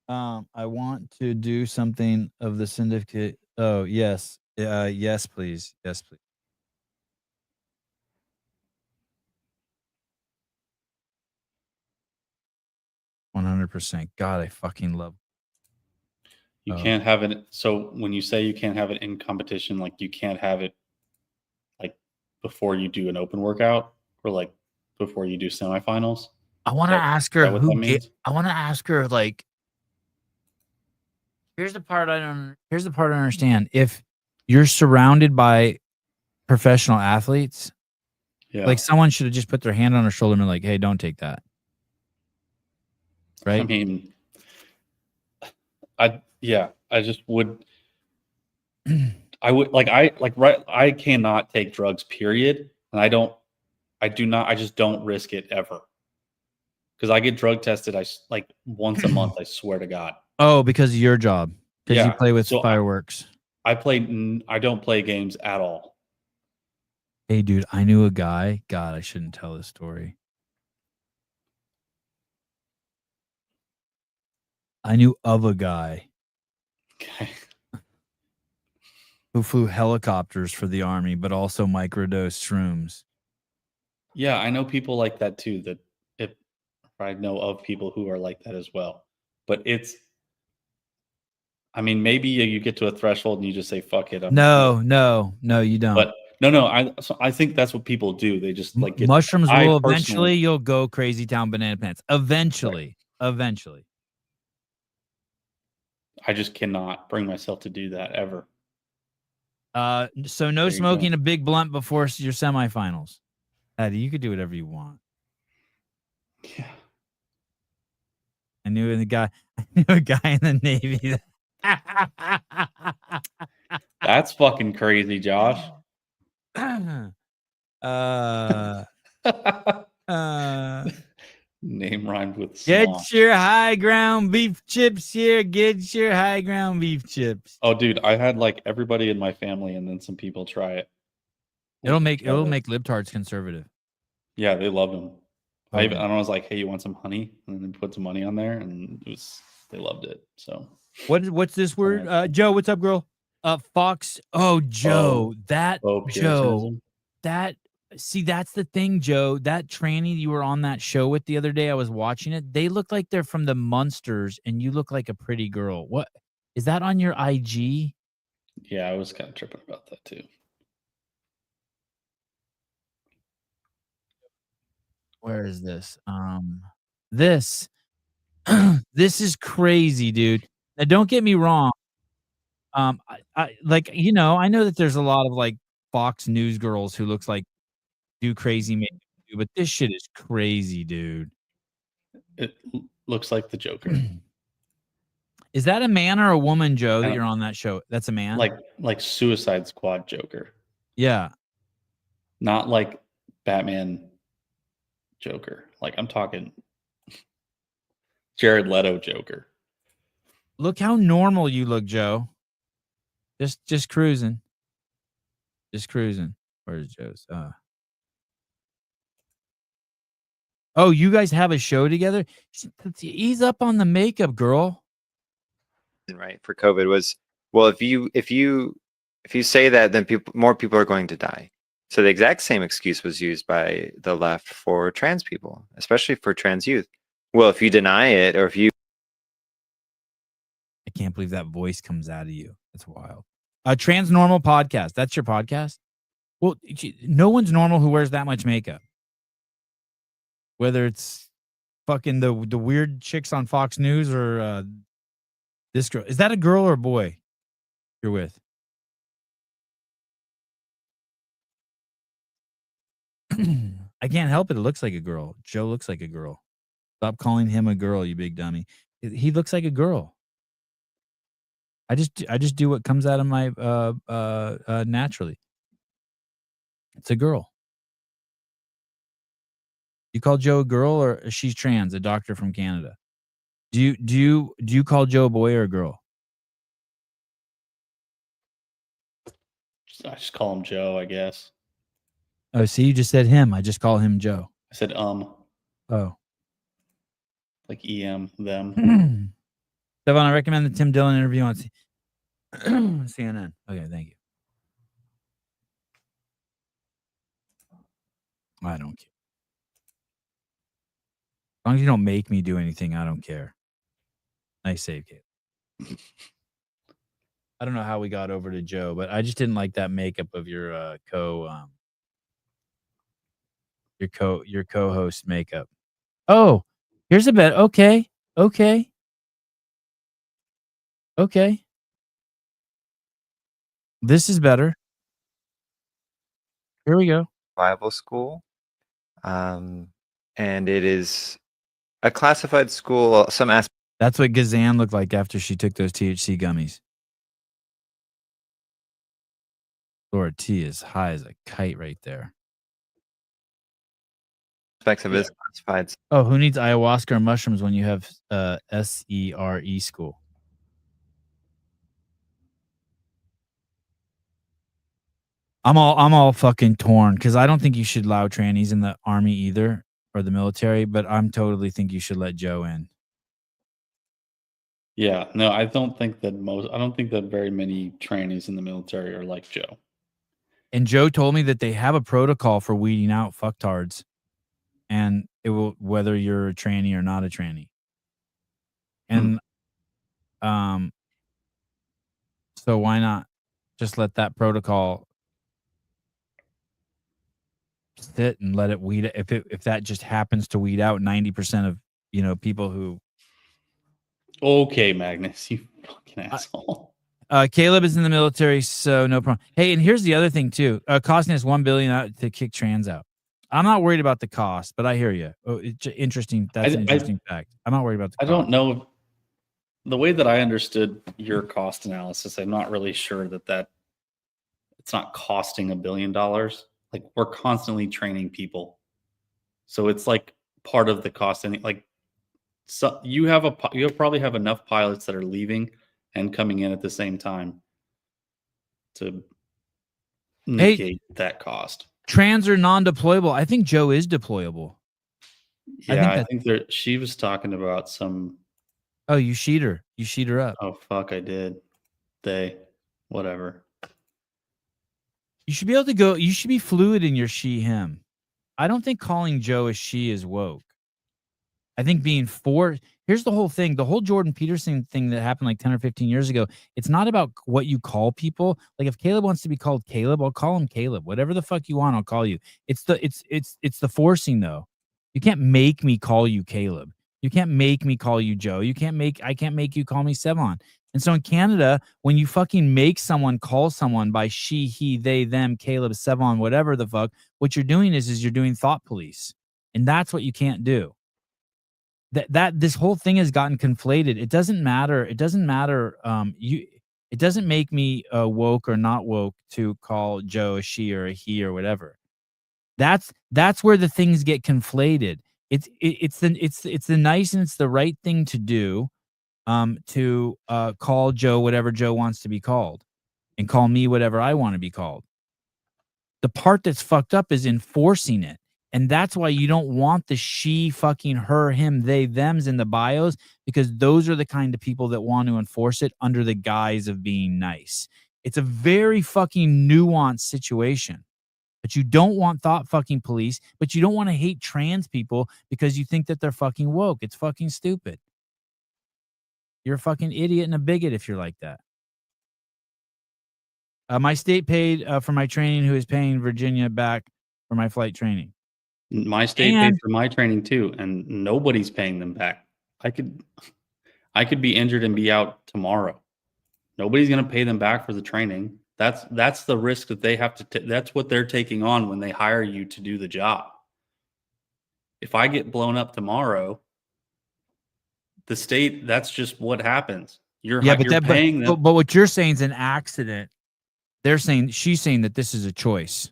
I want to do something of the syndicate. Oh, yes. Yes, please. Yes, please. %. God, I fucking love. You can't have it. So when you say you can't have it in competition, like you can't have it like before you do an open workout or like before you do semifinals. I want to ask her what who. that means? I want to ask her like. Here's the part I don't understand. If you're surrounded by professional athletes, like someone should have just put their hand on her shoulder and been like, "Hey, don't take that." Right? I mean, I just would. I cannot take drugs, period. And I just don't risk it ever. Because I get drug tested, once a month, I swear to God. Oh, because of your job. Because you play with fireworks. I don't play games at all. Hey, dude, I knew a guy. God, I shouldn't tell this story. I knew of a guy. Okay. Who flew helicopters for the army, but also microdosed shrooms. Yeah, I know people like that too. I know of people who are like that as well. But I mean, maybe you get to a threshold and you just say, fuck it. No, you don't. But no, I think that's what people do. They just like get mushrooms will eventually you'll go crazy town banana pants. Eventually. I just cannot bring myself to do that ever. So no smoking a big blunt before your semifinals. Eddie, you could do whatever you want. Yeah. I knew a guy in the Navy. That's fucking crazy, Josh. Name rhymed with get swamp. your high ground beef chips here. Get your high ground beef chips. Oh, dude, I had like everybody in my family and then some people try it. It'll make libtards conservative. Yeah, they love them. Okay. I was like, hey, you want some honey? And then put some money on there, and they loved it. So what's this word? Joe, what's up, girl? Fox. Oh, Joe. Puritanism. That's the thing, Joe. That tranny you were on that show with the other day, I was watching it. They look like they're from the Munsters, and you look like a pretty girl. What is that on your IG? Yeah, I was kind of tripping about that too. Where is this? This this is crazy, dude. Now, don't get me wrong. I like, I know that there's a lot of like Fox News girls who looks like do crazy makeup, but this shit is crazy, dude. It looks like the Joker. Is that a man or a woman, Joe, that you're on that show? That's a man? Like Suicide Squad Joker. Yeah. Not like Batman Joker. Like I'm talking Jared Leto Joker. Look how normal you look, Joe. Just cruising. Just cruising. Where's Joe's? Oh, you guys have a show together? Ease up on the makeup, girl. Right, for COVID was, well, if you say that, then more people are going to die. So the exact same excuse was used by the left for trans people, especially for trans youth. Well, if you deny it, or if you... I can't believe that voice comes out of you. That's wild. Trans Normal Podcast. That's your podcast? Well, no one's normal who wears that much makeup. Whether it's fucking the weird chicks on Fox News or this girl. Is that a girl or a boy you're with? I can't help it. It looks like a girl. Joe looks like a girl. Stop calling him a girl, you big dummy. He looks like a girl. I just do what comes out of my naturally. It's a girl. You call Joe a girl, or she's trans, a doctor from Canada? Do you call Joe a boy or a girl? I just call him Joe, I guess. Oh, see, you just said him. I just call him Joe. I said Oh. Like EM, them. Stefan, I recommend the Tim Dillon interview on CNN. Okay, thank you. I don't care. As long as you don't make me do anything, I don't care. Nice save, Kate. I don't know how we got over to Joe, but I just didn't like that makeup of your co-host makeup. Oh, here's a bet. Okay. This is better. Here we go. Bible school. And it is a classified school. Some aspects. That's what Gazan looked like after she took those THC gummies. Lord, T is high as a kite right there. Aspects of this classified. Oh, who needs ayahuasca or mushrooms when you have SERE school? I'm all fucking torn because I don't think you should allow trannies in the army either or the military, but I'm totally think you should let Joe in. Yeah, no, I don't think that very many trannies in the military are like Joe. And Joe told me that they have a protocol for weeding out fucktards, and it will, whether you're a tranny or not a tranny. And so why not just let that protocol sit and let it weed if that just happens to weed out 90% of people who. Okay, Magnus, you fucking asshole. Caleb is in the military, so no problem. Hey, and here's the other thing too. Costing us $1 billion to kick trans out. I'm not worried about the cost, but I hear you. Oh, it's interesting. That's an interesting fact. I'm not worried about the cost. I don't know. The way that I understood your cost analysis, I'm not really sure that it's not costing $1 billion. Like, we're constantly training people, so it's like part of the cost. And like, so you probably have enough pilots that are leaving and coming in at the same time to negate that cost. Trans or non-deployable? I think Joe is deployable. Yeah, I think she was talking about some. Oh, you sheet her. You sheet her up. Oh, fuck, I did. Whatever. You should be able to go. You should be fluid in your she, him. I don't think calling Joe a she is woke. I think being here's the whole thing. The whole Jordan Peterson thing that happened like 10 or 15 years ago. It's not about what you call people. Like, if Caleb wants to be called Caleb, I'll call him Caleb. Whatever the fuck you want, I'll call you. It's the forcing though. You can't make me call you Caleb. You can't make me call you Joe. I can't make you call me Sevon. And so in Canada, when you fucking make someone call someone by she, he, they, them, Caleb, Sevon, whatever the fuck, what you're doing is you're doing thought police. And that's what you can't do. That this whole thing has gotten conflated. It doesn't matter. It doesn't matter. It doesn't make me woke or not woke to call Joe a she or a he or whatever. That's where the things get conflated. It's the nice and it's the right thing to do. To call Joe whatever Joe wants to be called, and call me whatever I want to be called. The part that's fucked up is enforcing it. And that's why you don't want the she, fucking, her, him, they, thems in the bios, because those are the kind of people that want to enforce it under the guise of being nice. It's a very fucking nuanced situation. But you don't want thought fucking police, but you don't want to hate trans people because you think that they're fucking woke. It's fucking stupid. You're a fucking idiot and a bigot if you're like that. My state paid for my training, who is paying Virginia back for my flight training. My state paid for my training too, and nobody's paying them back. I could be injured and be out tomorrow. Nobody's going to pay them back for the training. That's the risk that they have to that's what they're taking on when they hire you to do the job. If I get blown up tomorrow, the state, that's just what happens. You're paying them. But what you're saying is an accident. She's saying that this is a choice.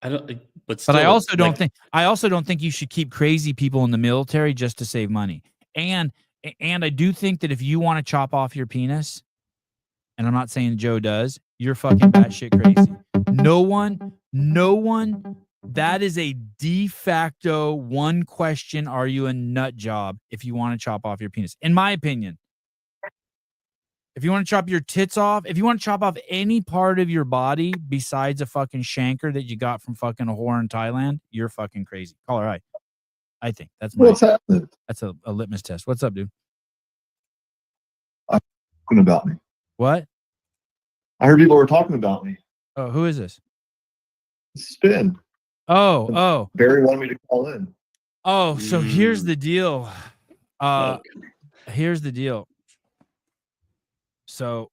But I also don't think you should keep crazy people in the military just to save money. And I do think that if you want to chop off your penis, and I'm not saying Joe does, you're fucking batshit crazy. No one, that is a de facto one question, are you a nut job if you want to chop off your penis? In my opinion. If you want to chop your tits off, if you want to chop off any part of your body besides a fucking shanker that you got from fucking a whore in Thailand, you're fucking crazy. Call her right. I think that's What's happening? That's a litmus test. What's up, dude? Talking about me. What? I heard people were talking about me. Oh, who is this? Spin. Oh. Barry wanted me to call in. Oh, so here's the deal. Here's the deal. So,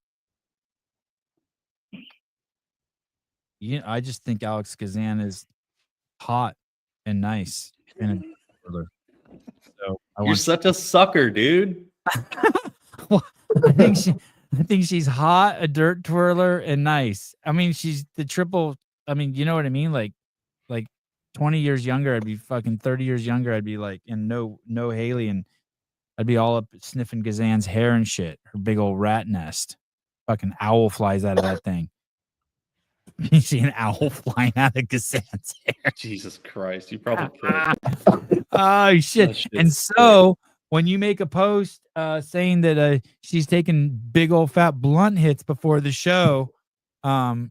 I just think Alex Gazan is hot and nice. So You're such a sucker, dude. Well, I think she's hot, a dirt twirler, and nice. I mean, she's the triple. I mean, you know what I mean? Like 20 years younger, I'd be fucking 30 years younger. I'd be like, and no Haley, and I'd be all up sniffing Gazan's hair and shit. Her big old rat nest. Fucking owl flies out of that thing. You see an owl flying out of Gazan's hair. Jesus Christ, you probably could. Oh shit! And so when you make a post saying that she's taking big old fat blunt hits before the show, yeah,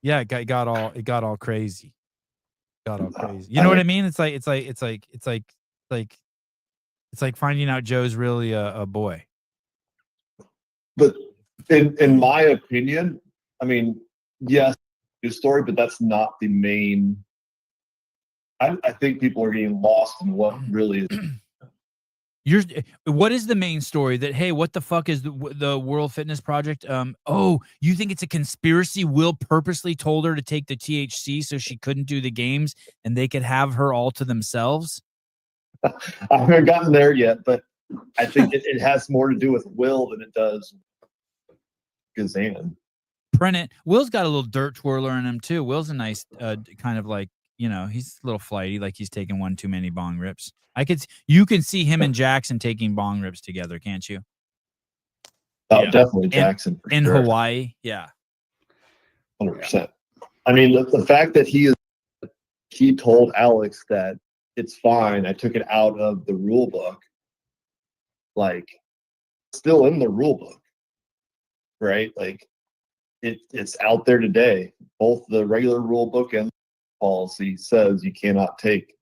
it got all crazy. Got all crazy. You know what I mean? It's like finding out Joe's really a boy. But in my opinion, I mean, yes, good story, but that's not the main. I think people are getting lost in what really is. What is the main story? That, hey, what the fuck is the World Fitness Project? Oh, you think it's a conspiracy? Will purposely told her to take the THC so she couldn't do the games and they could have her all to themselves? I haven't gotten there yet, but I think it has more to do with Will than it does Gazan. Print it. Will's got a little dirt twirler in him too. Will's a nice kind of like, he's a little flighty, like he's taking one too many bong rips. You can see him and Jackson taking bong rips together, can't you? Oh, yeah. Definitely Jackson in sure. Hawaii. Yeah. 100%. I mean, the fact that he told Alex that it's fine. I took it out of the rule book. Like, still in the rule book, right? Like, it's out there today. Both the regular rule book and policy says you cannot take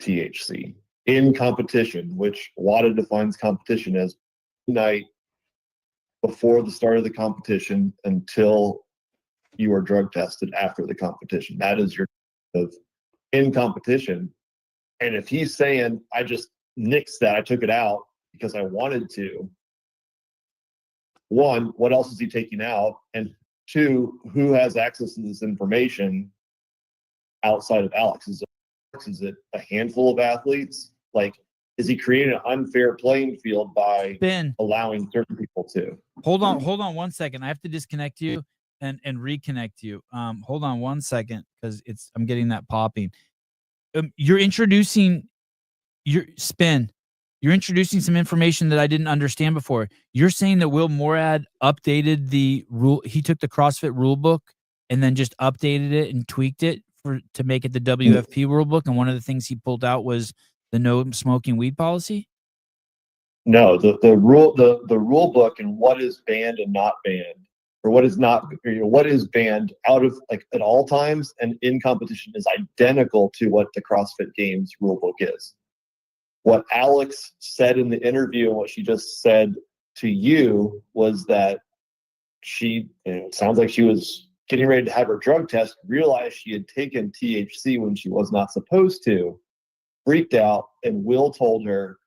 THC in competition, which WADA defines competition as night before the start of the competition until you are drug tested after the competition. That is your in competition. And if he's saying, I just nixed that, I took it out because I wanted to, one, what else is he taking out? And two, who has access to this information outside of Alex? Is it a handful of athletes? Like, is he creating an unfair playing field by allowing certain people to? Hold on 1 second. I have to disconnect you and reconnect you. Hold on 1 second because I'm getting that popping. You're introducing You're introducing some information that I didn't understand before. You're saying that Will Morad updated the rule. He took the CrossFit rule book and then just updated it and tweaked it to make it the WFP rule book. And one of the things he pulled out was the no smoking weed policy. No, the rule book and what is banned and not banned or what is not, what is banned out of like at all times and in competition is identical to what the CrossFit Games rulebook is. What Alex said in the interview and what she just said to you was that she, it sounds like she was getting ready to have her drug test, realized she had taken THC when she was not supposed to, freaked out, and Will told her,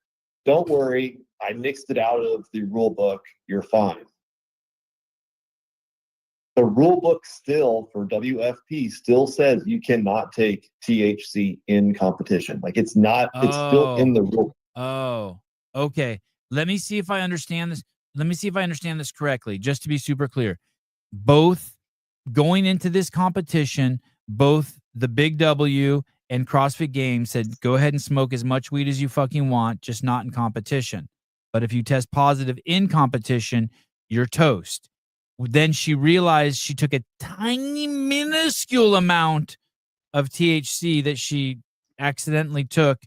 don't worry, I nixed it out of the rule book, you're fine. The rule book still for WFP still says you cannot take THC in competition. Like it's not, it's still in the rule. Oh, okay. Let me see if I understand this. Let me see if I understand this correctly, just to be super clear. Both going into this competition, both the Big W and CrossFit Games said, go ahead and smoke as much weed as you fucking want, just not in competition. But if you test positive in competition, you're toast. Then she realized she took a tiny, minuscule amount of THC that she accidentally took,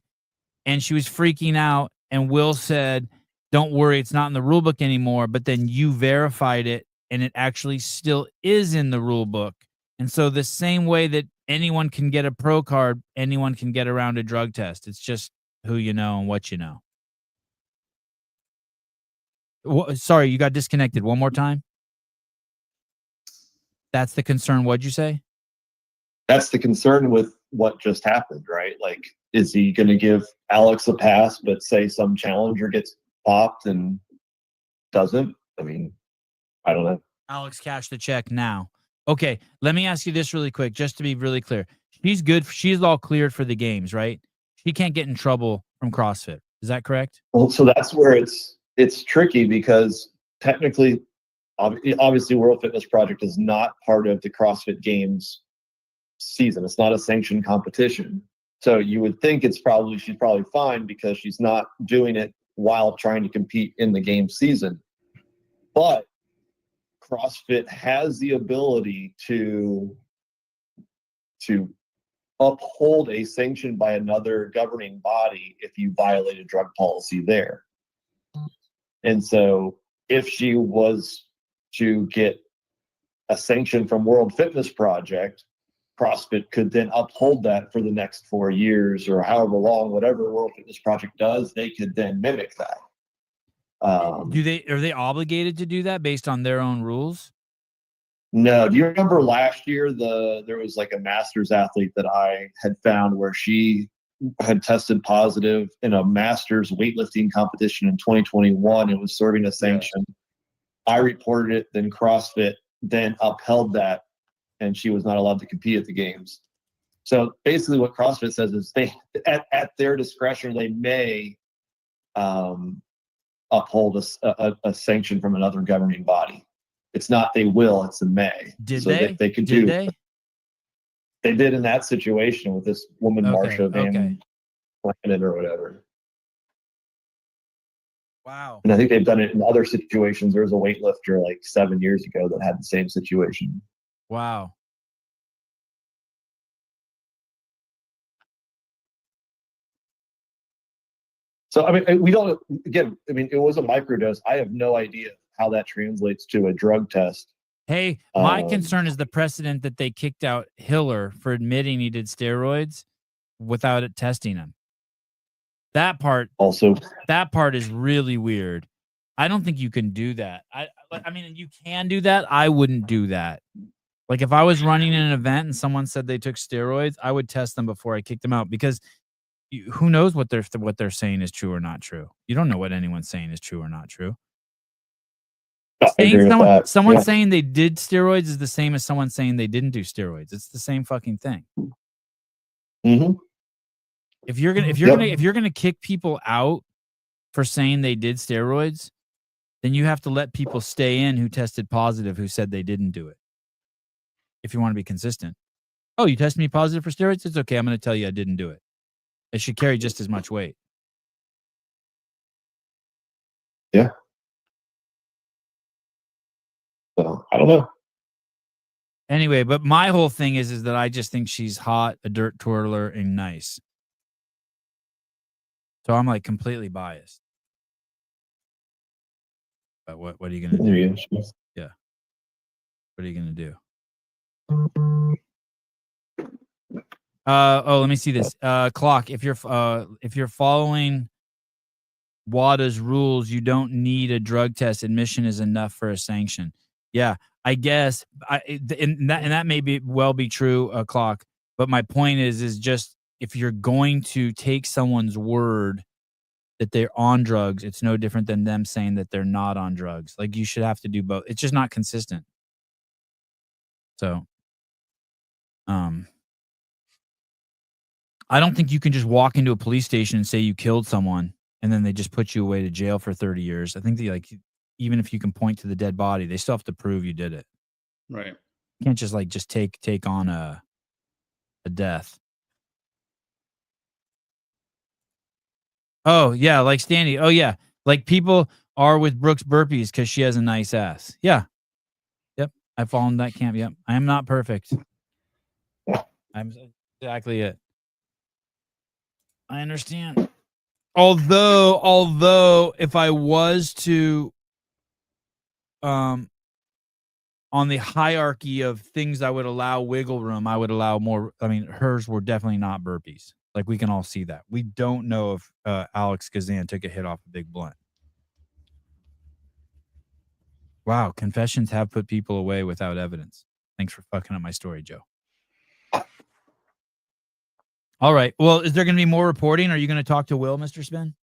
and she was freaking out. And Will said, don't worry, it's not in the rule book anymore. But then you verified it, and it actually still is in the rule book. And so the same way that anyone can get a pro card, anyone can get around a drug test. It's just who you know and what you know. Sorry, you got disconnected. One more time. That's the concern. What'd you say? That's the concern with what just happened, right? Like, is he going to give Alex a pass, but say some challenger gets popped and doesn't? I mean, I don't know. Alex cashed the check now. Okay, let me ask you this really quick, just to be really clear. She's good. She's all cleared for the games, right? She can't get in trouble from CrossFit. Is that correct? Well, so that's where it's tricky because technically, obviously, World Fitness Project is not part of the CrossFit Games season. It's not a sanctioned competition. So you would think she's probably fine because she's not doing it while trying to compete in the game season. But CrossFit has the ability to uphold a sanction by another governing body if you violate a drug policy there. And so if she was to get a sanction from World Fitness Project, CrossFit could then uphold that for the next 4 years or however long, whatever World Fitness Project does, they could then mimic that. Are they obligated to do that based on their own rules? No. Do you remember last year there was like a masters athlete that I had found where she had tested positive in a masters weightlifting competition in 2021 and was serving a sanction. I reported it, then CrossFit then upheld that, and she was not allowed to compete at the games. So basically what CrossFit says is they, at their discretion, they may uphold a sanction from another governing body. It's not they will, it's a may. Did so they? They could Did do. they? They did in that situation with this woman, Marsha Van Planet or whatever. Wow. And I think they've done it in other situations. There was a weightlifter like 7 years ago that had the same situation. Wow. So, I mean, we don't, again, I mean, it was a microdose. I have no idea how that translates to a drug test. Hey, my concern is the precedent that they kicked out Hiller for admitting he did steroids without it testing him. That part is really weird. I don't think you can do that. I mean, you can do that. I wouldn't do that. Like if I was running an event and someone said they took steroids, I would test them before I kicked them out because who knows what they're saying is true or not true. You don't know what anyone's saying is true or not true. Someone saying they did steroids is the same as someone saying they didn't do steroids. It's the same fucking thing. Mm-hmm. If you're gonna kick people out for saying they did steroids, then you have to let people stay in who tested positive who said they didn't do it. If you want to be consistent. Oh, you tested me positive for steroids? It's okay. I'm going to tell you I didn't do it. It should carry just as much weight. Yeah. So I don't know. Anyway, but my whole thing is that I just think she's hot, a dirt twirler, and nice. So I'm like completely biased. But what are you gonna do? Yeah. What are you gonna do? Let me see this. Clock. If you're following WADA's rules, you don't need a drug test. Admission is enough for a sanction. Yeah, I guess. And that may be true, Clock. But my point is just if you're going to take someone's word that they're on drugs, it's no different than them saying that they're not on drugs. Like, you should have to do both. It's just not consistent. So, I don't think you can just walk into a police station and say you killed someone and then they just put you away to jail for 30 years. I think even if you can point to the dead body, they still have to prove you did it. Right. You can't just take on a death. Oh, yeah, like Standy. Oh, yeah. Like people are with Brooks burpees because she has a nice ass. Yeah. Yep. I fall in that camp. Yep. I am not perfect. I'm exactly it. I understand. Although if I was to on the hierarchy of things I would allow wiggle room, I would allow more. I mean, hers were definitely not burpees. Like, we can all see that. We don't know if Alex Gazan took a hit off a big blunt. Wow, confessions have put people away without evidence. Thanks for fucking up my story, Joe. All right. Well, is there going to be more reporting? Are you going to talk to Will, Mr. Spin?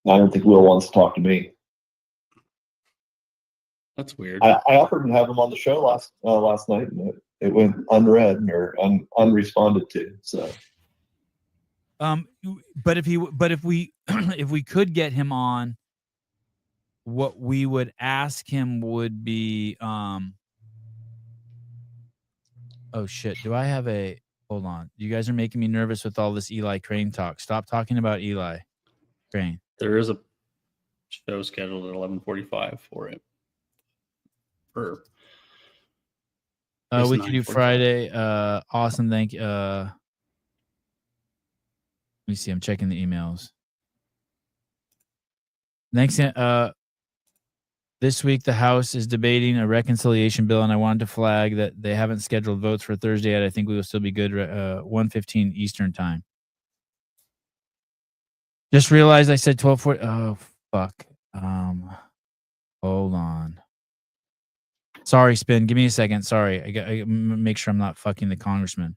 I don't think Will wants to talk to me. That's weird. I offered to have him on the show last night, and it went unread or unresponded to. So, but if we if we could get him on, what we would ask him would be, oh shit, do I have a? Hold on. You guys are making me nervous with all this Eli Crane talk. Stop talking about Eli Crane. There is a show scheduled at 11:45 for it. We could do Friday. Awesome. Thank you. Let me see. I'm checking the emails. Thanks. This week, the House is debating a reconciliation bill, and I wanted to flag that they haven't scheduled votes for Thursday yet. I think we will still be good. 1:15 Eastern time. Just realized I said 12:40. Oh, fuck. Hold on. Sorry, Spin. Give me a second. Sorry. I got make sure I'm not fucking the congressman.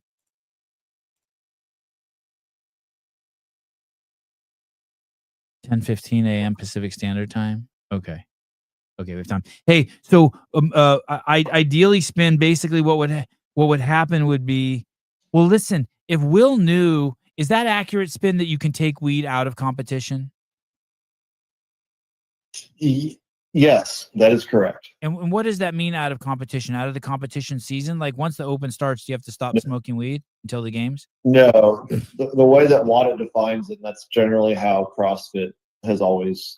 (10:15 a.m. Pacific Standard Time. Okay. Okay, we have time. Hey, so ideally, Spin, basically what would happen would be, well, listen, if Will knew, is that accurate, Spin, that you can take weed out of competition? yes, that is correct. And what does that mean, out of competition? Out of the competition season? Like, once the Open starts, do you have to stop smoking weed until the games? No, the way that WADA defines it, and that's generally how CrossFit has always,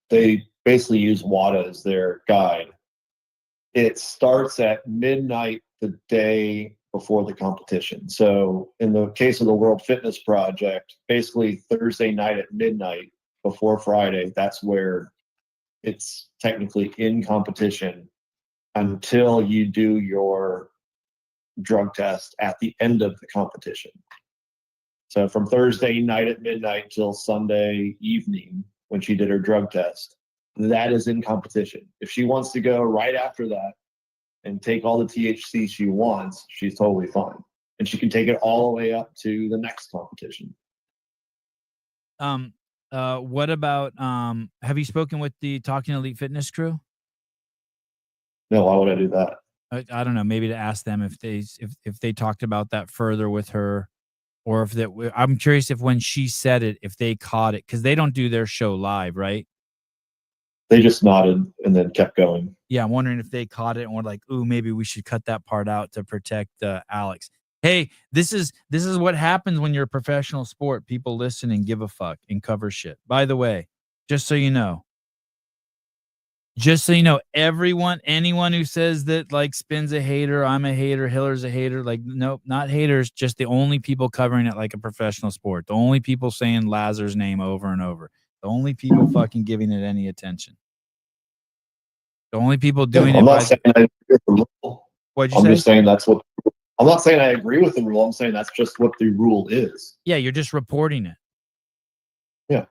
they basically use WADA as their guide. It starts at midnight the day before the competition. So in the case of the World Fitness Project, basically Thursday night at midnight before Friday, that's where it's technically in competition until you do your drug test at the end of the competition. So from Thursday night at midnight till Sunday evening, when she did her drug test, that is in competition. If she wants to go right after that and take all the THC she wants, she's totally fine. And she can take it all the way up to the next competition. What about, have you spoken with the Talking Elite Fitness crew? No, why would I do that? I don't know, maybe to ask them if they talked about that further with her, or if that, I'm curious if when she said it, if they caught it, because they don't do their show live, right? They just nodded and then kept going. Yeah, I'm wondering if they caught it and were like, ooh, maybe we should cut that part out to protect Alex. Hey, this is what happens when you're a professional sport. People listen and give a fuck and cover shit. By the way, just so you know, anyone who says that, like, Spin's a hater, I'm a hater, Hiller's a hater, like, nope, not haters, just the only people covering it like a professional sport. The only people saying Lazar's name over and over. The only people fucking giving it any attention. The only people doing I'm it. not saying I agree with the rule. What'd you I'm say? just saying that's what. I'm not saying I agree with the rule. I'm saying that's just what the rule is. Yeah, you're just reporting it. Yeah.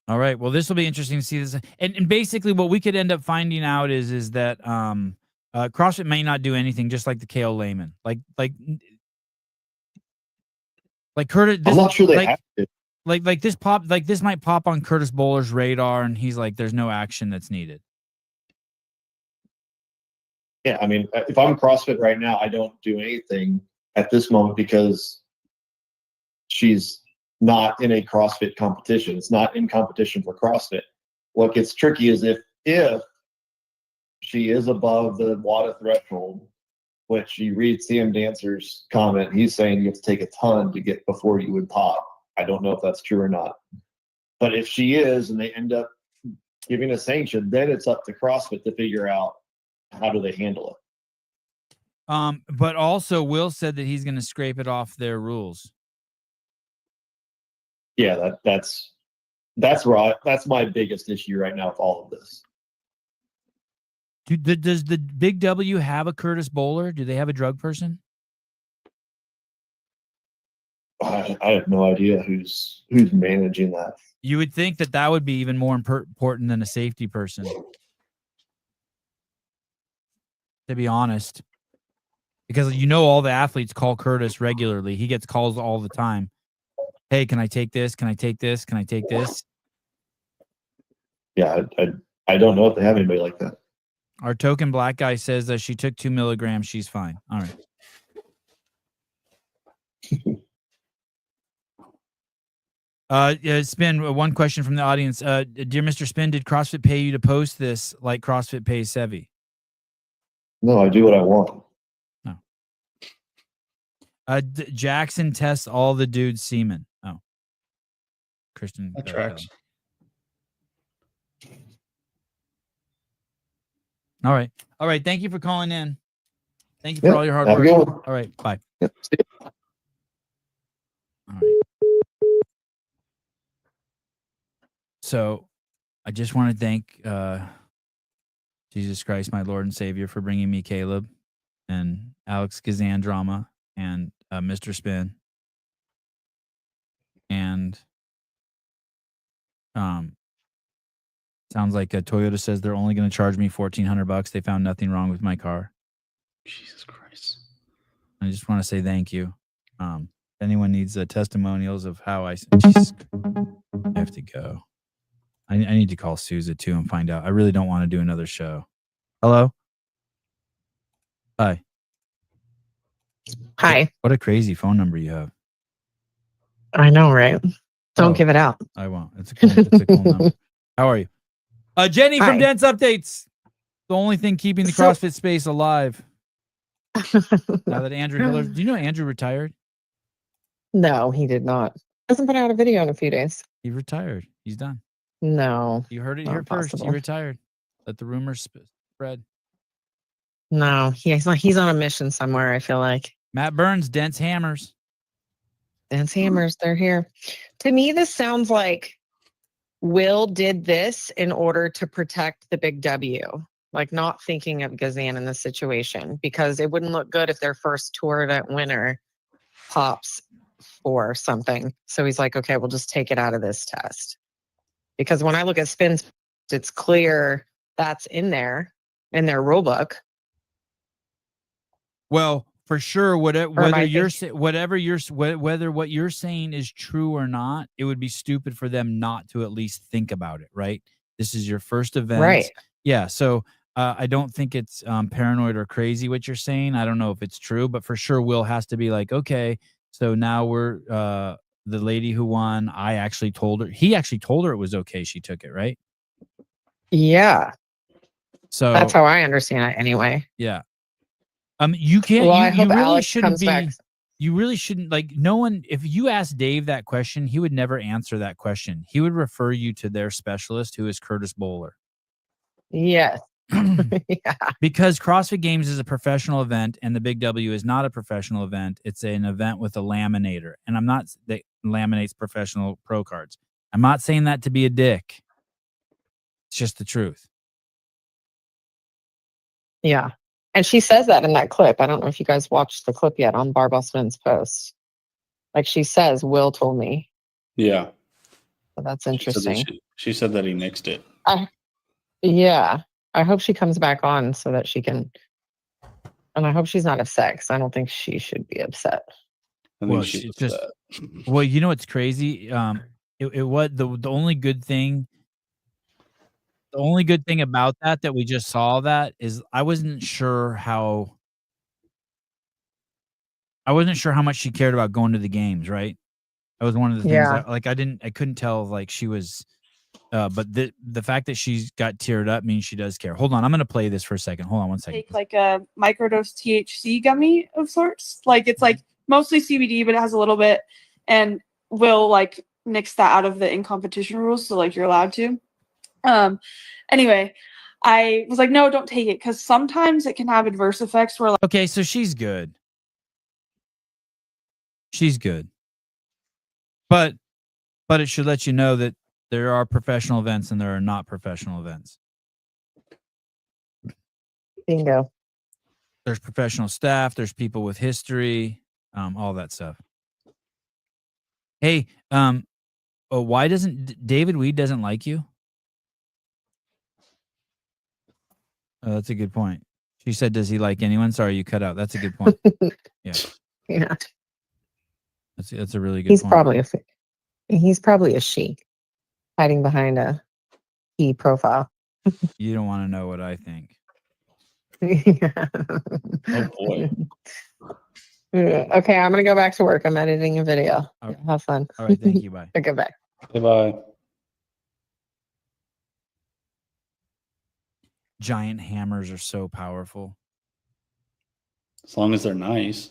All right. Well, this will be interesting to see this. And basically what we could end up finding out is that CrossFit may not do anything, just like the KO Layman. Like Curtis. I'm not sure they have to. Like this might pop on Curtis Bowler's radar, and he's like, "There's no action that's needed." Yeah, I mean, if I'm CrossFit right now, I don't do anything at this moment because she's not in a CrossFit competition. It's not in competition for CrossFit. What gets tricky is if she is above the WADA threshold, which you read CM Dancer's comment, he's saying you have to take a ton to get before you would pop. I don't know if that's true or not. But if she is and they end up giving a sanction, then it's up to CrossFit to figure out how do they handle it. But also Will said that he's going to scrape it off their rules. Yeah, that's right. That's my biggest issue right now with all of this. Does the Big W have a Curtis Bowler? Do they have a drug person? I have no idea who's managing that. You would think that would be even more important than a safety person. To be honest, because all the athletes call Curtis regularly. He gets calls all the time. Hey, can I take this? Can I take this? Can I take this? Yeah, I don't know if they have anybody like that. Our token black guy says that she took 2 milligrams. She's fine. All right. Spin, one question from the audience. Dear Mr. Spin, did CrossFit pay you to post this like CrossFit pays Sevi? No, I do what I want. No. Jackson tests all the dudes' semen. Oh. Christian. That tracks. All right. All right. Thank you for calling in. Thank you for all your hard have a work. good one. All right. Bye. Yep. All right. So I just want to thank Jesus Christ, my Lord and Savior, for bringing me Caleb and Alex Gazan drama and Mr. Spin. And sounds like Toyota says they're only going to charge me $1,400. They found nothing wrong with my car. Jesus Christ. I just want to say thank you. If anyone needs testimonials of how I have to go. I need to call Sousa too and find out. I really don't want to do another show. Hello? Hi. Hi. What a crazy phone number you have. I know, right? Don't give it out. I won't. It's a cool number. How are you? Jenny from Hi. Dance Updates. The only thing keeping the CrossFit space alive. Now that Andrew Hiller, do you know Andrew retired? No, he did not. Hasn't put out a video in a few days. He retired. He's done. No. You heard it not here first. He possible. retired. Let the rumors spread. No, he's on a mission somewhere, I feel like. Matt Burns, Dense Hammers. Dance Hammers, they're here. To me, this sounds like Will did this in order to protect the Big W. Like not thinking of Gazan in this situation because it wouldn't look good if their first tour event winner pops for something. So he's like, okay, we'll just take it out of this test. Because when I look at spins, it's clear that's in there in their rule book. Well, for sure, whether Or am I whether what you're saying is true or not, it would be stupid for them not to at least think about it, right? This is your first event. Right. Yeah. So I don't think it's paranoid or crazy what you're saying. I don't know if it's true, but for sure, Will has to be like, okay, so now we're the lady who won. He actually told her it was okay. She took it, right? Yeah. So That's how I understand it anyway. yeah. You can't. Well, I you hope really Alex shouldn't comes be. back. You really shouldn't like. No one. If you asked Dave that question, he would never answer that question. He would refer you to their specialist, who is Curtis Bowler. Yes. Yeah. Because CrossFit Games is a professional event, and the Big W is not a professional event. It's an event with a laminator, and I'm not that laminates professional pro cards. I'm not saying that to be a dick. It's just the truth. Yeah. And she says that in that clip. I don't know if you guys watched the clip yet on Barbell Spin's post. Like she says, Will told me. Yeah. So that's interesting. She said that he mixed it. Yeah. I hope she comes back on so that she can. And I hope she's not upset because I don't think she should be upset. Well, she's just. Well, you know what's crazy? It was the only good thing. The only good thing about that we just saw that is I wasn't sure how much she cared about going to the games, right? That was one of the things Yeah. I couldn't tell like she was but the fact that she's got teared up means she does care. Hold on, I'm gonna play this for a second. Hold on one second. Take like a microdose THC gummy of sorts. Like it's like mostly CBD, but it has a little bit, and will like nix that out of the in competition rules. So like you're allowed to. Anyway, I was like, no, don't take it because sometimes it can have adverse effects where like. Okay, so she's good. She's good. But it should let you know that there are professional events and there are not professional events. Bingo. There's professional staff, there's people with history, all that stuff. Hey, why doesn't David Weed doesn't like you? Oh, that's a good point. She said, does he like anyone? Sorry, you cut out. That's a good point. Yeah. Yeah. That's a really good He's point. probably a she hiding behind a he profile. You don't want to know what I think. Yeah. Oh boy. Okay, I'm gonna go back to work. I'm editing a video. Have fun. All right, thank you. Bye. Okay, bye. Goodbye. Giant hammers are so powerful. As long as they're nice.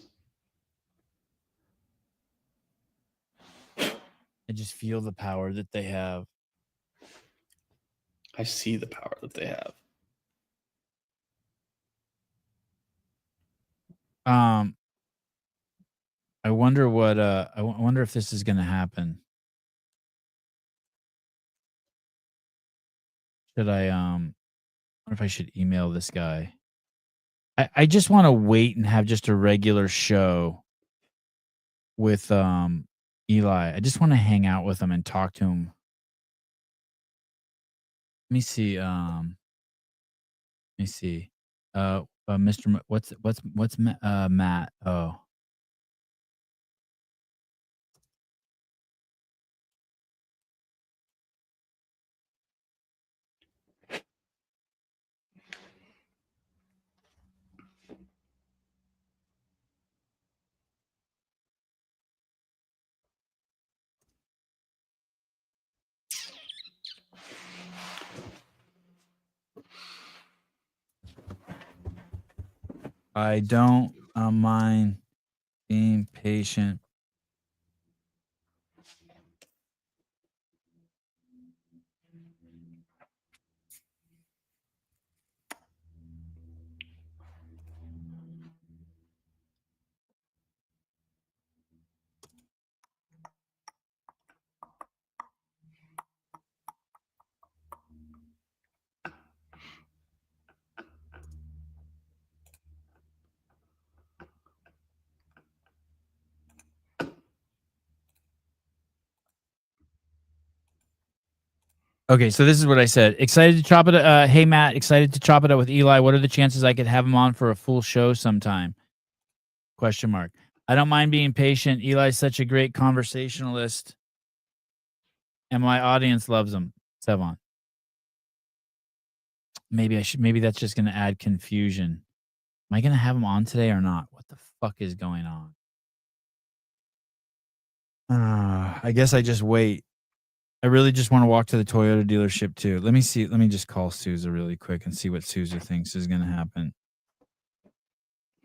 I just feel the power that they have. I see the power that they have. I wonder what I wonder if this is going to happen. Should I wonder if I should email this guy? I just want to wait and have just a regular show with Eli. I just want to hang out with him and talk to him. Let me see. Mr. What's Matt? Oh. I don't mind being patient. Okay, so this is what I said. Excited to chop it. Hey Matt, excited to chop it up with Eli. What are the chances I could have him on for a full show sometime? Question mark. I don't mind being patient. Eli's such a great conversationalist, and my audience loves him. Sevon. Maybe I should. Maybe that's just going to add confusion. Am I going to have him on today or not? What the fuck is going on? I guess I just wait. I really just want to walk to the Toyota dealership too. Let me see. Let me just call Sousa really quick and see what Sousa thinks is going to happen.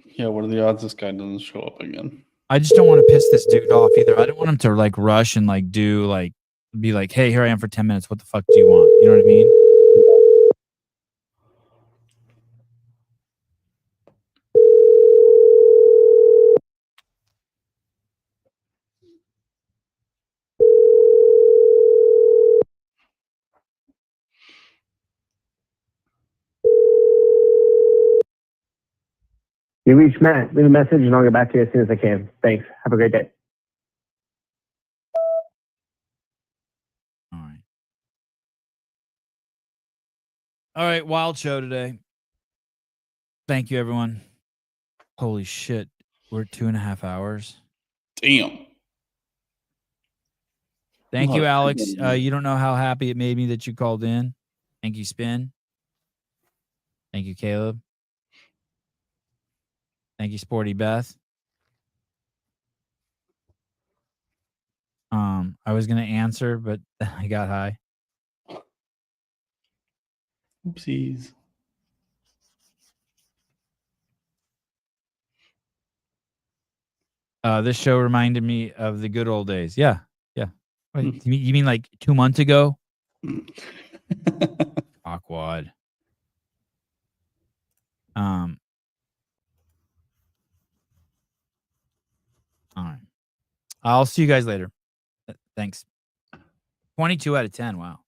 Yeah, what are the odds this guy doesn't show up again? I just don't want to piss this dude off either. I don't want him to like rush and like do like be like, hey, here I am for 10 minutes. What the fuck do you want? You know what I mean? You reach Matt, leave a message, and I'll get back to you as soon as I can. Thanks. Have a great day. All right, wild show today. Thank you, everyone. Holy shit, we're at 2.5 hours. Damn. Thank Oh, you, Alex. yeah. You don't know how happy it made me that you called in. Thank you, Spin. Thank you, Caleb. Thank you, Sporty Beth. I was gonna answer, but I got high. Oopsies. This show reminded me of the good old days. Yeah. Wait, you mean like 2 months ago? Awkward. All right. I'll see you guys later. Thanks. 22 out of 10. Wow.